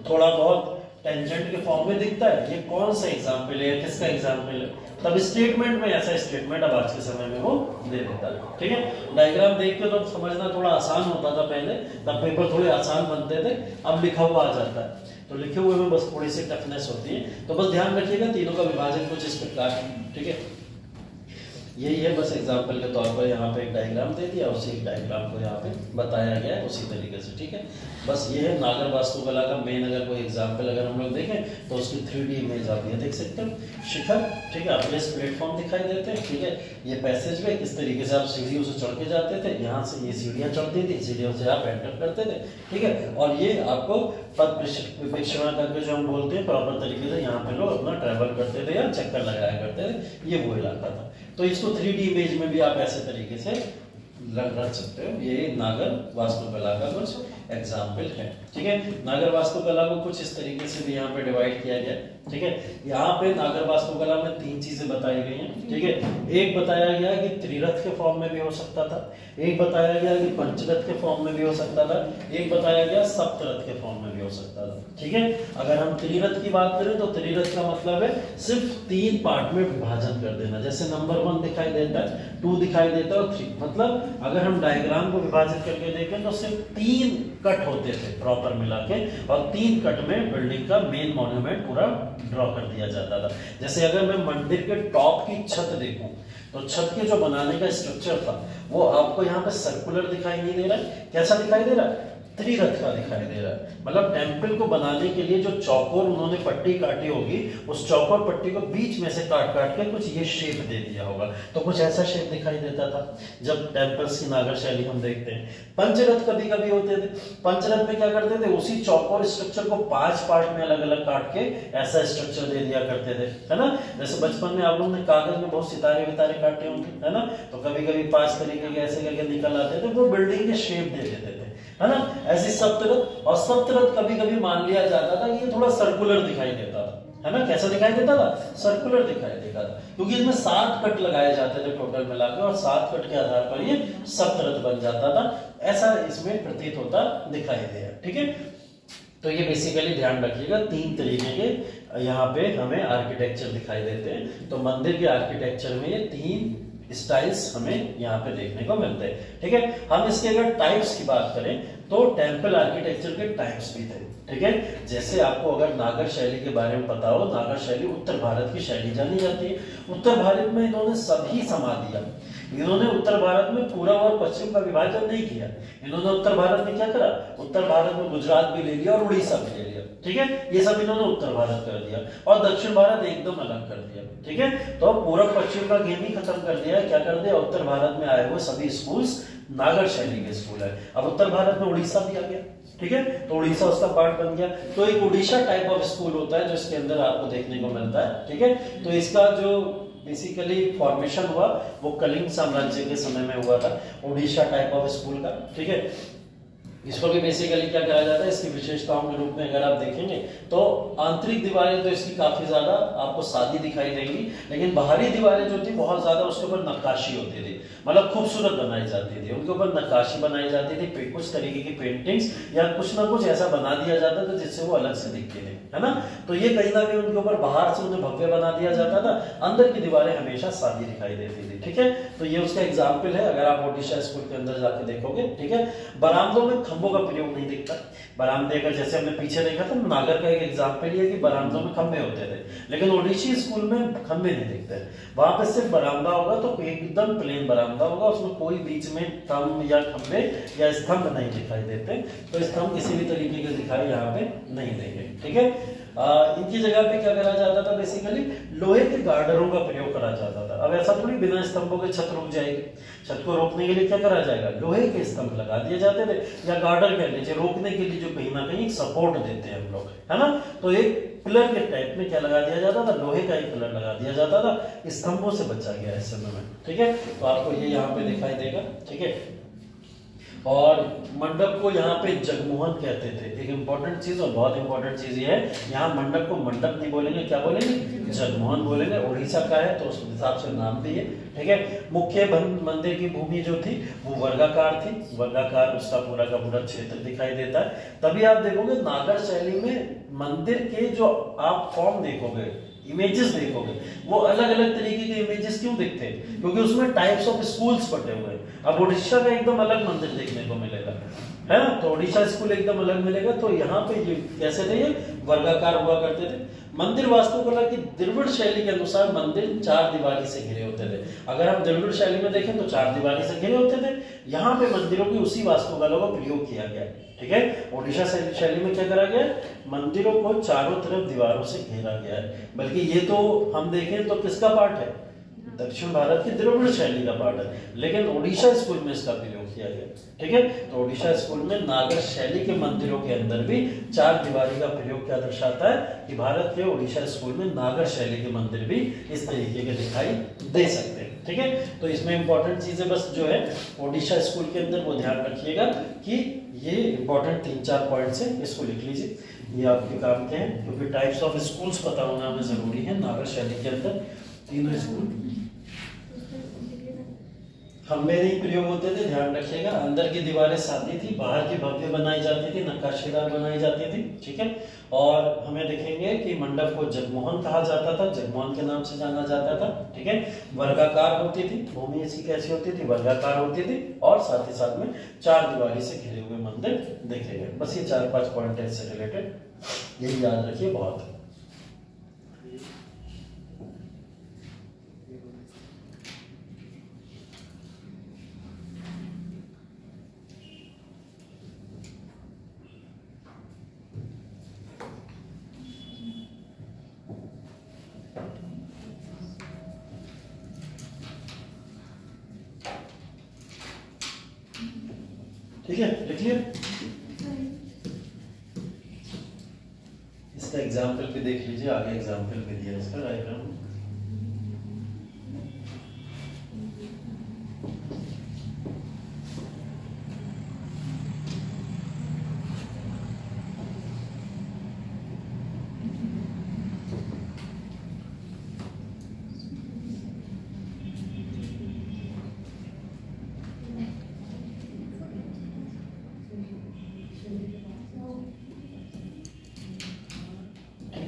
थोड़ा बहुत टेंजेंट के फॉर्म में दिखता है, ये कौन सा एग्जाम्पल है, किसका एग्जाम्पल है। तब स्टेटमेंट में ऐसा स्टेटमेंट अब आज के समय में वो दे देता है, ठीक है। डायग्राम देख के तो समझना थोड़ा आसान होता था पहले, तब पेपर थोड़े आसान बनते थे, अब लिखा हुआ आ जाता है, तो लिखे हुए में बस थोड़ी सी टफनेस होती है। तो बस ध्यान रखिएगा तीनों का विभाजन कुछ इस प्रकार, ठीक है। यही है बस एग्जाम्पल के तौर पर यहाँ पे एक डायग्राम दे दिया, उसी डायग्राम को यहाँ पे बताया गया है उसी तरीके से, ठीक है। बस ये है नागर वास्तुकला का मेन, अगर कोई एग्जाम्पल अगर हम लोग देखें तो उसकी 3D इमेज आप ये देख सकते हो, शिखर, ठीक है, अपने प्लेटफॉर्म दिखाई देते हैं, ठीक है। ये पैसेज वे किस तरीके से आप सीढ़ियों से चढ़ के जाते थे, यहाँ से ये सीढ़ियाँ चढ़ती थी, सीढ़ियों से आप एंटर करते थे, ठीक है। और ये आपको पथ प्रशिक्षण करके जो हम बोलते हैं प्रॉपर तरीके से यहाँ पे लोग अपना ट्रैवल करते थे या चक्कर लगाया करते थे, ये वो इलाका था। तो इसको 3D इमेज में भी आप ऐसे तरीके से रख सकते हो। ये नागर वास्तुकला का कुछ एग्जाम्पल है, ठीक है। नागर वास्तुकला को कुछ इस तरीके से भी यहाँ पे डिवाइड किया गया, ठीक है। यहाँ पे नागर वास्तुकला में 3 चीजें बताई गई हैं, ठीक है। एक बताया गया कि त्रिरथ के फॉर्म में भी हो सकता था, एक बताया गया कि पंचरथ के फॉर्म में भी हो सकता था, एक बताया गया सप्तरथ के फॉर्म में भी हो सकता था, ठीक है। अगर हम त्रिरथ की बात करें तो त्रिरथ का मतलब है सिर्फ 3 पार्ट में विभाजन कर देना, जैसे नंबर 1 दिखाई देता है, 2 दिखाई देता है और 3, मतलब अगर हम डायग्राम को विभाजित करके देखें तो सिर्फ 3 कट होते थे प्रॉपर मिला के, और 3 कट में बिल्डिंग का मेन मॉन्यूमेंट पूरा ड्रॉ कर दिया जाता था। जैसे अगर मैं मंदिर के टॉप की छत देखूं तो छत के जो बनाने का स्ट्रक्चर था वो आपको यहाँ पे सर्कुलर दिखाई नहीं दे रहा है, कैसा दिखाई दे रहा है, त्रिरथ का दिखाई दे रहा है। मतलब टेम्पल को बनाने के लिए जो चौकोर उन्होंने पट्टी काटी होगी, उस चौकोर पट्टी को बीच में से काट काट के कुछ ये शेप दे दिया होगा, तो कुछ ऐसा शेप दिखाई देता था जब टेम्पल्स की नागर शैली हम देखते हैं। पंचरथ कभी कभी होते थे, पंचरथ में क्या करते थे, उसी चौकोर स्ट्रक्चर को 5 पार्ट में अलग अलग काट के ऐसा स्ट्रक्चर दे दिया करते थे, है ना। जैसे बचपन में आप लोगों ने कागज में बहुत सितारे वितारे काटे होंगे, है ना, तो कभी कभी 5 तरीके के ऐसे करके निकल आते थे, वो बिल्डिंग के शेप दे देते थे, है ना। ऐसी सप्तरथ, और सप्तरथ कभी कभी मान लिया जाता था कि ये थोड़ा सर्कुलर दिखाई देता था, है ना। कैसा दिखाई देता था, सर्कुलर दिखाई देता था, क्योंकि इसमें 7 कट लगाए जाते थे टोटल मिलाकर, और 7 कट के आधार पर ये सप्तरथ बन जाता था, ऐसा इसमें प्रतीत होता दिखाई दिया, ठीक है। तो ये बेसिकली ध्यान रखिएगा 3 तरीके के यहाँ पे हमें आर्किटेक्चर दिखाई देते हैं। तो मंदिर के आर्किटेक्चर में ये 3 स्टाइल्स हमें यहाँ पे देखने को मिलते हैं, ठीक है। हम इसके अगर टाइप्स की बात करें तो टेम्पल आर्किटेक्चर के टाइप्स भी थे, ठीक है। जैसे आपको अगर नागर शैली के बारे में पता हो, नागर शैली उत्तर भारत की शैली जानी जाती है। उत्तर भारत में इन्होंने सभी समा दिया, इन्होंने उत्तर भारत में पूरा और पश्चिम का विभाजन नहीं किया। इन्होंने उत्तर भारत में क्या करा, उत्तर भारत में गुजरात भी ले लिया और उड़ीसा भी ले लिया, ठीक है। ये सब इन्होंने उत्तर भारत कर दिया, और दक्षिण भारत एकदम अलग कर दिया, ठीक है। तो पूर्व पश्चिम का गेम ही खत्म कर दिया, क्या कर दिया, उत्तर भारत में आए हुए सभी स्कूल्स नागर शैली के स्कूल है। अब उत्तर भारत में उड़ीसा भी आ गया, ठीक है, तो उड़ीसा उसका पार्ट बन गया। तो एक उड़ीसा टाइप ऑफ स्कूल होता है जो इसके अंदर आपको देखने को मिलता है, ठीक है। तो इसका जो बेसिकली फॉर्मेशन हुआ वो कलिंग साम्राज्य के समय में हुआ था, उड़ीसा टाइप ऑफ स्कूल का, ठीक है। इसको भी बेसिकली क्या कहा जाता है, इसकी विशेषताओं के रूप में अगर आप देखेंगे तो आंतरिक दीवारें तो इसकी काफी ज्यादा आपको सादी दिखाई देंगी, लेकिन बाहरी दीवारें जो थी बहुत ज्यादा उसके ऊपर नक्काशी होती थी, मतलब खूबसूरत बनाई जाती थी, उनके ऊपर नक्काशी बनाई जाती थी, कुछ तरीके की पेंटिंग्स या कुछ ना कुछ ऐसा बना दिया जाता था जिससे वो अलग से दिखते थे, है ना। तो ये कहीं ना कहीं उनके ऊपर बाहर से उन्हें भव्य बना दिया जाता था, अंदर की दीवारें हमेशा सादी दिखाई देती थी, ठीक है। तो ये उसका एग्जाम्पल है, अगर आप ओडिशा स्कूल के अंदर जाके देखोगे, ठीक है। बरामदों में खंभों का प्रयोग नहीं दिखता, बरामदे का जैसे हमने पीछे देखा था नागर का एक एग्जाम्पल ये कि बरामदों में खंभे होते थे, लेकिन ओडिशी स्कूल में खंभे नहीं दिखते। वहां पे सिर्फ बरामदा होगा तो एकदम प्लेन बरामदा होगा, उसमें कोई बीच में स्तंभ या खंभे या स्तंभ नहीं दिखाई देते, तो स्तंभ किसी भी तरीके के दिखाई यहाँ पे नहीं देंगे, ठीक है। इनकी जगह पे क्या करा जाता था, बेसिकली लोहे के गार्डरों का प्रयोग करा जाता था। अब ऐसा थोड़ी बिना स्तंभों के छत रुक जाएगी, छत को रोकने के लिए क्या करा जाएगा, लोहे के स्तंभ लगा दिए जाते थे, या गार्डर कह लीजिए, रोकने के लिए जो कहीं ना कहीं सपोर्ट देते हैं हम लोग, है ना। तो एक पिलर के टाइप में क्या लगा दिया जाता था, लोहे का एक पिलर लगा दिया जाता था, स्तंभों से बचा गया इस समय में, ठीक है। तो आपको ये यहाँ पे दिखाई देगा, ठीक है। और मंडप को यहाँ पे जगमोहन कहते थे। एक इंपॉर्टेंट चीज और बहुत इंपॉर्टेंट चीज ये है, यहाँ मंडप को मंडप नहीं बोलेंगे, क्या बोलेंगे, जगमोहन बोलेंगे। उड़ीसा का है तो उस हिसाब से नाम भी है, ठीक है। मुख्य मंदिर की भूमि जो थी वो वर्गाकार थी, वर्गाकार उसका पूरा का पूरा क्षेत्र दिखाई देता है। तभी आप देखोगे नागर शैली में मंदिर के जो आप फॉर्म देखोगे, इमेजेस देखोगे, वो अलग अलग तरीके के इमेजेस क्यों दिखते हैं, क्योंकि उसमें टाइप्स ऑफ स्कूल्स बटे हुए हैं। अब उड़ीसा में एकदम अलग मंदिर देखने को मिलेगा, है ना, तो उड़ीसा स्कूल एकदम अलग मिलेगा। तो यहाँ पे ये कैसे थे, ये वर्गाकार हुआ करते थे। मंदिर वास्तुकला की द्रविड़ शैली के अनुसार मंदिर 4 दीवारी से घिरे होते थे। अगर हम द्रविड़ शैली में देखें तो 4 दीवारी से घिरे होते थे। यहाँ पे मंदिरों की उसी वास्तुकला का प्रयोग किया गया, ठीक है। उड़ीसा शैली में क्या करा गया, मंदिरों को चारों तरफ दीवारों से घेरा गया है। बल्कि ये तो हम देखें तो किसका पार्ट है, दक्षिण भारत की द्रविड़ शैली का पार्ट है, लेकिन उड़ीसा स्कूल में इसका प्रयोग किया गया, ठीक है। तो उड़ीसा स्कूल में नागर शैली के मंदिरों के अंदर भी 4 दीवारी का प्रयोग क्या दर्शाता है कि भारत के उड़ीसा स्कूल में नागर शैली के मंदिर भी इस तरीके के दिखाई दे सकते हैं, ठीक है। तो इसमें इंपॉर्टेंट चीजें बस जो है उड़ीसा स्कूल के अंदर वो ध्यान रखिएगा कि ये इंपॉर्टेंट 3-4 पॉइंट्स है, इसको लिख लीजिए, ये आपके काम के हैं, क्योंकि टाइप्स ऑफ स्कूल्स पता होना हमें जरूरी है। नागर शैली के अंदर तीनों स्कूल खंबे नहीं प्रयोग होते थे, ध्यान रखिएगा। अंदर की दीवारें सादी थी, बाहर की भव्य बनाई जाती थी, नक्काशीदार बनाई जाती थी, ठीक है। और हमें देखेंगे कि मंडप को जगमोहन कहा जाता था, जगमोहन के नाम से जाना जाता था, ठीक है। वर्गाकार होती थी भूमि, इसकी कैसी होती थी, वर्गाकार होती थी, और साथ ही साथ में 4 दीवारी से घिरे हुए मंदिर देखे गए। बस ये 4-5 पॉइंट है इससे रिलेटेड, यही याद रखिए, बहुत है। ठीक है, लिख लिया। इसका एग्जाम्पल भी देख लीजिए, आगे एग्जाम्पल भी दिया इसका डायग्राम।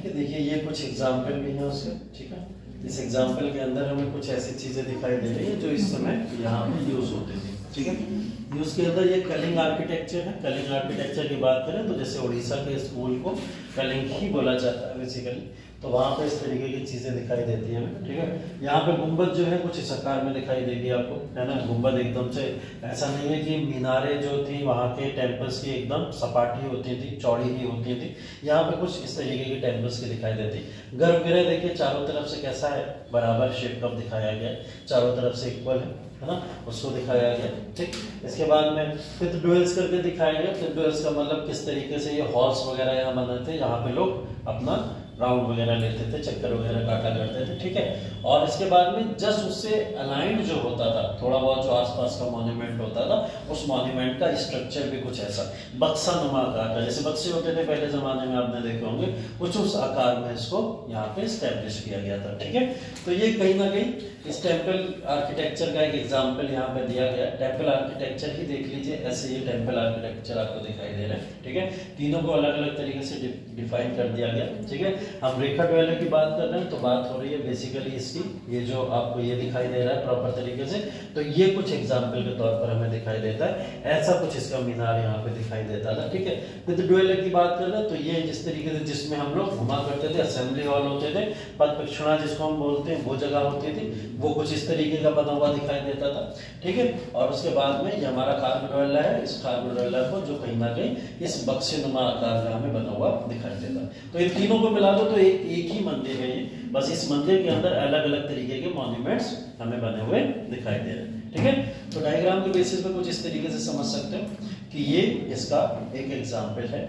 देखिए ये कुछ एग्जाम्पल भी हैं उसके, ठीक है। इस एग्जाम्पल के अंदर हमें कुछ ऐसी चीजें दिखाई दे रही है जो इस समय यहाँ पे यूज होती थी, ठीक है। यूज के अंदर ये कलिंग आर्किटेक्चर है। कलिंग आर्किटेक्चर की बात करें तो जैसे उड़ीसा के स्कूल को कलिंग ही बोला जाता है बेसिकली, तो वहाँ पे इस तरीके की चीजें दिखाई देती हैं, ठीक है। यहाँ पे गुंबद जो है कुछ इस आकार में दिखाई देगी आपको, है ना। गुंबद एकदम से ऐसा नहीं है कि मीनारें जो थी वहाँ के टेम्पल्स की एकदम सपाटी होती थी, चौड़ी ही होती थी। यहाँ पे कुछ इस तरीके की टेम्पल्स की दिखाई देती। गर्भगृह देखिए चारों तरफ से कैसा है, बराबर शेप का दिखाया गया है, चारों तरफ से इक्वल है ना, उसको दिखाया गया, ठीक। इसके बाद में फिफ्थ डुएल्स करके दिखाया गया। फिफ्थ डुएल्स का मतलब किस तरीके से ये हॉल्स वगैरह यहाँ बने थे, यहाँ पे लोग अपना राउंड वगैरह लेते थे, चक्कर वगैरह काटा करते थे, ठीक है। और इसके बाद में जस्ट उससे अलाइंड जो होता था, थोड़ा बहुत जो आसपास का मॉन्यूमेंट होता था, उस मॉन्यूमेंट का स्ट्रक्चर भी कुछ ऐसा बक्सा नुमा आकार का, जैसे बक्से होते थे पहले जमाने में, आपने देखे होंगे, कुछ उस आकार में इसको यहाँ पे स्टैब्लिश किया गया था, ठीक है। तो ये कहीं ना कहीं इस टेम्पल आर्किटेक्चर का एक एग्जाम्पल यहाँ पे दिया गया। टेम्पल आर्किटेक्चर ही देख लीजिए, ऐसे ये टेम्पल आर्किटेक्चर आपको दिखाई दे रहा है, ठीक है। तीनों को अलग अलग तरीके से डिफाइन कर दिया गया, ठीक है। हम रेखा ड्वेलर की बात कर रहे हैं तो बात हो रही है बेसिकली इसकी, ये जो आपको ये दिखाई दे रहा है प्रॉपर तरीके से, तो ये कुछ एग्जाम्पल के तौर पर हमें दिखाई देता है, ऐसा कुछ इसका मीनार यहाँ पे दिखाई देता था। ठीक है, विद ड्वेलर की बात कर रहे हैं तो ये जिस तरीके से जिसमें हम लोग घुमा करते थे, असेंबली हॉल होते थे, पद प्रक्षणा जिसको हम बोलते हैं वो जगह होती थी, वो कुछ इस तरीके का बना हुआ दिखाई देता था। ठीक है, और उसके बाद में ये हमारा खारगुडवेला है, इस खारगुडवेला को जो कहीं ना कहीं इस बक्सेनुमा आकार में बना हुआ दिखाई देता है। तो इन तीनों को मिला दो तो एक ही मंदिर है ये, बस इस मंदिर के अंदर अलग अलग तरीके के मॉन्यूमेंट्स हमें बने हुए दिखाई दे रहे हैं। ठीक है, तो डायग्राम के बेसिस पे कुछ इस तरीके से समझ सकते हो कि ये इसका एक एग्जाम्पल है,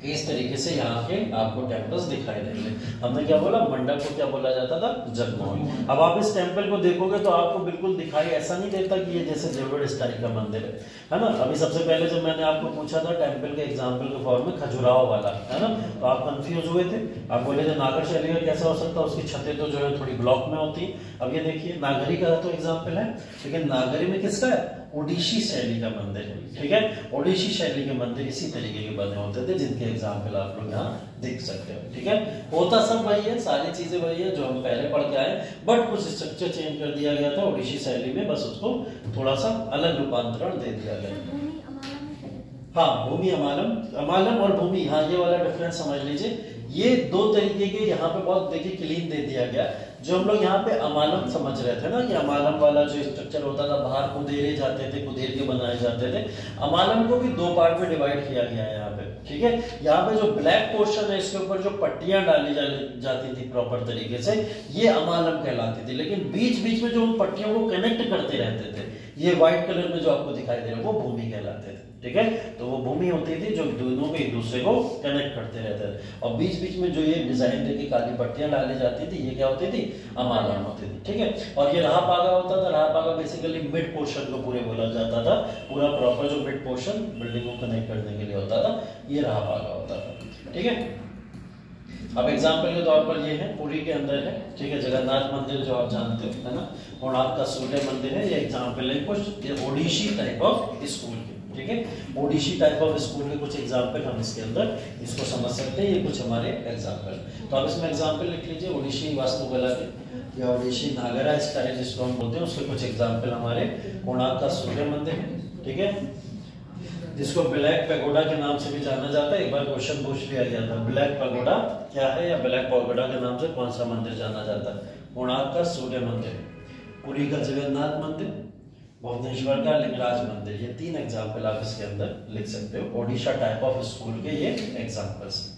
इस तरीके से यहाँ के आपको टेम्पल्स दिखाई देंगे। हमने क्या बोला, मंडप को क्या बोला जाता था, जगमोहन। अब आप इस टेम्पल को देखोगे तो आपको बिल्कुल दिखाई ऐसा नहीं देता कि ये जैसे जेवड़ स्टाइल का मंदिर है ना। अभी सबसे पहले जब मैंने आपको पूछा था टेम्पल के एग्जाम्पल के फॉर्म में खजुराहो वाला, है ना, तो आप कंफ्यूज हुए थे, आप बोले थे नागर शैली का कैसा हो सकता है, उसकी छतें तो जो है थोड़ी ब्लॉक में होती है। अब ये देखिए नागरी का तो एग्जाम्पल है, लेकिन नागरी में किसका है, ओडिशी शैली का मंदिर है। ठीक है, ओडिशी शैली के मंदिर इसी तरीके के बने होते थे, जिनके एग्जाम्पल आप लोग यहाँ देख सकते हो। ठीक है, होता सब वही है, सारी चीजें वही है जो हम पहले पढ़ के आए, बट कुछ स्ट्रक्चर चेंज कर दिया गया था ओडिशी शैली में, बस उसको थोड़ा सा अलग रूपांतरण दे दिया गया। हाँ, भूमि अमालम, अमालम और भूमि, हाँ ये वाला डिफरेंस समझ लीजिए। ये दो तरीके के यहाँ पे बहुत देखिए क्लीन दे दिया गया। जो हम लोग यहाँ पे अमालम समझ रहे थे ना कि अमालम वाला जो स्ट्रक्चर होता था, बाहर कुदेरे जाते थे, कुदेर के बनाए जाते थे, अमालम को भी दो पार्ट में डिवाइड किया गया है यहाँ पे। ठीक है, यहाँ पे जो ब्लैक पोर्शन है इसके ऊपर जो पट्टियां डाली जाती थी प्रॉपर तरीके से, ये अमालम कहलाती थी। लेकिन बीच बीच में जो उन पट्टियों को कनेक्ट करते रहते थे, ये व्हाइट कलर में जो आपको दिखाई दे रहा है, वो भूमि कहलाते थे। ठीक है, तो वो भूमि होती थी जो दोनों को एक दूसरे को कनेक्ट करते रहते थे, और बीच बीच में जो ये डिजाइन की काली पट्टियां डाली जाती थी, ये क्या होती थी, अमालम होती थी। ठीक है, और ये रहा पागा होता था। रहा पागा बेसिकली मिड पोर्शन को पूरे बोला जाता था, पूरा प्रॉपर जो मिड पोर्शन बिल्डिंग को कनेक्ट करने के लिए होता था, ये रहा पागा होता था। ठीक है, अब एग्जाम्पल के तौर पर ये है, पुरी के अंदर है। ठीक है, जगन्नाथ मंदिर जो आप जानते हो, है ना, कोणार्क का सूर्य मंदिर है, ये एग्जाम्पल है कुछ ये ओडिशी टाइप ऑफ स्कूल के। ठीक है, ओडिशी टाइप ऑफ स्कूल के कुछ एग्जाम्पल हम इसके अंदर इसको समझ सकते हैं, ये कुछ हमारे एग्जाम्पल। तो आप इसमें एग्जाम्पल लिख लीजिए, ओडिशी वास्तुकला के या ओडिशी नागरा स्टाइल जिसको हम बोलते हैं, उसके कुछ एग्जाम्पल हमारे कोणार्क का सूर्य मंदिर है। ठीक है, जिसको ब्लैक पैगोडा के नाम से भी जाना जाता है। एक बार क्वेश्चन पूछ लिया गया था, ब्लैक पैगोडा क्या है, या ब्लैक पैगोडा के नाम से कौन सा मंदिर जाना जाता है, कोणार्क का सूर्य मंदिर, पुरी का जगन्नाथ मंदिर, भुवनेश्वर का लिंगराज मंदिर। ये तीन एग्जाम्पल आप इसके अंदर लिख सकते हो, ओडिशा टाइप ऑफ स्कूल के ये एग्जाम्पल्स।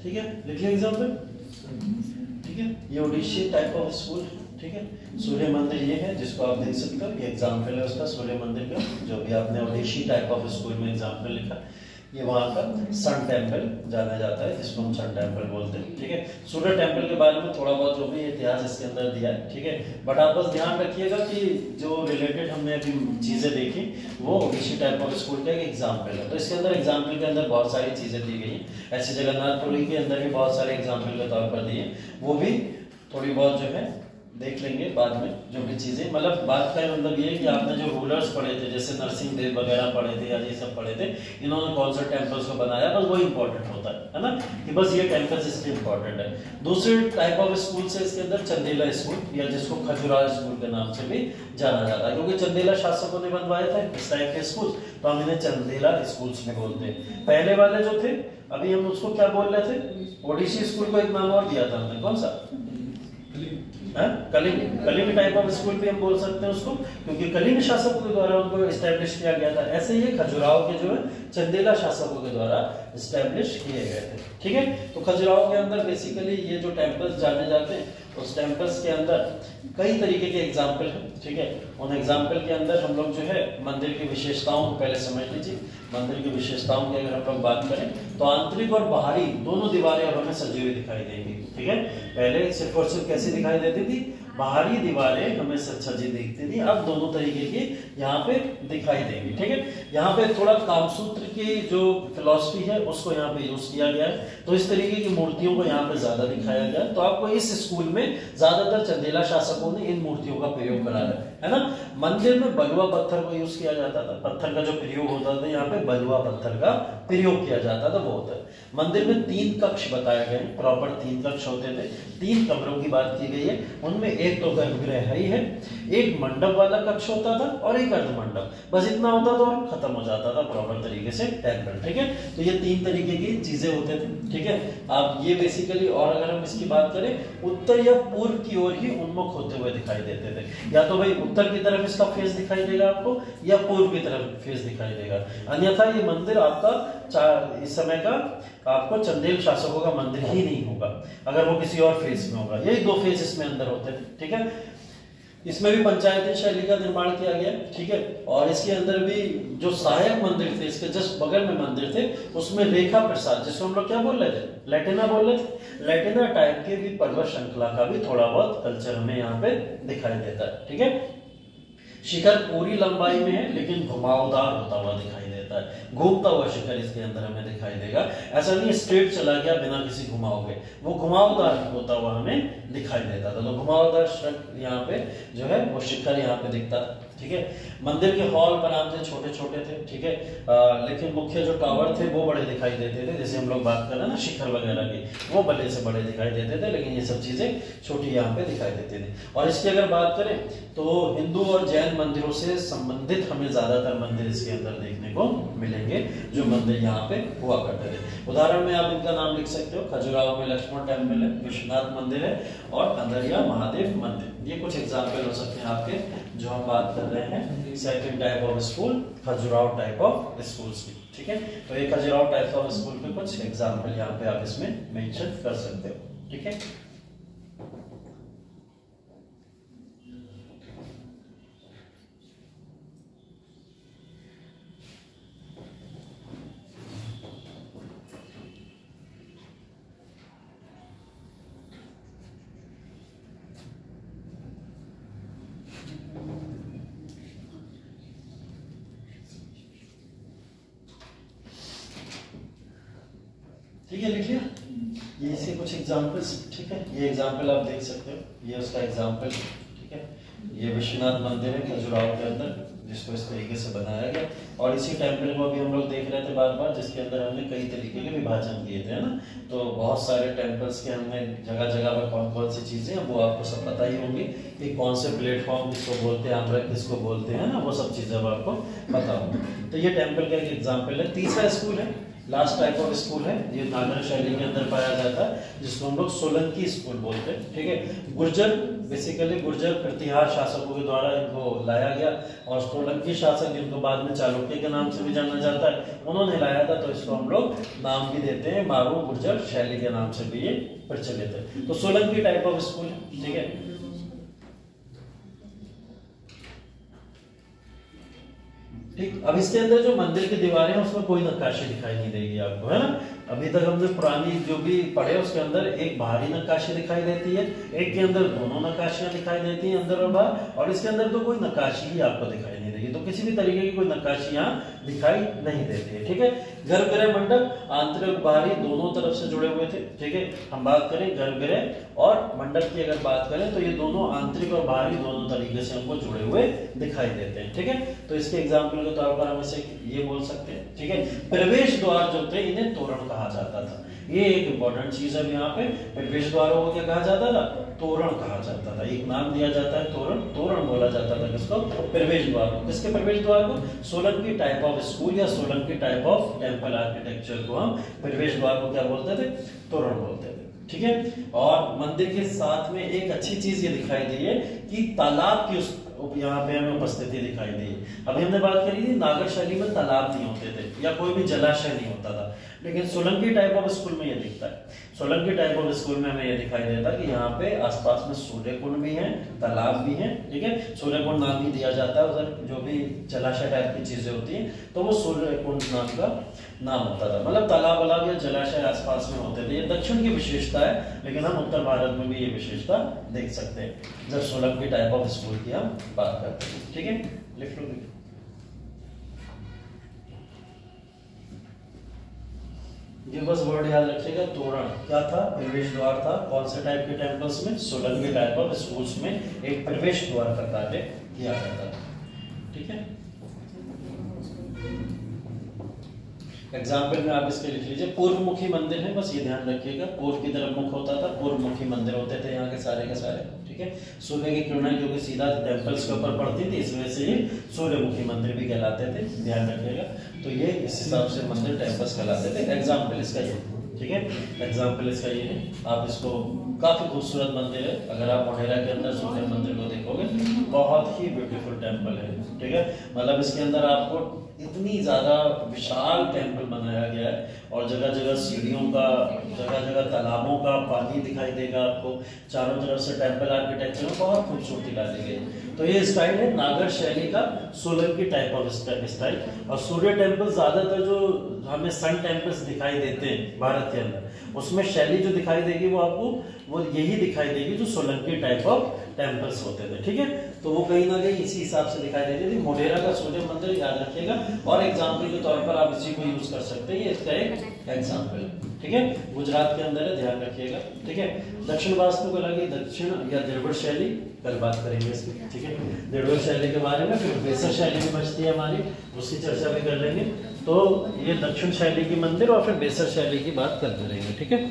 ठीक है, लिख लिया एग्जाम्पल। ठीक है, ये ओडिशी टाइप ऑफ स्कूल। ठीक है, सूर्य मंदिर ये है जिसको आप देख सकते हो, ये एग्जाम्पल है उसका सूर्य मंदिर का, जो भी आपने ओडिशी टाइप ऑफ स्कूल में एग्जाम्पल लिखा। ये वहाँ का सन टेम्पल जाना जाता है, जिसको हम सन टेम्पल बोलते हैं। ठीक है, सूर्य टेम्पल के बारे में थोड़ा बहुत जो भी इतिहास इसके अंदर दिया है। ठीक है, बट आप बस ध्यान रखिएगा कि जो रिलेटेड हमने अभी चीजें देखी वो ओडिशी टाइप ऑफ स्कूल का एक एग्जाम्पल है। तो इसके अंदर एग्जाम्पल के अंदर बहुत सारी चीजें दी गई हैं, ऐसे जगन्नाथपुरी के अंदर भी बहुत सारे एग्जाम्पल के तौर पर दिए, वो भी थोड़ी बहुत जो है देख लेंगे बाद में। जो भी चीजें मतलब बात का मतलब ये है कि आपने जो रूलर्स पढ़े थे, जैसे नरसिंह देव वगैरह पढ़े थे या ये सब पढ़े थे, इन्होंने कौन सा टेम्पल्स को बनाया, बस वही इंपॉर्टेंट होता है ना, कि बस ये टेम्पल्स इसलिए इंपॉर्टेंट है। दूसरे टाइप ऑफ स्कूल से इसके अंदर चंदेला स्कूल या जिसको खजुराहो स्कूल के नाम से भी जाना जाता है, क्योंकि चंदेला शासकों ने बनवाया था इस टाइप के स्कूल, तो हम इन्हें चंदेला स्कूल्स में बोलते हैं। पहले वाले जो थे, अभी हम उसको क्या बोल रहे थे, ओडिशी स्कूल को एक नाम और दिया था हमने, कौन सा, कलिंग टाइप ऑफ स्कूल भी हम बोल सकते हैं उसको, क्योंकि कलिंग शासकों के द्वारा उनको एस्टेब्लिश किया गया था। ऐसे ही खजुराहो के जो है चंदेला शासकों के द्वारा एस्टेब्लिश किए गए थे। ठीक है, तो खजुराहो के अंदर बेसिकली ये जो टेम्पल्स जाने जाते हैं उस टेम्पल्स के अंदर कई तरीके के एग्जाम्पल हैं, ठीक है। उन एग्जाम्पल के अंदर हम लोग जो है मंदिर की विशेषताओं को पहले समझ लीजिए। मंदिर की विशेषताओं की अगर हम लोग बात करें तो आंतरिक और बाहरी दोनों दीवारें अब हमें सजी हुई दिखाई देंगी, ठीक है। पहले सिर्फ और सिर्फ कैसी दिखाई देती थी, बाहरी दीवारें हमें सजी दिखती थी, अब दोनों तरीके की यहाँ पे दिखाई देंगी, ठीक है। यहाँ पे थोड़ा कामसूत्र की जो फिलॉसफी है उसको यहाँ पे यूज किया गया है, तो इस तरीके की मूर्तियों को यहाँ पे ज्यादा दिखाया गया। तो आपको इस स्कूल में ज्यादातर चंदेला शासकों ने इन मूर्तियों का प्रयोग करा है ना। मंदिर में बलुआ पत्थर को यूज किया जाता था, पत्थर का जो प्रयोग होता था यहाँ पे बलुआ पत्थर का प्रयोग किया जाता था बहुत है। मंदिर में 3 कक्ष बताए गए, प्रॉपर 3 कक्ष होते थे, 3 कमरों की बात की गई है। उनमें एक तो गर्भगृह ही है, एक मंडप वाला कक्ष होता था और एक अर्ध मंडप, बस इतना होता था और खत्म हो जाता था प्रॉपर तरीके से टेम्पल, ठीक है। तो ये 3 तरीके की चीजें होते थे, ठीक है। अब ये बेसिकली, और अगर हम इसकी बात करें उत्तर या पूर्व की ओर ही उन्मुख होते हुए दिखाई देते थे, या तो भाई उत्तर की तरफ इसका फेस दिखाई देगा आपको या पूर्व की तरफ फेस दिखाई देगा, अन्यथा ये मंदिर आपका इस समय का आपको चंदेल शासकों का मंदिर ही नहीं होगा अगर वो किसी और फेस में होगा। यही 2 फेस इसमें अंदर होते थे, ठीक है। इसमें भी पंचायती शैली का निर्माण किया गया, ठीक है। और इसके अंदर भी जो सहायक मंदिर थे, इसके जस्ट बगल में मंदिर थे, उसमें रेखा प्रसाद, जिसको हम लोग क्या बोल रहे थे, लैटिना बोल रहे थे, लैटिना टाइप के भी पर्वत श्रृंखला का भी थोड़ा बहुत कल्चर हमें यहाँ पे दिखाई देता है, ठीक है। शिखर पूरी लंबाई में है लेकिन घुमावदार होता हुआ दिखाई देता है, घूमता हुआ शिखर इसके अंदर हमें दिखाई देगा। ऐसा नहीं स्ट्रेट चला गया बिना किसी घुमाव के, वो घुमावदार होता हुआ हमें दिखाई देता था। तो घुमावदार यहाँ पे जो है वो शिखर यहाँ पे दिखता है, ठीक है। मंदिर के हॉल बरामदे छोटे छोटे थे, ठीक है, लेकिन मुख्य जो टावर थे वो बड़े दिखाई देते थे। जैसे हम लोग बात कर रहे हैं ना शिखर वगैरह की, वो बड़े से बड़े दिखाई देते थे, लेकिन ये सब चीजें छोटी यहाँ पे दिखाई देती थी। और इसकी अगर बात करें तो हिंदू और जैन मंदिरों से संबंधित हमें ज्यादातर मंदिर इसके अंदर देखने को मिलेंगे, जो मंदिर यहाँ पे हुआ करते थे। उदाहरण में आप इनका नाम लिख सकते हो, खजुराहो में लक्ष्मण टेम्पल है, विश्वनाथ मंदिर है और अंदरिया महादेव मंदिर। ये कुछ एग्जाम्पल हो सकते हैं आपके जो हम बात कर रहे हैं second type of school, Khajuraho type of schools की, ठीक है। तो ये खजुराहो टाइप ऑफ स्कूल के कुछ एग्जाम्पल यहाँ पे आप इसमें मेंशन कर सकते हो, ठीक है। ठीक है, लिख लिया ये इसके कुछ एग्जांपल्स, ठीक है। ये एग्जांपल आप देख सकते हो, ये उसका एग्जांपल, ठीक है। ये विश्वनाथ मंदिर है खजुराहो के अंदर, जिसको इस तरीके से बनाया गया। और इसी टेम्पल को अभी हम लोग देख रहे थे बार बार, जिसके अंदर हमने कई तरीके के विभाजन किए थे, है ना। तो बहुत सारे टेम्पल्स के हमने जगह जगह पर कौन कौन सी चीजें हैं वो आपको सब पता ही होंगी, कि कौन से प्लेटफॉर्म किसको बोलते हैं, आम्रक किसको बोलते हैं ना, वो सब चीजें अब आपको पता होंगी। तो ये टेम्पल का एक एग्जाम्पल है। तीसरा स्कूल है, लास्ट टाइप ऑफ स्कूल है, ये नागर शैली के अंदर पाया जाता है, जिसको हम लोग सोलंकी स्कूल बोलते हैं, ठीक है। गुर्जर, बेसिकली गुर्जर प्रतिहार शासकों के द्वारा इनको लाया गया, और सोलंकी शासक जिनको बाद में चालुक्य के नाम से भी जाना जाता है, उन्होंने लाया था। तो इसको हम लोग नाम भी देते हैं मारू गुर्जर शैली के नाम से भी ये प्रचलित है। तो सोलंकी टाइप ऑफ स्कूल है, ठीक है। ठीक, अब इसके अंदर जो मंदिर की दीवारें हैं उसमें कोई नक्काशी दिखाई नहीं देगी आपको, है ना। अभी तक हमने पुरानी जो भी पढ़े उसके अंदर एक बाहरी नक्काशी दिखाई देती है, एक के अंदर दोनों नक्काशियां दिखाई देती हैं अंदर और बाहर, और इसके अंदर तो कोई नक्काशी ही आपको दिखाई नहीं देगी। तो किसी भी तरीके की कोई नक्काशी यहाँ दिखाई नहीं देती है, ठीक है। गर्भगृह मंडप आंतरिक बाहरी दोनों तरफ से जुड़े हुए थे, ठीक है। हम बात करें गर्भगृह और मंडप की अगर बात करें तो ये दोनों आंतरिक और बाहरी दोनों तरीके से हमको जुड़े हुए दिखाई देते हैं, ठीक है। तो इसके एग्जाम्पल के तौर पर हम इसे ये बोल सकते हैं, ठीक है। प्रवेश द्वार जो थे इन्हें तोरण कहा जाता था, ये एक इंपॉर्टेंट चीज है। यहाँ पे प्रवेश द्वारों को क्या कहा जाता था, तोरण कहा जाता था, एक नाम दिया जाता है तोरण, तोरण बोला जाता था किसको, प्रवेश द्वार को। किसके प्रवेश द्वार को, सोलंकी टाइप ऑफ स्कूल या Solanki type of temple architecture को हम प्रवेश द्वार को क्या बोलते थे, तोरण बोलते थे, ठीक है। और मंदिर के साथ में एक अच्छी चीज ये दिखाई दी है कि तालाब की यहाँ पे हमें उपस्थिति दिखाई दी। अभी हमने बात करी थी नागर शैली में तालाब नहीं होते थे या कोई भी जलाशय नहीं होता था, लेकिन सोलंकी टाइप ऑफ स्कूल में ये दिखता है। सोलंकी टाइप ऑफ स्कूल में हमें ये दिखाई देता है कि यहाँ पे आसपास में सूर्य कुंड भी है, तालाब भी है, ठीक है। सूर्य कुंड नाम ही दिया जाता है, उधर जो भी जलाशय टाइप की चीजें होती हैं तो वो सूर्य कुंड नाम का नाम होता था, मतलब तालाब वालाब या जलाशय आसपास में होते थे। ये दक्षिण की विशेषता है, लेकिन हम उत्तर भारत में भी ये विशेषता देख सकते हैं जब सोलंकी टाइप ऑफ स्कूल की हम बात करते हैं, ठीक है। लिख लो। ये बस वर्ड याद रखिएगा, तोरण क्या था, प्रवेश द्वार था। कौन से टाइप के टेम्पल्स में, सोलंकी टाइप ऑफ स्कूल्स में एक प्रवेश द्वार का कार्य किया जाता है, ठीक है। एग्जाम्पल में आप इसके लिख लीजिए, पूर्वमुखी मंदिर है, बस ये ध्यान रखिएगा, पूर्व की तरफ मुख होता था, पूर्वमुखी मंदिर होते थे यहाँ के सारे, ठीक है। सूर्य की किरणें जो कि सीधा टेम्पल्स के ऊपर पड़ती थी, इस वजह से ये सूर्यमुखी मंदिर भी कहलाते थे, ध्यान रखिएगा। तो ये इस हिसाब से मंदिर टेम्पल्स कहलाते थे। एग्जाम्पल इसका ये, ठीक है, एग्जाम्पल इसका ये है। आप इसको, काफी खूबसूरत मंदिर है, अगर आप मोढेरा के अंदर सूर्य मंदिर को देखोगे, बहुत ही ब्यूटीफुल टेम्पल है, ठीक है। मतलब इसके अंदर आपको इतनी ज्यादा विशाल टेम्पल बनाया गया है और जगह जगह सीढ़ियों का, जगह जगह तालाबों का पानी दिखाई देगा आपको, चारों तरफ से टेम्पल आर्किटेक्चर में बहुत खूबसूरती डाली गई। तो ये स्टाइल है नागर शैली का, सोलंकी टाइप ऑफ स्टाइल। और सूर्य टेम्पल ज्यादातर जो हमें सन टेम्पल्स दिखाई देते हैं भारत के अंदर, उसमें शैली जो दिखाई देगी वो आपको वो यही दिखाई देगी जो सोलंकी टाइप ऑफ टेम्पल्स होते थे, ठीक है। तो वो कहीं ना कहीं इसी हिसाब से दिखाई देती थी। मोढेरा का सूर्य मंदिर याद रखिएगा, और एग्जाम्पल के तौर पर आप इसी को यूज कर सकते हैं, इसका एक एग्जाम्पल, ठीक है। गुजरात के अंदर है, ध्यान रखिएगा, ठीक है। दक्षिण वास्तुकला की दक्षिण या द्रविड़ शैली, कल बात करेंगे इसकी, ठीक है, द्रविड़ शैली के बारे में। फिर बेसर शैली भी बचती है हमारी, उसकी चर्चा भी कर लेंगे। तो ये दक्षिण शैली की मंदिर और फिर बेसर शैली की बात करते रहेंगे, ठीक है।